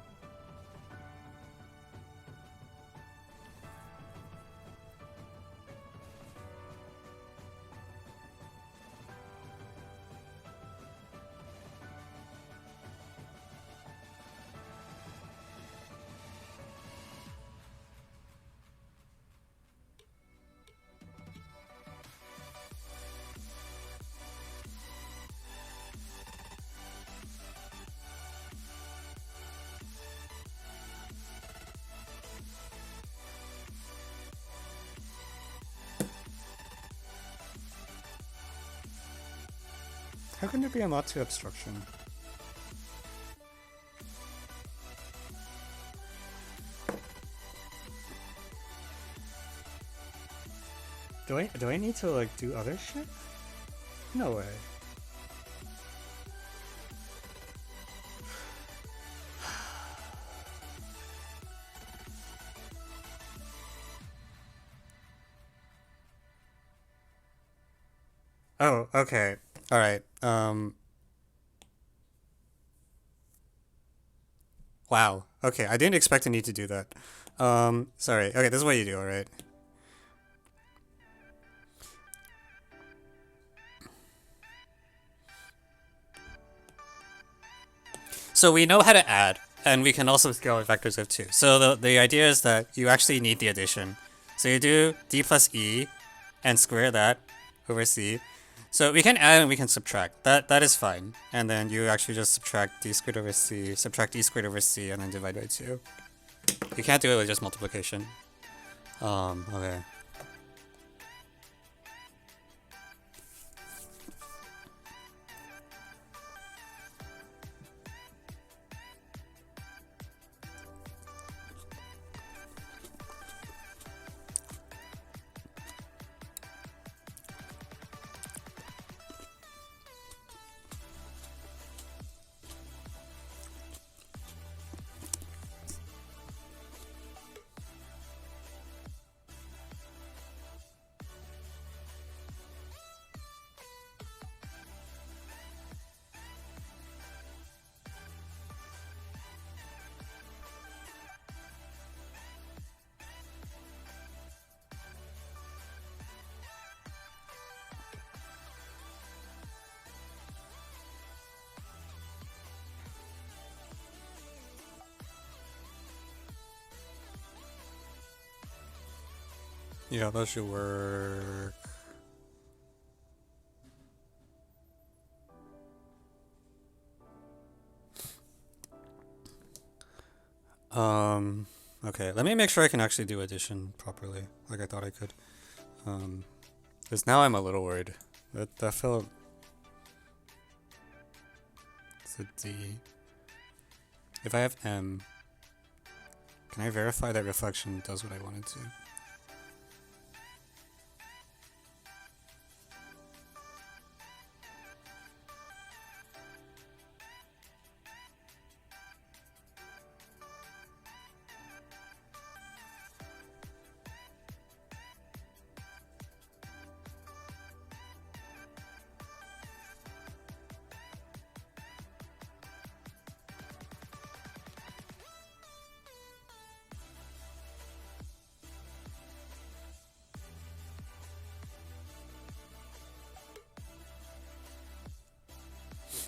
How can there be a mod to obstruction? Do I need to like do other shit? No way. Oh, okay. All right. Wow. Okay, I didn't expect to need to do that. Sorry. Okay, this is what you do, all right? So we know how to add, and we can also scale with vectors of 2. So the idea is that you actually need the addition. So you do d plus e and square that over c. So we can add and we can subtract. That is fine. And then you actually just subtract d squared over c, subtract d squared over c, and then divide by 2. You can't do it with just multiplication. Okay. Yeah, that should work. Okay, let me make sure I can actually do addition properly, like I thought I could. Because now I'm a little worried. That felt... It's a D. If I have M, can I verify that reflection does what I want it to?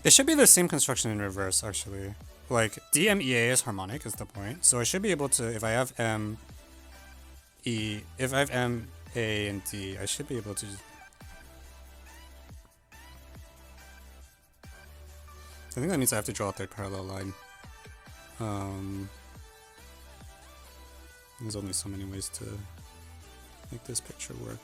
It should be the same construction in reverse, actually. Like, DMEA is harmonic, is the point. So I should be able to, if I have M, E, if I have M, A, and D, I should be able to... I think that means I have to draw a third parallel line. There's only so many ways to make this picture work.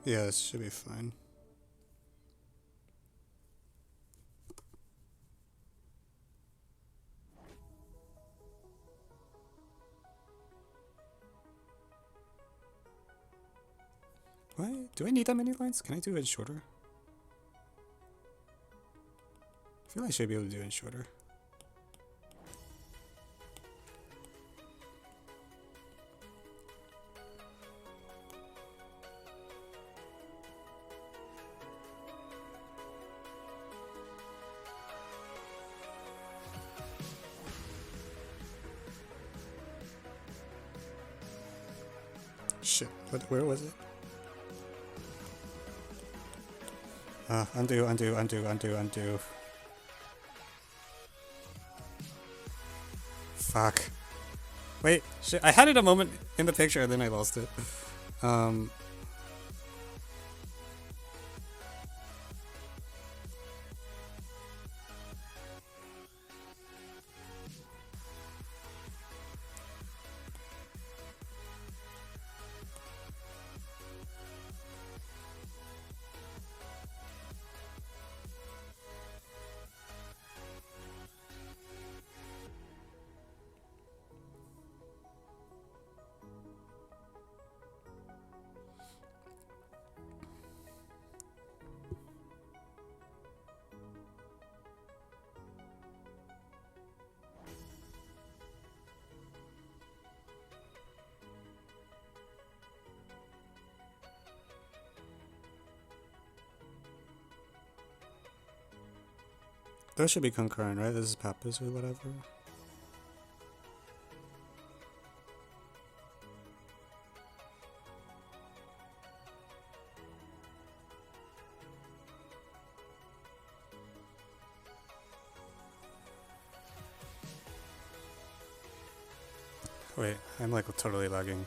Yeah, this should be fine. What? Do I need that many lines? Can I do it shorter? I feel like I should be able to do it shorter. Shit, where was it? Undo. Fuck. Wait, shit, I had it a moment in the picture and then I lost it. Those should be concurrent, right? This is Pappas or whatever. Wait, I'm like totally lagging.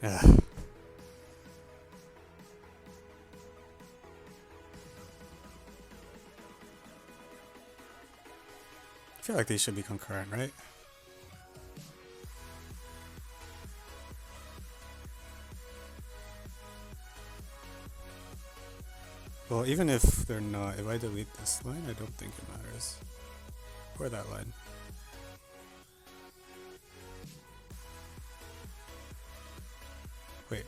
Ugh. I feel like these should be concurrent, right? Well, even if they're not, if I delete this line, I don't think it matters. Or that line. Wait.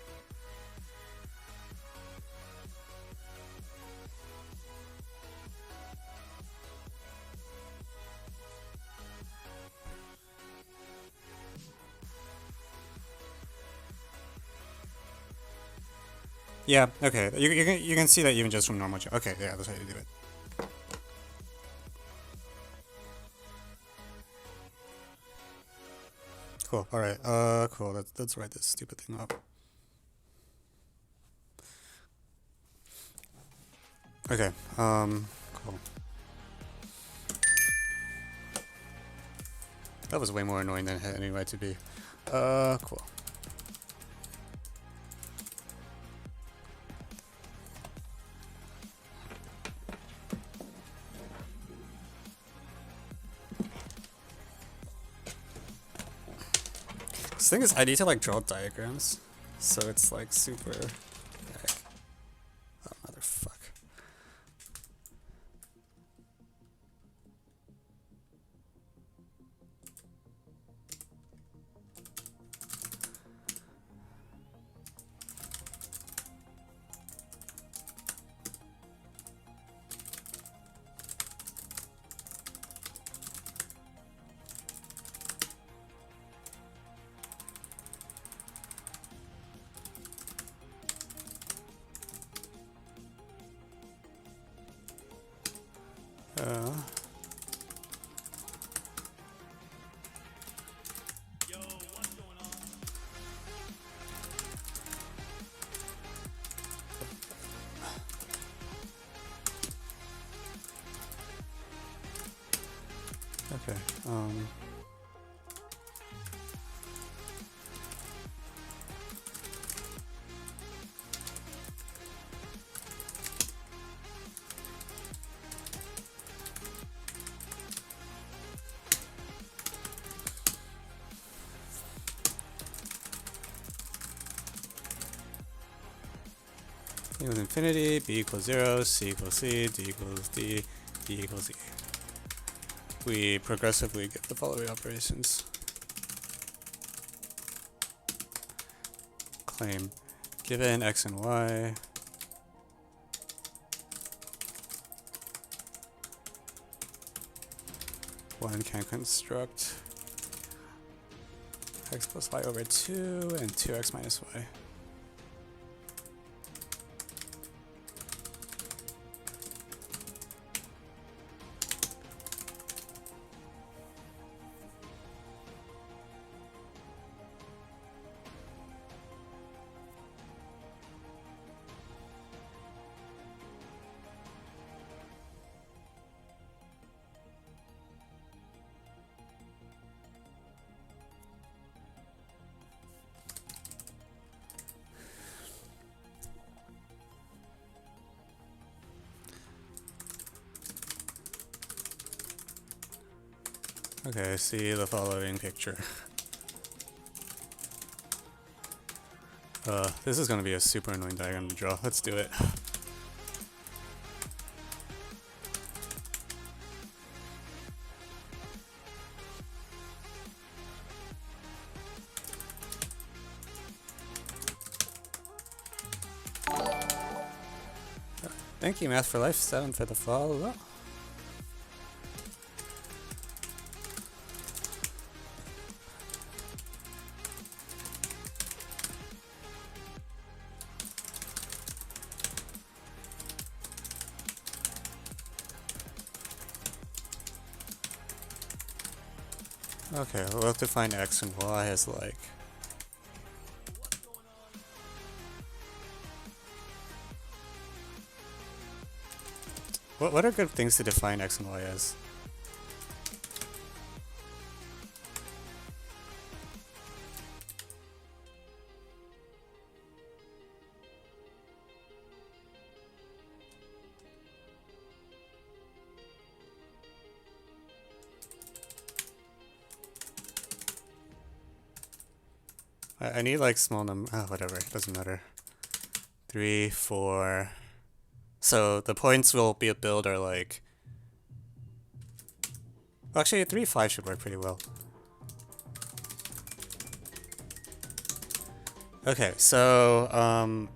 Yeah, okay. You can see that even just from normal. Okay, yeah, that's how you do it. Cool. All right. Cool. Let's write this stupid thing up. Okay. Cool. That was way more annoying than it had any right to be. Cool. The thing is, I need to like draw diagrams, so it's like super. Oh motherfuck. Okay. A with infinity, b equals 0, c equals c, d equals d, d equals e. We progressively get the following operations. Claim, given x and y, one can construct x plus y over 2 and 2x minus y. Okay, see the following picture. This is gonna be a super annoying diagram to draw. Let's do it. Thank you, Math for Life 7 for the follow. Okay, we'll have to find x and y as like. What are good things to define x and y as? I need like small number. Oh, whatever. It doesn't matter. 3, 4. So the points we'll be build are like. Well, actually, 3, 5 should work pretty well. Okay, so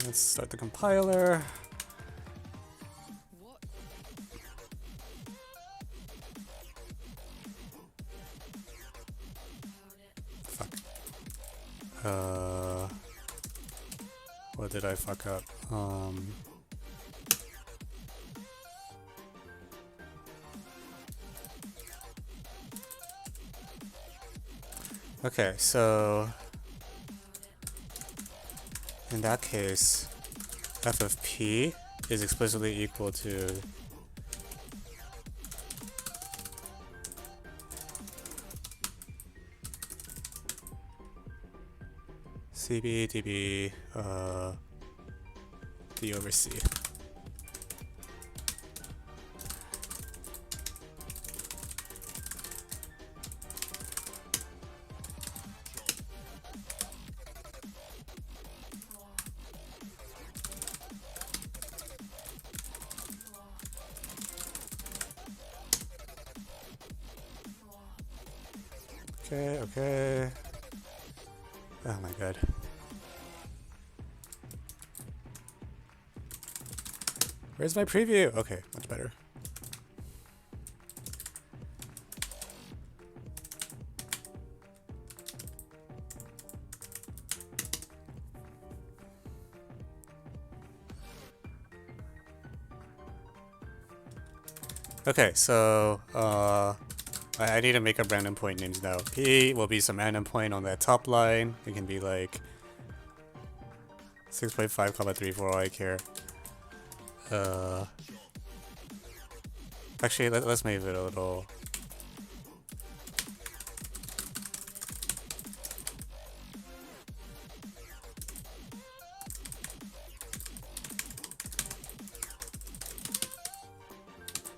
let's start the compiler. Fuck. What did I fuck up? Okay, so in that case, f of p is explicitly equal to CB dB d over c. Okay, okay. Oh my god. Where's my preview? Okay, much better. Okay, so I need to make up random point names now. P will be some random point on that top line. It can be like 6.5, 3 for all I care. Actually, let's make it a little.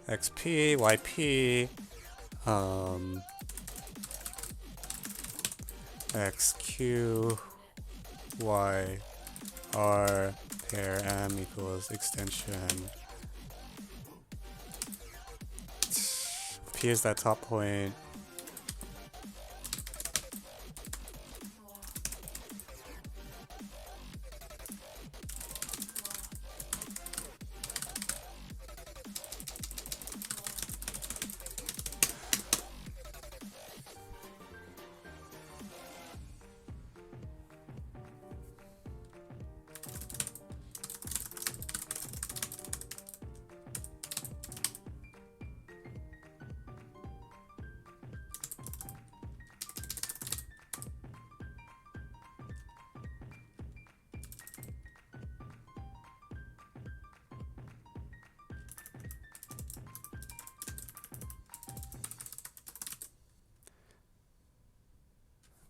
XP, YP, XQ, Y, R, pair M equals extension. P is that top point.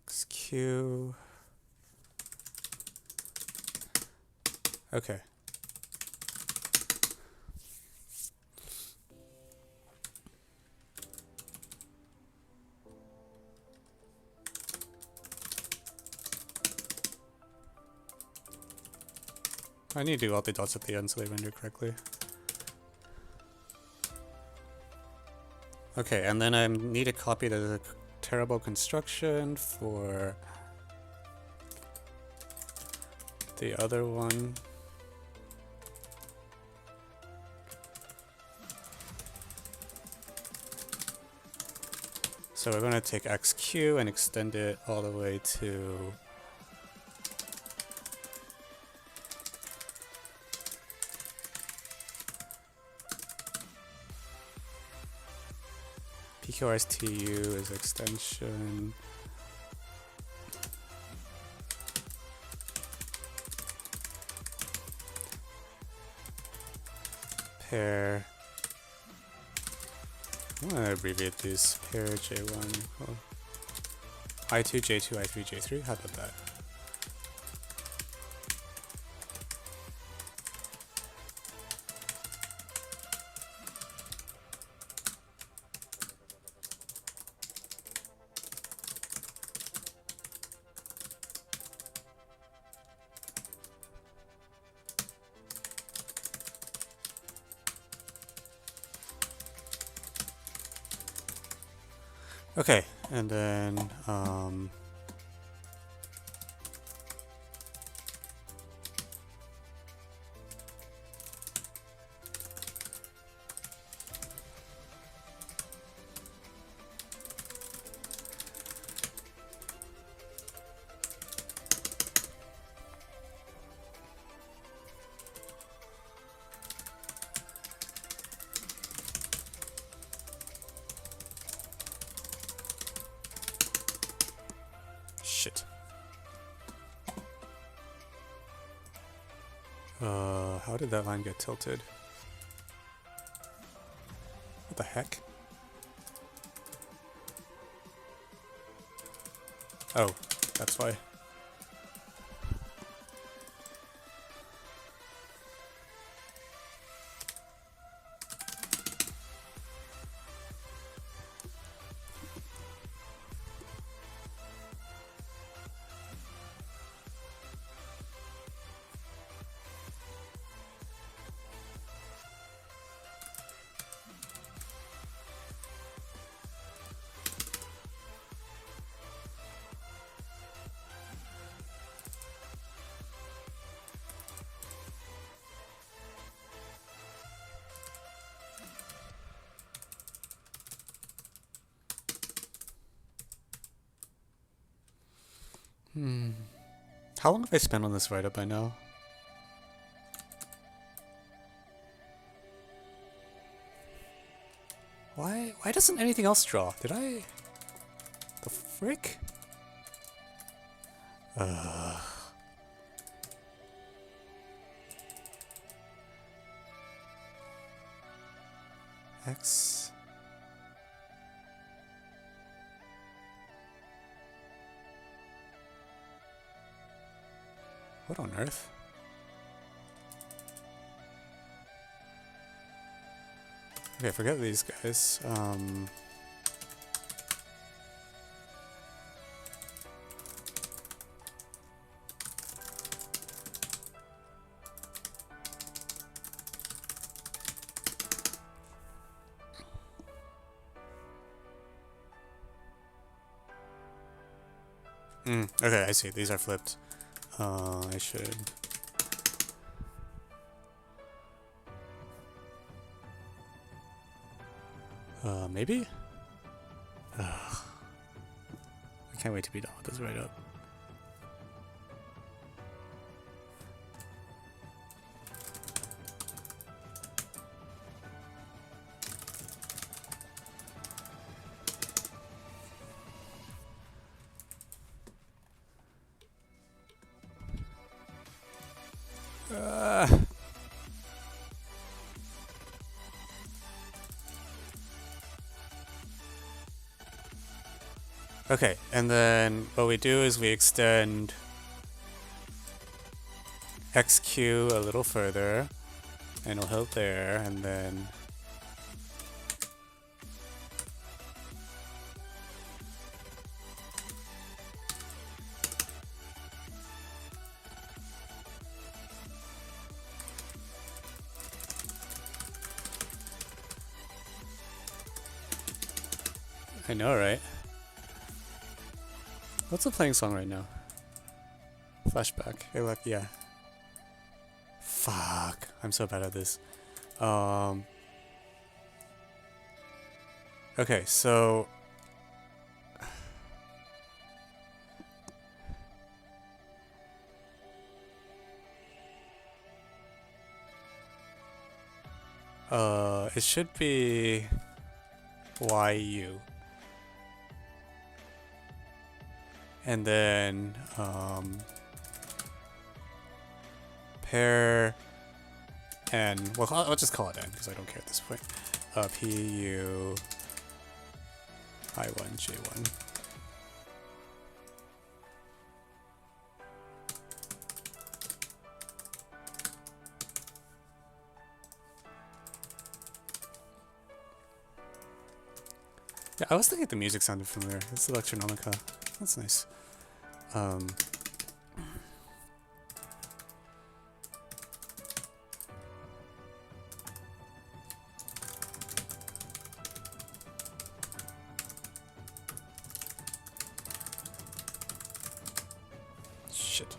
XQ. Okay. I need to do all the dots at the end so they render correctly. Okay, and then I need to copy the terrible construction for the other one. So we're going to take XQ and extend it all the way to PQRSTU is extension. Pair. I'm gonna abbreviate these. Pair J1. Oh. I2, J2, I3, J3. How about that? Okay, and then shit. How did that line get tilted? What the heck? Oh, that's why. How long have I spent on this write-up by now? Why doesn't anything else draw? Did I... The frick? X... What on earth? Okay, forget these guys. Okay, I see. These are flipped. I should... maybe? I can't wait to be done with this write-up. Okay, and then what we do is we extend XQ a little further, and it'll hit there, and then I know, right? What's the playing song right now? Flashback. Yeah. Fuck. I'm so bad at this. Okay, so... it should be... YU. And then pair and well, I'll just call it N because I don't care at this point. PU I1 J1. Yeah, I was thinking the music sounded familiar. It's Electronomica. That's nice. Shit.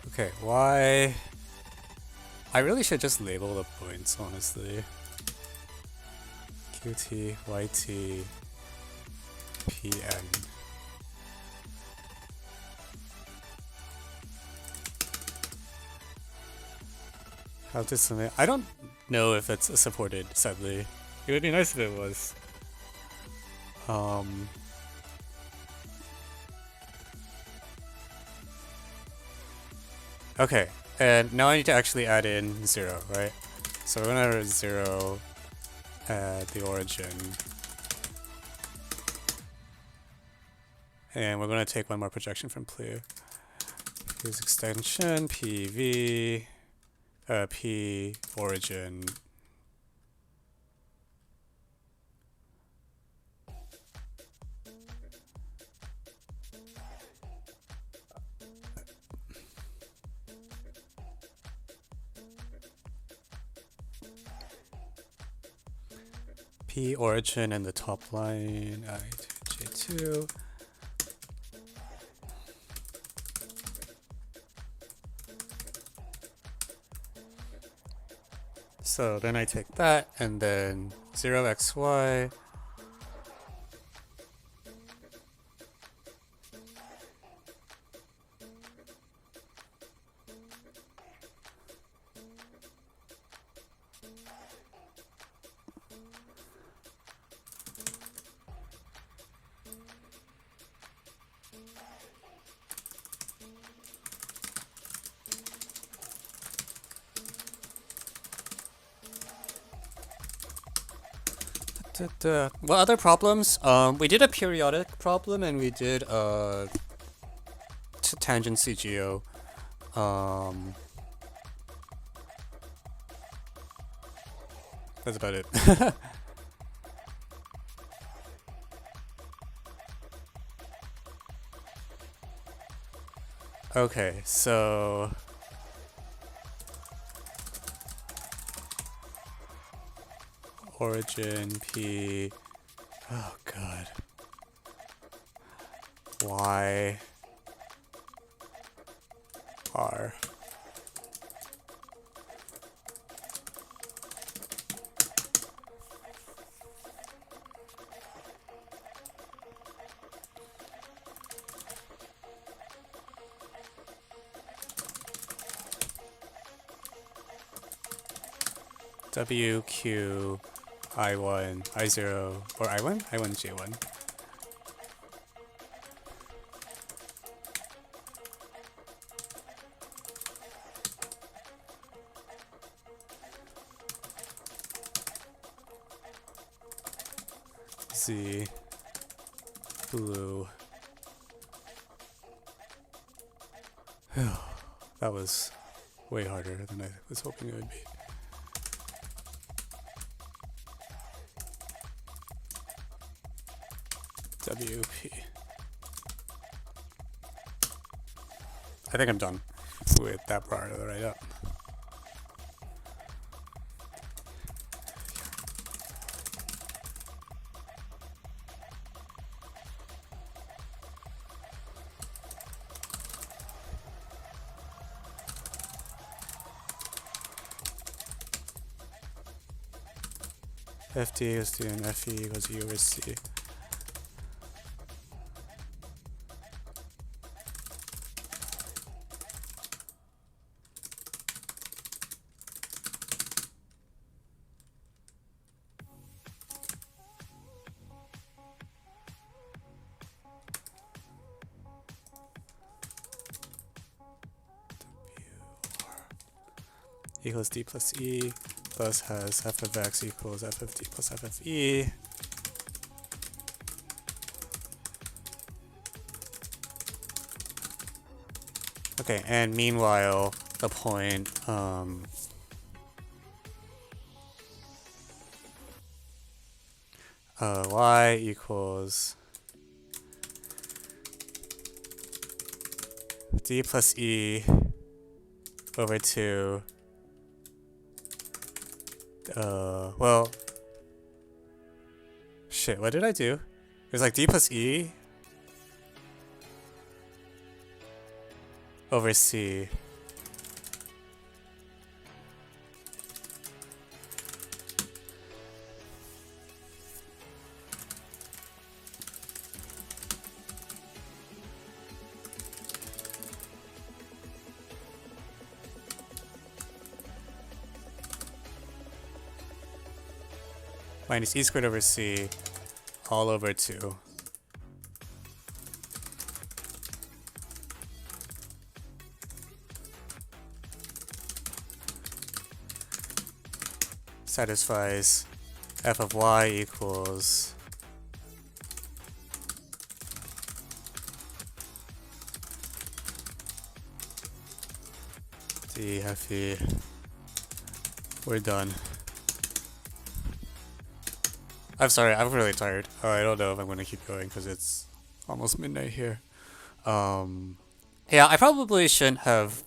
Okay, why? I really should just label the points, honestly. QT, YT, PN. How to submit? I don't know if it's supported, sadly. It would be nice if it was. Okay, and now I need to actually add in 0, right? So we're gonna 0 at the origin. And we're gonna take one more projection from Plu. Use extension, PV, P origin. P origin and the top line, I2, J2. So then I take that and then 0xy. What other problems? We did a periodic problem and we did tangent CGO. That's about it. Okay, so origin P, oh god, Y R. W, Q, I1, I0, or I1? I1, J1. Z, blue. That was way harder than I was hoping it would be. WP. I think I'm done with that part of the write-up. FD is D and FE equals E over C. Equals D plus E plus has f of x equals f of D plus f of E. Okay, and meanwhile, the point y equals D plus E over 2. Well, shit, what did I do? It was like D plus E over C. Minus E squared over C all over 2. Satisfies f of y equals D f e. We're done. I'm sorry, I'm really tired. I don't know if I'm going to keep going because it's almost midnight here. Yeah, I probably shouldn't have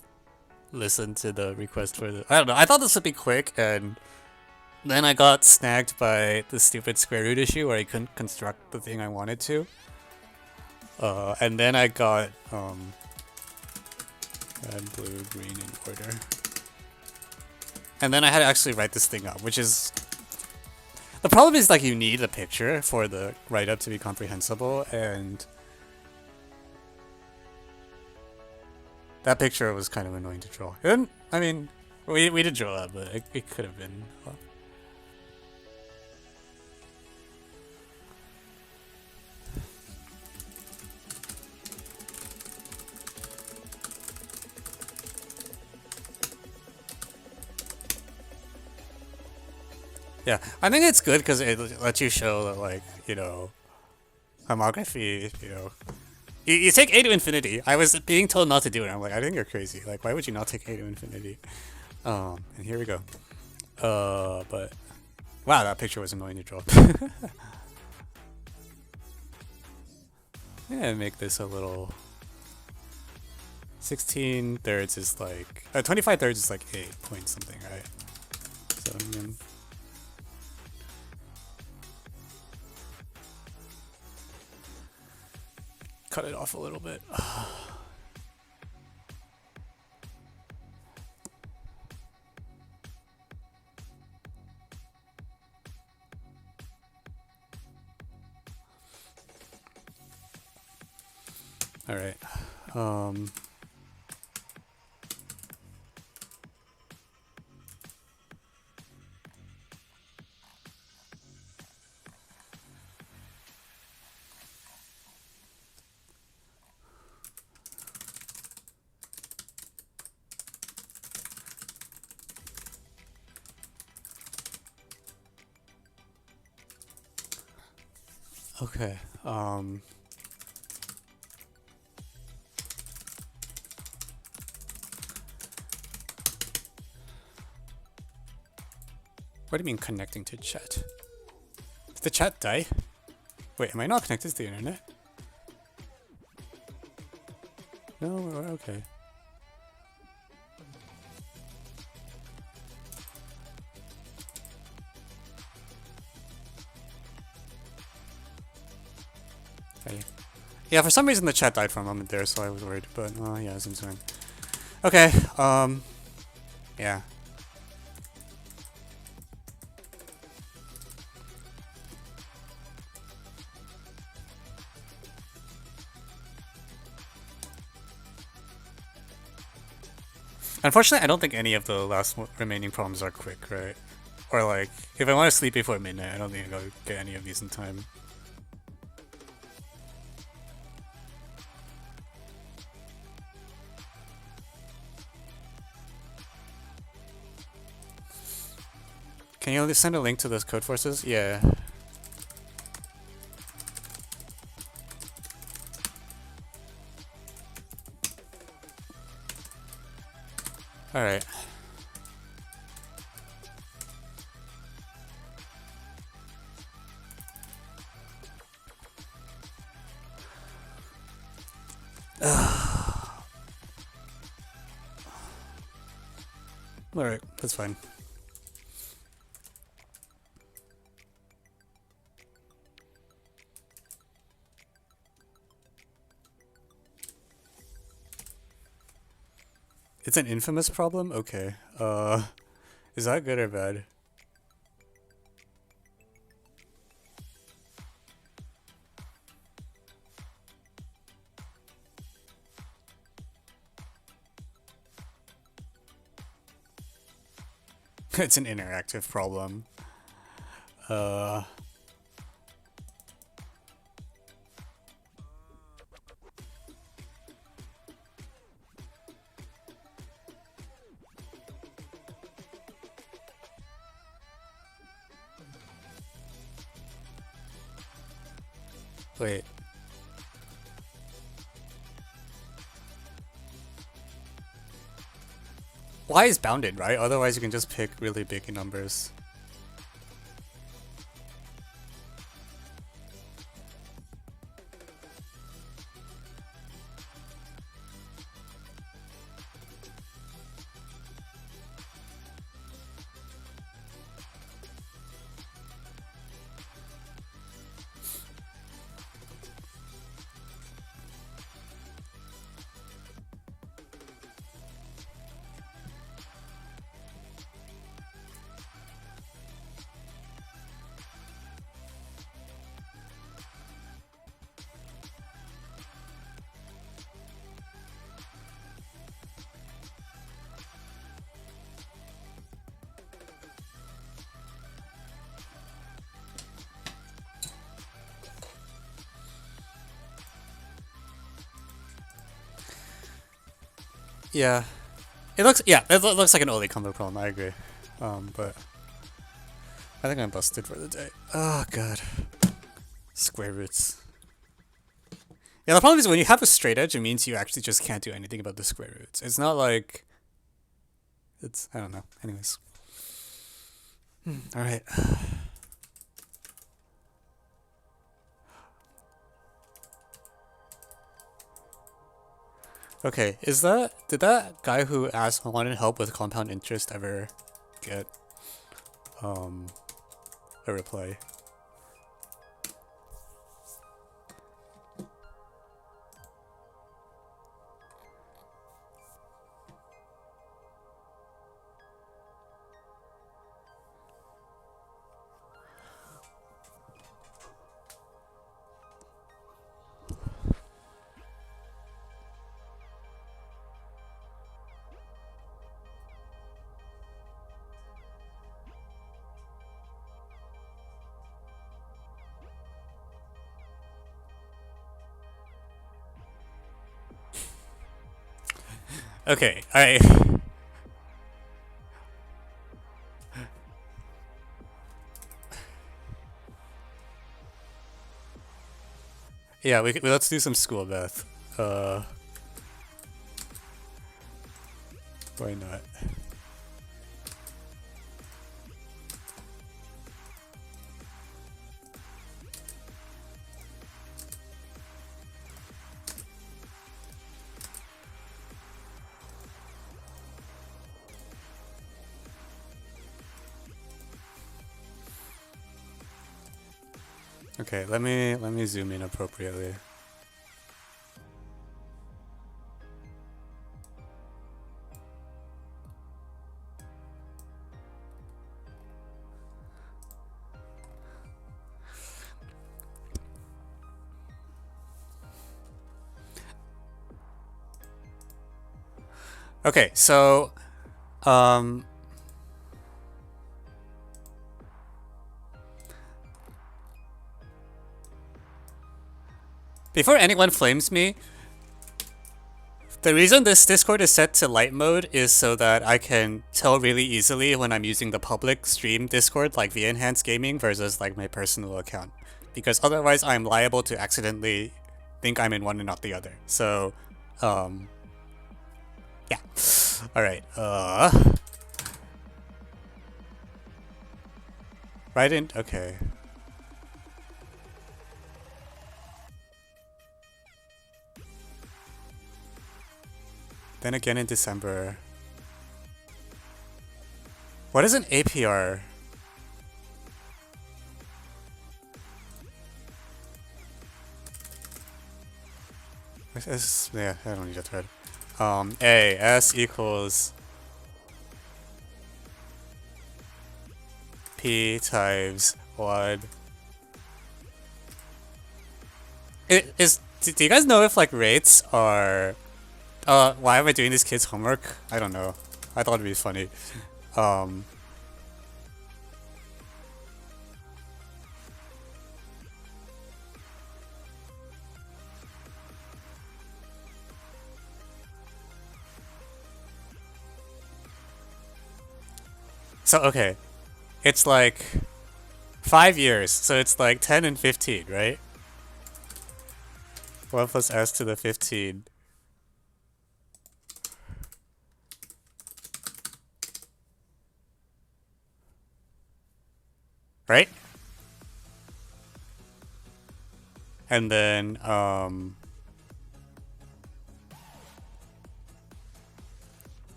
listened to the request for the... I don't know, I thought this would be quick, and then I got snagged by the stupid square root issue where I couldn't construct the thing I wanted to. And then I got red, blue, green in order. And then I had to actually write this thing up, which is... The problem is, like, you need a picture for the write-up to be comprehensible, and that picture was kind of annoying to draw. And, I mean, we did draw that, but it could have been... Yeah, I think it's good because it lets you show that, like, you know, homography, you know. You take A to infinity. I was being told not to do it. I'm like, I think you're crazy. Like, why would you not take A to infinity? And here we go. But, wow, that picture was annoying to draw. Yeah, make this a little... 16 thirds is like... 25 thirds is like 8 point something, right? So, again... Cut it off a little bit. All right. Okay. What do you mean connecting to chat? Did the chat die? Wait, am I not connected to the internet? No, we're okay. Okay. Yeah, for some reason the chat died for a moment there, so I was worried, but yeah, it seems fine. Okay, yeah. Unfortunately, I don't think any of the last remaining problems are quick, right? Or like, if I want to sleep before midnight, I don't think I'll get any of these in time. Can you send a link to those code forces? Yeah. Alright. Alright, that's fine. It's an infamous problem? Okay. Is that good or bad? It's an interactive problem. Wait. Y is bounded, right? Otherwise you can just pick really big numbers. Yeah. It looks like an only combo problem, I agree. But I think I'm busted for the day. Oh god. Square roots. Yeah, the problem is when you have a straight edge, it means you actually just can't do anything about the square roots. It's not like I don't know. Anyways. Alright. Okay, did that guy who wanted help with compound interest ever get a reply? Okay, yeah, let's do some school math. Why not? Okay, let me zoom in appropriately. Okay, so before anyone flames me, the reason this Discord is set to light mode is so that I can tell really easily when I'm using the public stream Discord like via Enhanced Gaming versus like my personal account. Because otherwise I'm liable to accidentally think I'm in one and not the other. So, yeah. Alright, right in, okay. Then again in December. What is an APR? Yeah, I don't need that thread. S equals P times 1. Do you guys know if like rates are why am I doing this kid's homework? I don't know. I thought it'd be funny. So okay, it's like 5 years, so it's like 10 and 15, right? 1 plus s to the 15. Right? And then,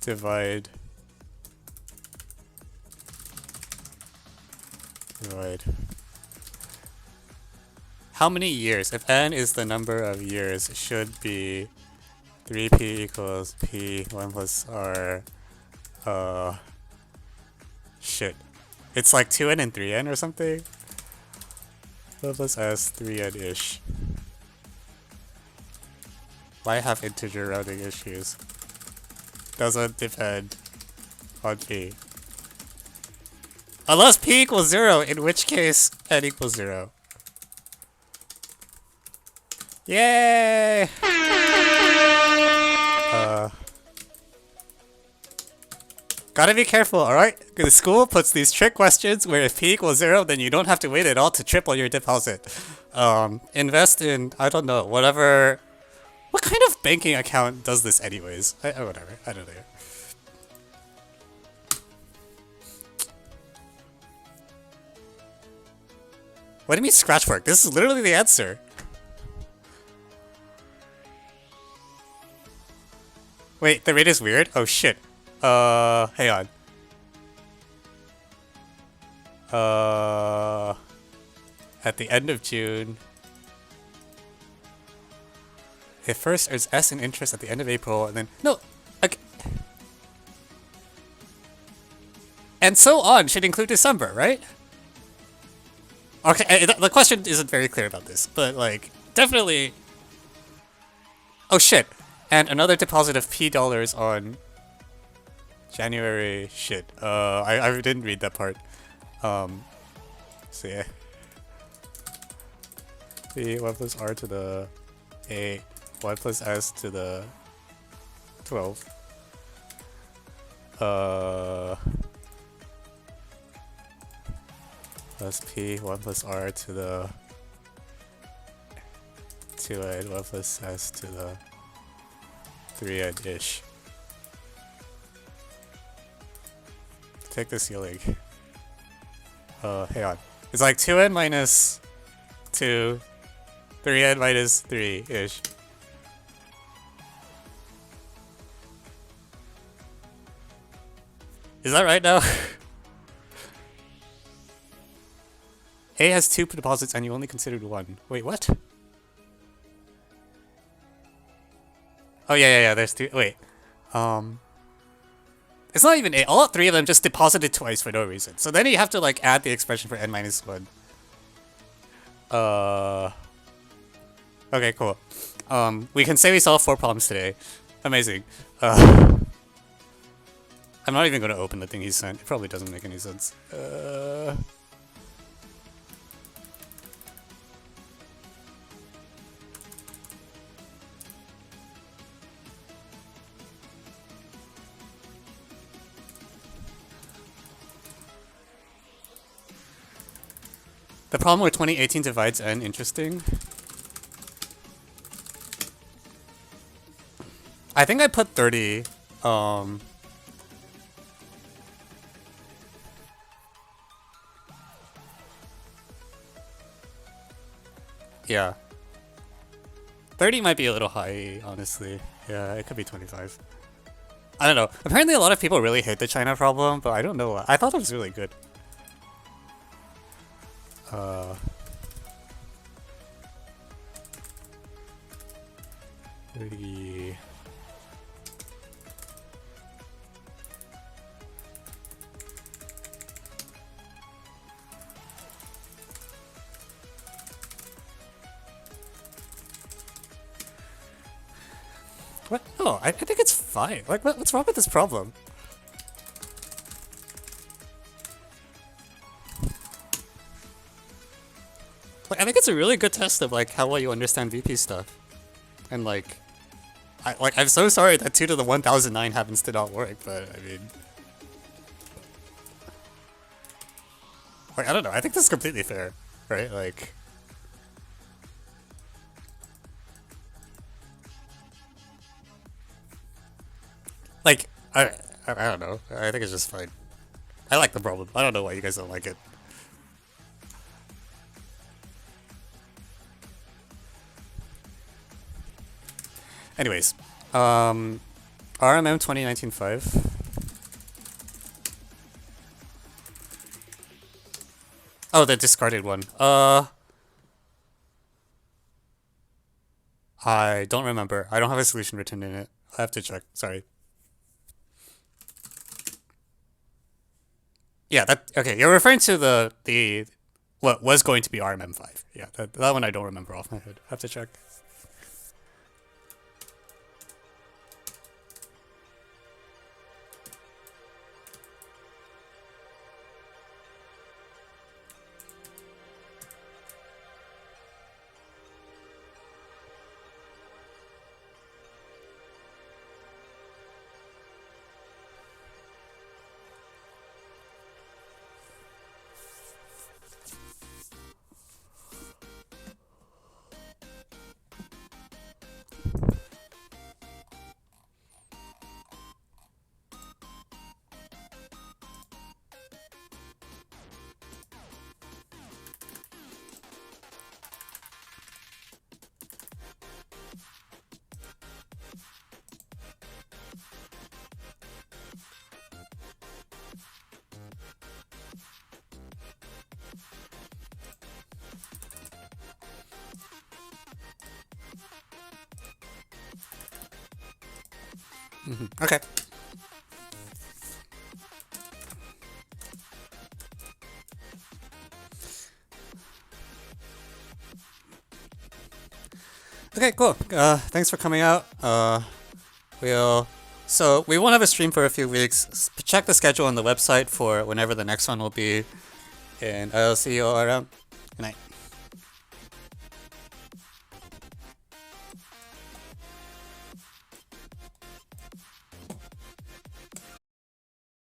divide. How many years? If n is the number of years, it should be 3p equals p 1 plus r. Shit. It's like 2n and 3n or something? 1 plus s, 3n-ish. Why have integer rounding issues? Doesn't depend on p. Unless p equals 0, in which case n equals 0. Yay! Gotta be careful, alright? The school puts these trick questions where if p equals 0, then you don't have to wait at all to triple your deposit. Invest in, I don't know, whatever... What kind of banking account does this anyways? Whatever, I don't know. What do you mean scratch work? This is literally the answer. Wait, the rate is weird? Oh shit. Hang on. At the end of June. If first earns S in interest at the end of April, and then no, okay. And so on should include December, right? Okay, the question isn't very clear about this, but like definitely. Oh shit! And another deposit of P dollars on January. Shit. I didn't read that part. So yeah. P 1 plus R to the 8. 1 plus S to the 12. Plus P 1 plus R to the 2n 1 plus S to the 3n-ish. Take the ceiling. Hang on. It's like 2n minus 2, 3n minus 3-ish. Is that right now? A has 2 deposits and you only considered 1. Wait, what? Oh yeah, there's 2. Wait. It's not even A. All 3 of them just deposited twice for no reason. So then you have to like add the expression for n minus 1. Okay, cool. We can say we solved 4 problems today. Amazing. I'm not even going to open the thing he sent. It probably doesn't make any sense. The problem with 2018 divides n, interesting. I think I put 30. Yeah. 30 might be a little high, honestly. Yeah, it could be 25. I don't know. Apparently a lot of people really hate the China problem, but I don't know. I thought it was really good. 30. What? No, I think it's fine. Like, what's wrong with this problem? Like, I think it's a really good test of like how well you understand VP stuff, and like, I'm so sorry that 2 to the 1009 happens to not work, but I mean, like, I don't know. I think this is completely fair, right? Like. Like, I don't know. I think it's just fine. I like the problem. I don't know why you guys don't like it. Anyways, RMM 2019-5. Oh, the discarded one. I don't remember. I don't have a solution written in it. I have to check. Sorry. Yeah, that okay. You're referring to the what was going to be RMM5. Yeah, that one I don't remember off my head. I have to check. Okay. Okay, cool. Thanks for coming out. So we won't have a stream for a few weeks. Check the schedule on the website for whenever the next one will be, and I'll see you all around. Good night.